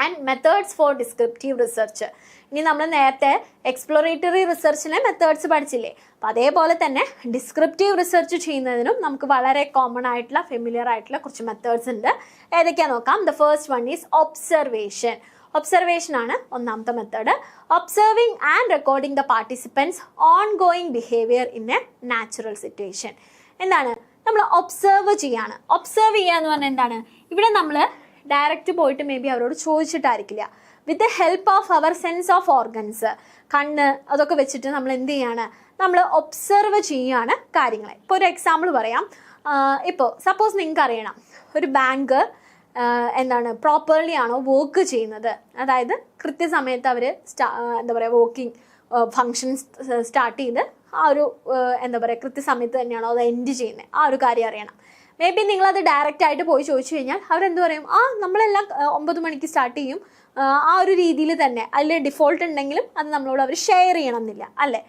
and methods for descriptive research. ഇനി നമ്മൾ നേരത്തെ എക്സ്പ്ലോറേറ്ററി റിസർച്ചിലെ മെത്തേഡ്സ് പഠിച്ചില്ലേ, അപ്പോൾ അതേപോലെ തന്നെ ഡിസ്ക്രിപ്റ്റീവ് റിസർച്ച് ചെയ്യുന്നതിനും നമുക്ക് വളരെ കോമൺ ആയിട്ടുള്ള ഫെമിലിയർ ആയിട്ടുള്ള കുറച്ച് മെത്തേഡ്സ് ഉണ്ട്. ഏതൊക്കെയാണെന്ന് നോക്കാം. The first one is observation ആണ് ഒന്നാമത്തെ method. Observing and recording the participants on going behaviour in A natural situation. എന്താണ് നമ്മൾ ഒബ്സർവ് ചെയ്യാണ്? ഒബ്സർവ് ചെയ്യുക എന്ന് പറഞ്ഞാൽ എന്താണ്? ഇവിടെ നമ്മൾ ഡയറക്റ്റ് പോയിട്ട് മേ ബി അവരോട് ചോദിച്ചിട്ടായിരിക്കില്ല. With the help of our sense of organs, കണ്ണ് അതൊക്കെ വെച്ചിട്ട് നമ്മൾ എന്ത് ചെയ്യാണ്? നമ്മൾ ഒബ്സർവ് ചെയ്യുകയാണ് കാര്യങ്ങളെ. ഇപ്പോൾ ഒരു എക്സാമ്പിൾ പറയാം. ഇപ്പോൾ സപ്പോസ് നിങ്ങൾക്ക് അറിയണം ഒരു ബാങ്ക് എന്താണ് പ്രോപ്പർലി ആണോ വർക്ക് ചെയ്യുന്നത്, അതായത് കൃത്യസമയത്ത് അവർ എന്താ പറയുക വർക്കിംഗ് ഫങ്ഷൻസ് സ്റ്റാർട്ട് ചെയ്ത് ആ ഒരു എന്താ പറയുക കൃത്യസമയത്ത് തന്നെയാണോ അത് എൻഡ് ചെയ്യുന്നത്, ആ ഒരു കാര്യം അറിയണം. മേ ബി നിങ്ങളത് ഡയറക്റ്റ് ആയിട്ട് പോയി ചോദിച്ചു കഴിഞ്ഞാൽ അവരെന്ത് പറയും? നമ്മളെല്ലാം 9 മണിക്ക് സ്റ്റാർട്ട് ചെയ്യും, ആ ഒരു രീതിയിൽ തന്നെ. അതിൽ ഡിഫോൾട്ട് ഉണ്ടെങ്കിലും അത് നമ്മളോട് അവർ ഷെയർ ചെയ്യണം എന്നില്ല അല്ലേ.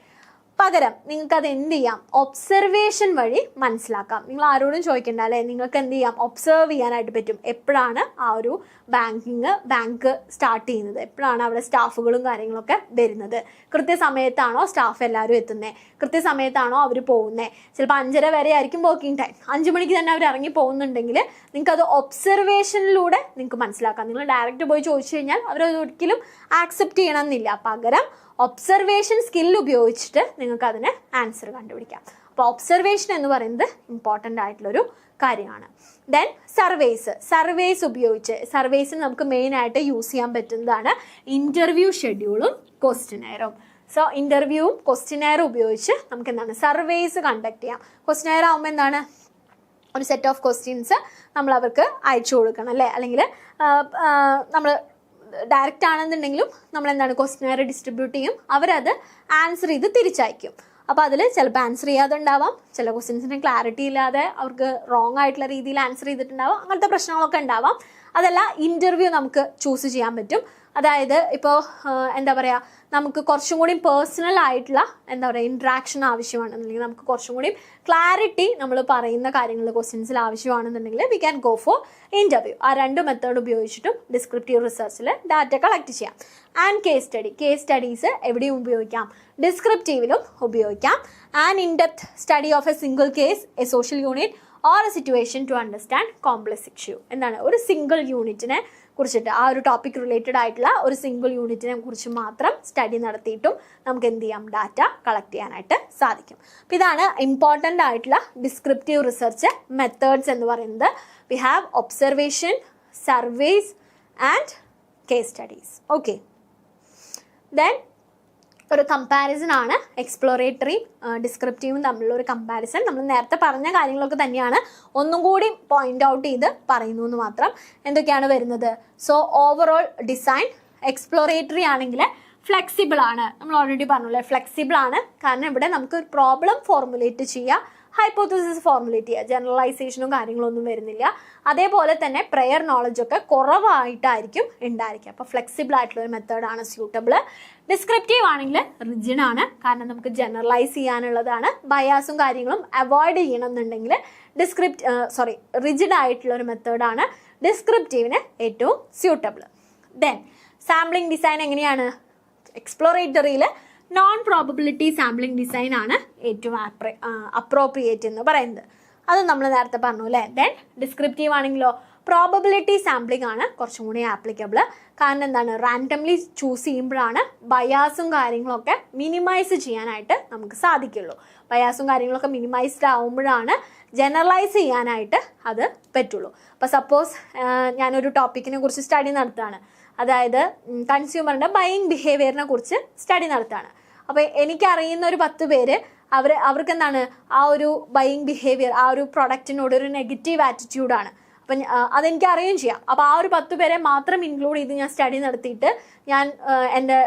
പകരം നിങ്ങൾക്കത് എന്ത് ചെയ്യാം? ഒബ്സർവേഷൻ വഴി മനസ്സിലാക്കാം. നിങ്ങൾ ആരോടും ചോദിക്കണ്ട അല്ലേ, നിങ്ങൾക്ക് എന്ത് ചെയ്യാം? ഒബ്സർവ് ചെയ്യാനായിട്ട് പറ്റും. എപ്പോഴാണ് ആ ഒരു ബാങ്ക് സ്റ്റാർട്ട് ചെയ്യുന്നത്, എപ്പോഴാണ് അവിടെ സ്റ്റാഫുകളും കാര്യങ്ങളൊക്കെ വരുന്നത്, കൃത്യസമയത്താണോ സ്റ്റാഫ് എല്ലാവരും എത്തുന്നത്, കൃത്യസമയത്താണോ അവർ പോകുന്നത്. ചിലപ്പോൾ 5:30 വരെ ആയിരിക്കും വർക്കിംഗ് ടൈം, 5 മണിക്ക് തന്നെ അവർ ഇറങ്ങി പോകുന്നുണ്ടെങ്കിൽ നിങ്ങൾക്കത് ഒബ്സർവേഷനിലൂടെ നിങ്ങൾക്ക് മനസ്സിലാക്കാം. നിങ്ങൾ ഡയറക്റ്റ് പോയി ചോദിച്ചു കഴിഞ്ഞാൽ അവരത് ഒരിക്കലും ആക്സെപ്റ്റ് ചെയ്യണമെന്നില്ല. പകരം ഒബ്സർവേഷൻ സ്കിൽ ഉപയോഗിച്ചിട്ട് നിങ്ങൾക്ക് അതിന് ആൻസർ കണ്ടുപിടിക്കാം. അപ്പോൾ ഒബ്സർവേഷൻ എന്ന് പറയുന്നത് ഇമ്പോർട്ടൻ്റ് ആയിട്ടുള്ളൊരു കാര്യമാണ്. ദെൻ സർവേസ് ഉപയോഗിച്ച് സർവേസിന് നമുക്ക് മെയിനായിട്ട് യൂസ് ചെയ്യാൻ പറ്റുന്നതാണ് ഇൻ്റർവ്യൂ ഷെഡ്യൂളും ക്വസ്റ്റ്യനെയറും. സോ ഇൻ്റർവ്യൂവും ക്വസ്റ്റ്യനെയറും ഉപയോഗിച്ച് നമുക്ക് എന്താണ് സർവേസ് കണ്ടക്ട് ചെയ്യാം. ക്വസ്റ്റ്യനെയർ ആകുമ്പോൾ എന്താണ് ഒരു സെറ്റ് ഓഫ് ക്വസ്റ്റ്യൻസ് നമ്മൾ അവർക്ക് അയച്ചു കൊടുക്കണം അല്ലേ, അല്ലെങ്കിൽ നമ്മൾ ഡയറക്റ്റ് ആണെന്നുണ്ടെങ്കിലും നമ്മൾ എന്താണ് ക്വസ്റ്റ്യനെയർ ഡിസ്ട്രിബ്യൂട്ട് ചെയ്യും, അവരത് ആൻസർ ചെയ്ത് തിരിച്ചയക്കും. അപ്പോൾ അതിൽ ചിലപ്പോൾ ആൻസർ ചെയ്യാതെ ഉണ്ടാവാം, ചില ക്വസ്റ്റ്യൻസിന് ക്ലാരിറ്റി ഇല്ലാതെ അവർക്ക് റോങ് ആയിട്ടുള്ള രീതിയിൽ ആൻസർ ചെയ്തിട്ടുണ്ടാവാം, അങ്ങനത്തെ പ്രശ്നങ്ങളൊക്കെ ഉണ്ടാവാം. അതല്ല ഇൻ്റർവ്യൂ നമുക്ക് ചൂസ് ചെയ്യാൻ പറ്റും. അതായത് ഇപ്പോൾ എന്താ പറയുക, നമുക്ക് കുറച്ചും കൂടി പേഴ്സണൽ ആയിട്ടുള്ള എന്താ പറയുക ഇൻട്രാക്ഷൻ ആവശ്യമാണെന്നുണ്ടെങ്കിൽ, നമുക്ക് കുറച്ചും കൂടി ക്ലാരിറ്റി നമ്മൾ പറയുന്ന കാര്യങ്ങൾ ക്വസ്റ്റ്യൻസിൽ ആവശ്യമാണെന്നുണ്ടെങ്കിൽ we can go for interview. ആ രണ്ട് മെത്തേഡ് ഉപയോഗിച്ചിട്ടും ഡിസ്ക്രിപ്റ്റീവ് റിസർച്ചിൽ ഡാറ്റ കളക്ട് ചെയ്യാം. ആൻഡ് കേസ് സ്റ്റഡീസ് എവിടെയും ഉപയോഗിക്കാം, ഡിസ്ക്രിപ്റ്റീവിലും ഉപയോഗിക്കാം. And in depth study of a single case, a social unit or a situation to understand complex issue. എന്താണ്, ഒരു സിംഗിൾ യൂണിറ്റിനെ കുറിച്ചിട്ട്, ആ ഒരു ടോപ്പിക് റിലേറ്റഡ് ആയിട്ടുള്ള ഒരു സിംഗിൾ യൂണിറ്റിനെ കുറിച്ച് മാത്രം സ്റ്റഡി നടത്തിയിട്ടും നമുക്ക് എന്ത് ചെയ്യാം, ഡാറ്റ കളക്ട് ചെയ്യാനായിട്ട് സാധിക്കും. അപ്പോൾ ഇതാണ് ഇമ്പോർട്ടൻ്റ് ആയിട്ടുള്ള ഡിസ്ക്രിപ്റ്റീവ് റിസർച്ച് മെത്തേഡ്സ് എന്ന് പറയുന്നത്. We have observation, surveys and case studies. Okay, then ഒരു കമ്പാരിസൺ ആണ് എക്സ്പ്ലോറേറ്ററിയും ഡിസ്ക്രിപ്റ്റീവും തമ്മിലുള്ള ഒരു കമ്പാരിസൺ. നമ്മൾ നേരത്തെ പറഞ്ഞ കാര്യങ്ങളൊക്കെ തന്നെയാണ്, ഒന്നും കൂടി പോയിന്റ് ഔട്ട് ചെയ്ത് പറയുന്നു എന്ന് മാത്രം. എന്തൊക്കെയാണ് വരുന്നത്? സോ ഓവറോൾ ഡിസൈൻ എക്സ്പ്ലോറേറ്ററി ആണെങ്കിൽ ഫ്ലെക്സിബിൾ ആണ്. നമ്മൾ ഓൾറെഡി പറഞ്ഞല്ലേ, ഫ്ലെക്സിബിൾ ആണ്. കാരണം ഇവിടെ നമുക്ക് ഒരു പ്രോബ്ലം ഫോർമുലേറ്റ് ചെയ്യുക, ഹൈപ്പോത്തസിസ് ഫോർമുലേറ്റ് ചെയ്യുക, ജനറലൈസേഷനും കാര്യങ്ങളൊന്നും വരുന്നില്ല. അതേപോലെ തന്നെ പ്രയർ നോളജൊക്കെ കുറവായിട്ടായിരിക്കും ഉണ്ടായിരിക്കുക. അപ്പോൾ ഫ്ലെക്സിബിൾ ആയിട്ടുള്ള ഒരു മെത്തേഡാണ് സ്യൂട്ടബിൾ. ഡിസ്ക്രിപ്റ്റീവ് ആണെങ്കിൽ റിജിഡ് ആണ്, കാരണം നമുക്ക് ജനറലൈസ് ചെയ്യാനുള്ളതാണ്. ബയാസും കാര്യങ്ങളും അവോയ്ഡ് ചെയ്യണം എന്നുണ്ടെങ്കിൽ റിജിഡ് ആയിട്ടുള്ള ഒരു മെത്തേഡാണ് ഡിസ്ക്രിപ്റ്റീവിന് ഏറ്റവും സ്യൂട്ടബിൾ. ദെൻ സാമ്പിളിംഗ് ഡിസൈൻ എങ്ങനെയാണ്? എക്സ്പ്ലോറേറ്ററിയിൽ നോൺ പ്രോബബിലിറ്റി സാമ്പിളിംഗ് ഡിസൈൻ ആണ് ഏറ്റവും അപ്രോപ്രിയേറ്റ് എന്ന് പറയുന്നത്. അത് നമ്മൾ നേരത്തെ പറഞ്ഞു അല്ലേ. ദെൻ ഡിസ്ക്രിപ്റ്റീവ് ആണെങ്കിലോ പ്രോബബിലിറ്റി സാമ്പിളിംഗ് ആണ് കുറച്ചും കൂടി ആപ്ലിക്കബിൾ. കാരണം എന്താണ്, റാൻഡംലി ചൂസ് ചെയ്യുമ്പോഴാണ് ബയാസും കാര്യങ്ങളൊക്കെ മിനിമൈസ് ചെയ്യാനായിട്ട് നമുക്ക് സാധിക്കുള്ളൂ. ബയാസും കാര്യങ്ങളൊക്കെ മിനിമൈസ്ഡ് ആവുമ്പോഴാണ് ജനറലൈസ് ചെയ്യാനായിട്ട് അത് പറ്റുള്ളൂ. അപ്പോൾ സപ്പോസ് ഞാനൊരു ടോപ്പിക്കിനെ കുറിച്ച് സ്റ്റഡി നടത്തുകയാണ്, അതായത് കൺസ്യൂമറിൻ്റെ ബൈയിങ് ബിഹേവിയറിനെ കുറിച്ച് സ്റ്റഡി നടത്തുകയാണ്. അപ്പോൾ എനിക്കറിയുന്ന ഒരു 10 പേര് അവർക്ക് എന്താണ്, ആ ഒരു ബൈയിങ് ബിഹേവിയർ, ആ ഒരു പ്രൊഡക്റ്റിനോട് ഒരു നെഗറ്റീവ് ആറ്റിറ്റ്യൂഡാണ്. അപ്പം അതെനിക്ക് അറിയുകയും ചെയ്യാം. അപ്പോൾ ആ ഒരു 10 പേരെ മാത്രം ഇൻക്ലൂഡ് ചെയ്ത് ഞാൻ സ്റ്റഡി നടത്തിയിട്ട് ഞാൻ എൻ്റെ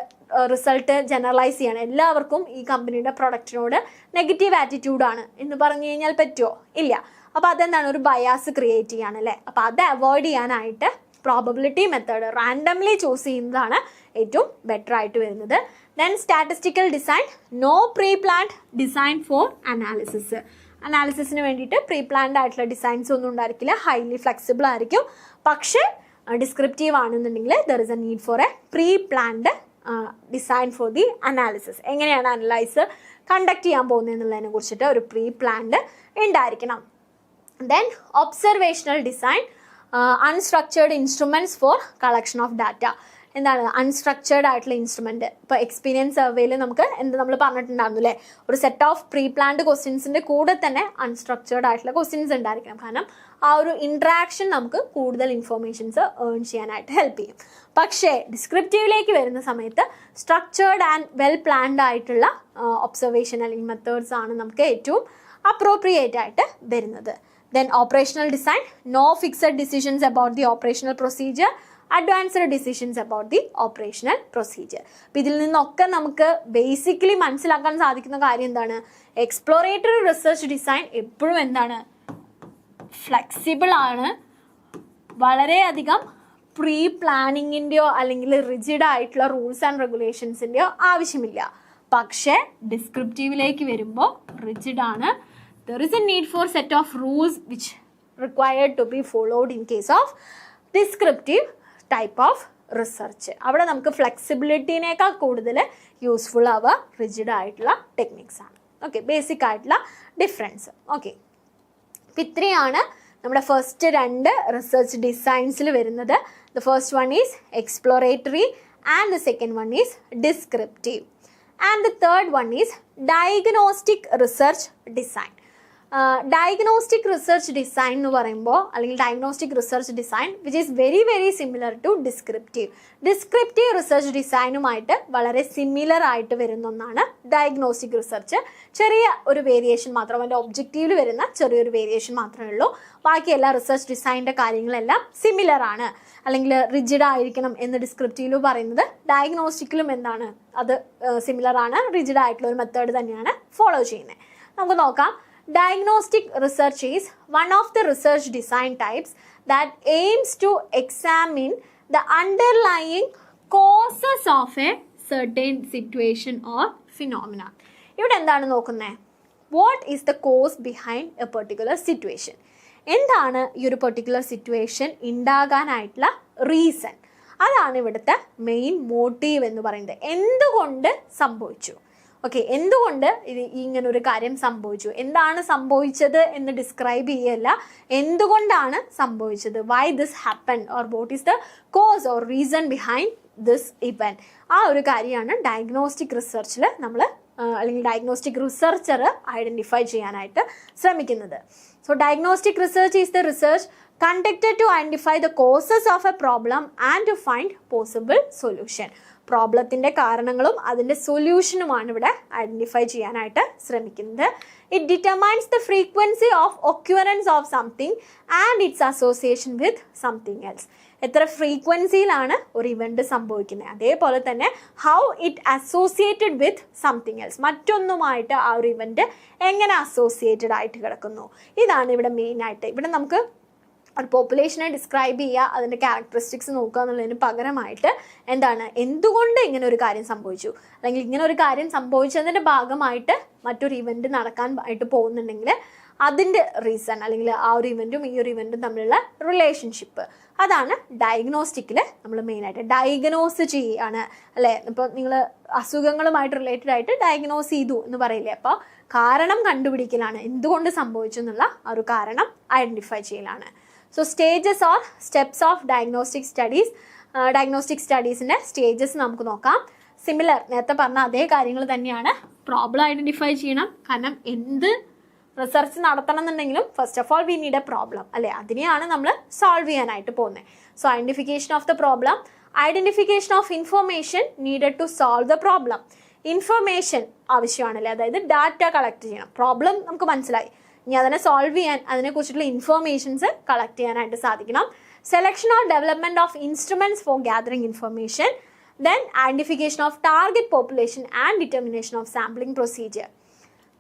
റിസൾട്ട് ജനറലൈസ് ചെയ്യണം. എല്ലാവർക്കും ഈ കമ്പനിയുടെ പ്രൊഡക്റ്റിനോട് നെഗറ്റീവ് ആറ്റിറ്റ്യൂഡാണ് എന്ന് പറഞ്ഞു കഴിഞ്ഞാൽ പറ്റുമോ? ഇല്ല. അപ്പോൾ അതെന്താണ്, ഒരു ബയാസ് ക്രിയേറ്റ് ചെയ്യാനല്ലേ. അപ്പോൾ അത് അവോയ്ഡ് ചെയ്യാനായിട്ട് പ്രോബബിലിറ്റി മെത്തേഡ് റാൻഡംലി ചൂസ് ചെയ്യുന്നതാണ് ഏറ്റവും ബെറ്റർ ആയിട്ട് വരുന്നത്. Then statistical design, no pre planned design for analysis. അനാലിസിസിന് വേണ്ടിയിട്ട് പ്രീ പ്ലാൻഡ് ആയിട്ടുള്ള ഡിസൈൻസ് ഒന്നും ഉണ്ടായിരിക്കില്ല, ഹൈലി ഫ്ലെക്സിബിൾ ആയിരിക്കും. പക്ഷേ ഡിസ്ക്രിപ്റ്റീവ് ആണെന്നുണ്ടെങ്കിൽ there is A need for A pre planned design for the analysis. എങ്ങനെയാണ് അനലൈസ് കണ്ടക്ട് ചെയ്യാൻ പോകുന്നത് എന്നുള്ളതിനെ കുറിച്ചിട്ട് ഒരു പ്രീ പ്ലാൻഡ് ഉണ്ടായിരിക്കണം. Then observational design, unstructured instruments four collection of data. എന്താണ് അൺസ്ട്രക്ചേർഡ് ആയിട്ടുള്ള ഇൻസ്ട്രുമെൻറ്റ്? ഇപ്പോൾ എക്സ്പീരിയൻസ് സർവേയിൽ നമുക്ക് നമ്മൾ പറഞ്ഞിട്ടുണ്ടായിരുന്നു അല്ലേ, ഒരു സെറ്റ് ഓഫ് പ്രീ പ്ലാൻഡ് ക്വസ്റ്റ്യൻസിൻ്റെ കൂടെ തന്നെ അൺസ്ട്രക്ചേർഡ് ആയിട്ടുള്ള ക്വസ്റ്റ്യൻസ് ഉണ്ടായിരിക്കണം. കാരണം ആ ഒരു ഇൻട്രാക്ഷൻ നമുക്ക് കൂടുതൽ ഇൻഫോർമേഷൻസ് ഏൺ ചെയ്യാനായിട്ട് ഹെൽപ്പ് ചെയ്യും. പക്ഷേ ഡിസ്ക്രിപ്റ്റീവിലേക്ക് വരുന്ന സമയത്ത് സ്ട്രക്ചേർഡ് ആൻഡ് വെൽ പ്ലാൻഡ് ആയിട്ടുള്ള ഒബ്സർവേഷൻ അല്ലെങ്കിൽ മെത്തേഡ്സ് ആണ് നമുക്ക് ഏറ്റവും അപ്രോപ്രിയേറ്റ് ആയിട്ട് വരുന്നത്. Then operational design, no fixed decisions about the operational procedure, advanced decisions about the operational procedure. അപ്പോൾ ഇതിൽ നിന്നൊക്കെ നമുക്ക് ബേസിക്കലി മനസ്സിലാക്കാൻ സാധിക്കുന്ന കാര്യം എന്താണ്, എക്സ്പ്ലോറേറ്ററി റിസർച്ച് ഡിസൈൻ എപ്പോഴും എന്താണ്, ഫ്ലെക്സിബിൾ ആണ്. വളരെയധികം പ്രീ പ്ലാനിങ്ങിൻ്റെയോ അല്ലെങ്കിൽ റിജിഡ് ആയിട്ടുള്ള റൂൾസ് ആൻഡ് റെഗുലേഷൻസിൻ്റെയോ ആവശ്യമില്ല. പക്ഷേ ഡിസ്ക്രിപ്റ്റീവിലേക്ക് വരുമ്പോൾ റിജിഡ് ആണ്. There is a need for set of rules which required to be followed in case of descriptive type of research. അവിടെ നമുക്ക് ഫ്ലെക്സിബിലിറ്റിനേക്കാൾ കൂടുതൽ യൂസ്ഫുൾ ആവുക റിജിഡ് ആയിട്ടുള്ള ടെക്നിക്സ് ആണ്. ഓക്കെ, ബേസിക് ആയിട്ടുള്ള ഡിഫറൻസ്. ഓക്കെ, അപ്പം ഇത്രയാണ് നമ്മുടെ ഫസ്റ്റ് 2 റിസർച്ച് ഡിസൈൻസിൽ വരുന്നത്. The first one is exploratory and the second one is descriptive and the third one is diagnostic research design. Diagnostic research design എന്ന് പറയുമ്പോൾ അല്ലെങ്കിൽ diagnostic research design which is very very similar to descriptive research ഡിസൈനുമായിട്ട് വളരെ similar ആയിട്ട് വരുന്ന ഒന്നാണ് diagnostic research. ചെറിയ ഒരു വേരിയേഷൻ മാത്രം, അതിൻ്റെ ഒബ്ജക്റ്റീവിൽ വരുന്ന ചെറിയൊരു വേരിയേഷൻ മാത്രമേ ഉള്ളൂ. ബാക്കി എല്ലാ റിസർച്ച് ഡിസൈനിൻ്റെ കാര്യങ്ങളെല്ലാം സിമിലർ ആണ്. അല്ലെങ്കിൽ റിജിഡ് ആയിരിക്കണം എന്ന് ഡിസ്ക്രിപ്റ്റീവിൽ പറയുന്നത്, ഡയഗ്നോസ്റ്റിക്കിലും എന്താണ്, അത് സിമിലർ ആണ്, റിജിഡ് ആയിട്ടുള്ള ഒരു മെത്തേഡ് തന്നെയാണ് ഫോളോ ചെയ്യുന്നത്. നമുക്ക് നോക്കാം. Diagnostic research is one of the research design types that aims to examine the underlying causes of A certain situation or phenomena. ഇവിടെ എന്താണ് നോക്കുന്നത്? What is the cause behind A particular situation? എന്താണ് ഈ ഒരു particular situation ഉണ്ടാകാനായിട്ടുള്ള reason? അതാണ് ഇവിടുത്തെ main motive എന്ന് പറയുന്നത്. എന്തുകൊണ്ട് സംഭവിച്ചു? ഓക്കെ, എന്തുകൊണ്ട് ഇങ്ങനൊരു കാര്യം സംഭവിച്ചു, എന്താണ് സംഭവിച്ചത് എന്ന് ഡിസ്ക്രൈബ് ചെയ്യല്ല, എന്തുകൊണ്ടാണ് സംഭവിച്ചത്, why this happen or what is the cause or reason behind this event. ആ ഒരു കാര്യമാണ് ഡയഗ്നോസ്റ്റിക് റിസർച്ചിൽ നമ്മൾ അല്ലെങ്കിൽ ഡയഗ്നോസ്റ്റിക് റിസർച്ചർ ഐഡൻറ്റിഫൈ ചെയ്യാനായിട്ട് ശ്രമിക്കുന്നത്. So diagnostic research is the research conducted to identify the causes of a problem and to find possible solution. പ്രോബ്ലത്തിൻ്റെ കാരണങ്ങളും അതിൻ്റെ സൊല്യൂഷനുമാണ് ഇവിടെ ഐഡൻറ്റിഫൈ ചെയ്യാനായിട്ട് ശ്രമിക്കുന്നത്. It determines the frequency of occurrence of something and its association with something else. എത്ര ഫ്രീക്വൻസിയിലാണ് ഒരു ഇവൻറ്റ് സംഭവിക്കുന്നത്, അതേപോലെ തന്നെ how it associated with something else, മറ്റൊന്നുമായിട്ട് ആ ഒരു ഇവൻറ്റ് എങ്ങനെ അസോസിയേറ്റഡ് ആയിട്ട് കിടക്കുന്നു. ഇതാണ് ഇവിടെ മെയിനായിട്ട്. ഇവിടെ നമുക്ക് ഒരു പോപ്പുലേഷനെ ഡിസ്ക്രൈബ് ചെയ്യുക, അതിൻ്റെ ക്യാരക്ടറിസ്റ്റിക്സ് നോക്കുക എന്നുള്ളതിന് പകരമായിട്ട് എന്താണ്, എന്തുകൊണ്ട് ഇങ്ങനെ ഒരു കാര്യം സംഭവിച്ചു, അല്ലെങ്കിൽ ഇങ്ങനെ ഒരു കാര്യം സംഭവിച്ചതിൻ്റെ ഭാഗമായിട്ട് മറ്റൊരു ഇവൻറ്റ് നടക്കാൻ ആയിട്ട് പോകുന്നുണ്ടെങ്കിൽ അതിൻ്റെ റീസൺ, അല്ലെങ്കിൽ ആ ഒരു ഇവൻറ്റും ഈ ഒരു ഇവൻറ്റും തമ്മിലുള്ള റിലേഷൻഷിപ്പ്, അതാണ് ഡയഗ്നോസ്റ്റിക്കിൽ നമ്മൾ മെയിനായിട്ട് ഡയഗ്നോസ് ചെയ്യുകയാണ് അല്ലേ. ഇപ്പോൾ നിങ്ങൾ അസുഖങ്ങളുമായിട്ട് റിലേറ്റഡ് ആയിട്ട് ഡയഗ്നോസ് ചെയ്തു എന്ന് പറയില്ലേ, അപ്പോൾ കാരണം കണ്ടുപിടിക്കലാണ്, എന്തുകൊണ്ട് സംഭവിച്ചു എന്നുള്ള ആ ഒരു കാരണം ഐഡൻറ്റിഫൈ ചെയ്യലാണ്. So stages or steps of diagnostic studies. Diagnostic സ്റ്റഡീസിൻ്റെ സ്റ്റേജസ് നമുക്ക് നോക്കാം. സിമിലർ, നേരത്തെ പറഞ്ഞ അതേ കാര്യങ്ങൾ തന്നെയാണ്. പ്രോബ്ലം ഐഡൻറ്റിഫൈ ചെയ്യണം, കാരണം എന്ത് റിസർച്ച് നടത്തണം എന്നുണ്ടെങ്കിലും first of all we need a problem അല്ലേ, അതിനെയാണ് നമ്മൾ സോൾവ് ചെയ്യാനായിട്ട് പോകുന്നത്. So identification of the problem, identification of information needed to solve the problem. Information ആവശ്യമാണല്ലേ, അതായത് ഡാറ്റ കളക്ട് ചെയ്യണം. പ്രോബ്ലം നമുക്ക് മനസ്സിലായി, ഇനി അതിനെ സോൾവ് ചെയ്യാൻ അതിനെക്കുറിച്ചിട്ടുള്ള ഇൻഫർമേഷൻസ് കളക്ട് ചെയ്യാനായിട്ട് സാധിക്കണം. Selection or development of instruments for gathering information, then identification of target population and determination of sampling procedure.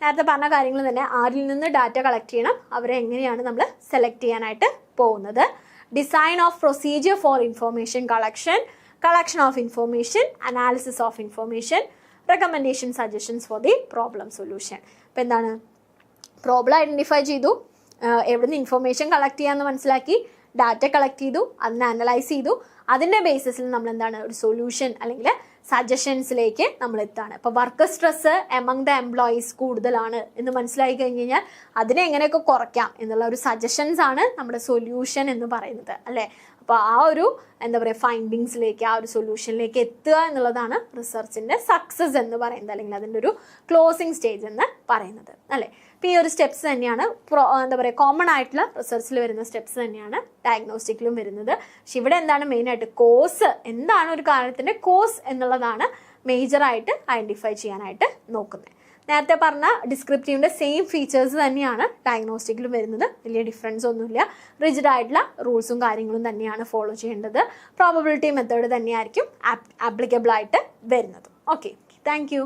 നേരത്തെ പറഞ്ഞ കാര്യങ്ങൾ തന്നെ, ആരിൽ നിന്ന് ഡാറ്റ കളക്ട് ചെയ്യണം, അവരെ എങ്ങനെയാണ് നമ്മൾ സെലക്ട് ചെയ്യാനായിട്ട് പോകുന്നത്. Design of procedure for information collection, collection of information, analysis of information, recommendation suggestions four the problem solution. അപ്പോൾ എന്താണ്, പ്രോബ്ലം ഐഡൻറ്റിഫൈ ചെയ്തു, എവിടുന്ന് ഇൻഫർമേഷൻ കളക്ട് ചെയ്യാമെന്ന് മനസ്സിലാക്കി, ഡാറ്റ കളക്ട് ചെയ്തു, അതിനെ അനലൈസ് ചെയ്തു, അതിൻ്റെ ബേസിസിൽ നമ്മൾ എന്താണ് ഒരു സൊല്യൂഷൻ അല്ലെങ്കിൽ സജഷൻസിലേക്ക് നമ്മൾ എത്താണ്. ഇപ്പോൾ work stress among the employees കൂടുതലാണ് എന്ന് മനസ്സിലാക്കി കഴിഞ്ഞ് കഴിഞ്ഞാൽ അതിനെ എങ്ങനെയൊക്കെ കുറയ്ക്കാം എന്നുള്ള ഒരു സജഷൻസ് ആണ് നമ്മുടെ സൊല്യൂഷൻ എന്ന് പറയുന്നത് അല്ലേ. അപ്പോൾ ആ ഒരു എന്താ പറയുക ഫൈൻഡിങ്സിലേക്ക്, ആ ഒരു സൊല്യൂഷനിലേക്ക് എത്തുക എന്നുള്ളതാണ് റിസർച്ചിൻ്റെ സക്സസ് എന്ന് പറയുന്നത്, അല്ലെങ്കിൽ അതിൻ്റെ ഒരു ക്ലോസിങ് സ്റ്റേജ് എന്ന് പറയുന്നത് അല്ലേ. അപ്പോൾ ഈ ഒരു സ്റ്റെപ്സ് തന്നെയാണ് എന്താ പറയുക കോമൺ ആയിട്ടുള്ള റിസർച്ചിൽ വരുന്ന സ്റ്റെപ്സ് തന്നെയാണ് ഡയഗ്നോസ്റ്റിക്കിലും വരുന്നത്. പക്ഷെ ഇവിടെ എന്താണ് മെയിനായിട്ട് കോസ്, എന്താണ് ഒരു കാര്യത്തിൻ്റെ കോസ് എന്നുള്ളതാണ് മേജറായിട്ട് ഐഡൻറ്റിഫൈ ചെയ്യാനായിട്ട് നോക്കുന്നത്. നേരത്തെ പറഞ്ഞ ഡിസ്ക്രിപ്റ്റീവിൻ്റെ സെയിം ഫീച്ചേഴ്സ് തന്നെയാണ് ഡയഗ്നോസ്റ്റിക്കിലും വരുന്നത്, വലിയ ഡിഫറൻസ് ഒന്നുമില്ല. റിജിഡ് ആയിട്ടുള്ള റൂൾസും കാര്യങ്ങളും തന്നെയാണ് ഫോളോ ചെയ്യേണ്ടത്. പ്രോബബിലിറ്റി മെത്തേഡ് തന്നെയായിരിക്കും ആപ്ലിക്കബിൾ ആയിട്ട് വരുന്നത്. Okay, thank you.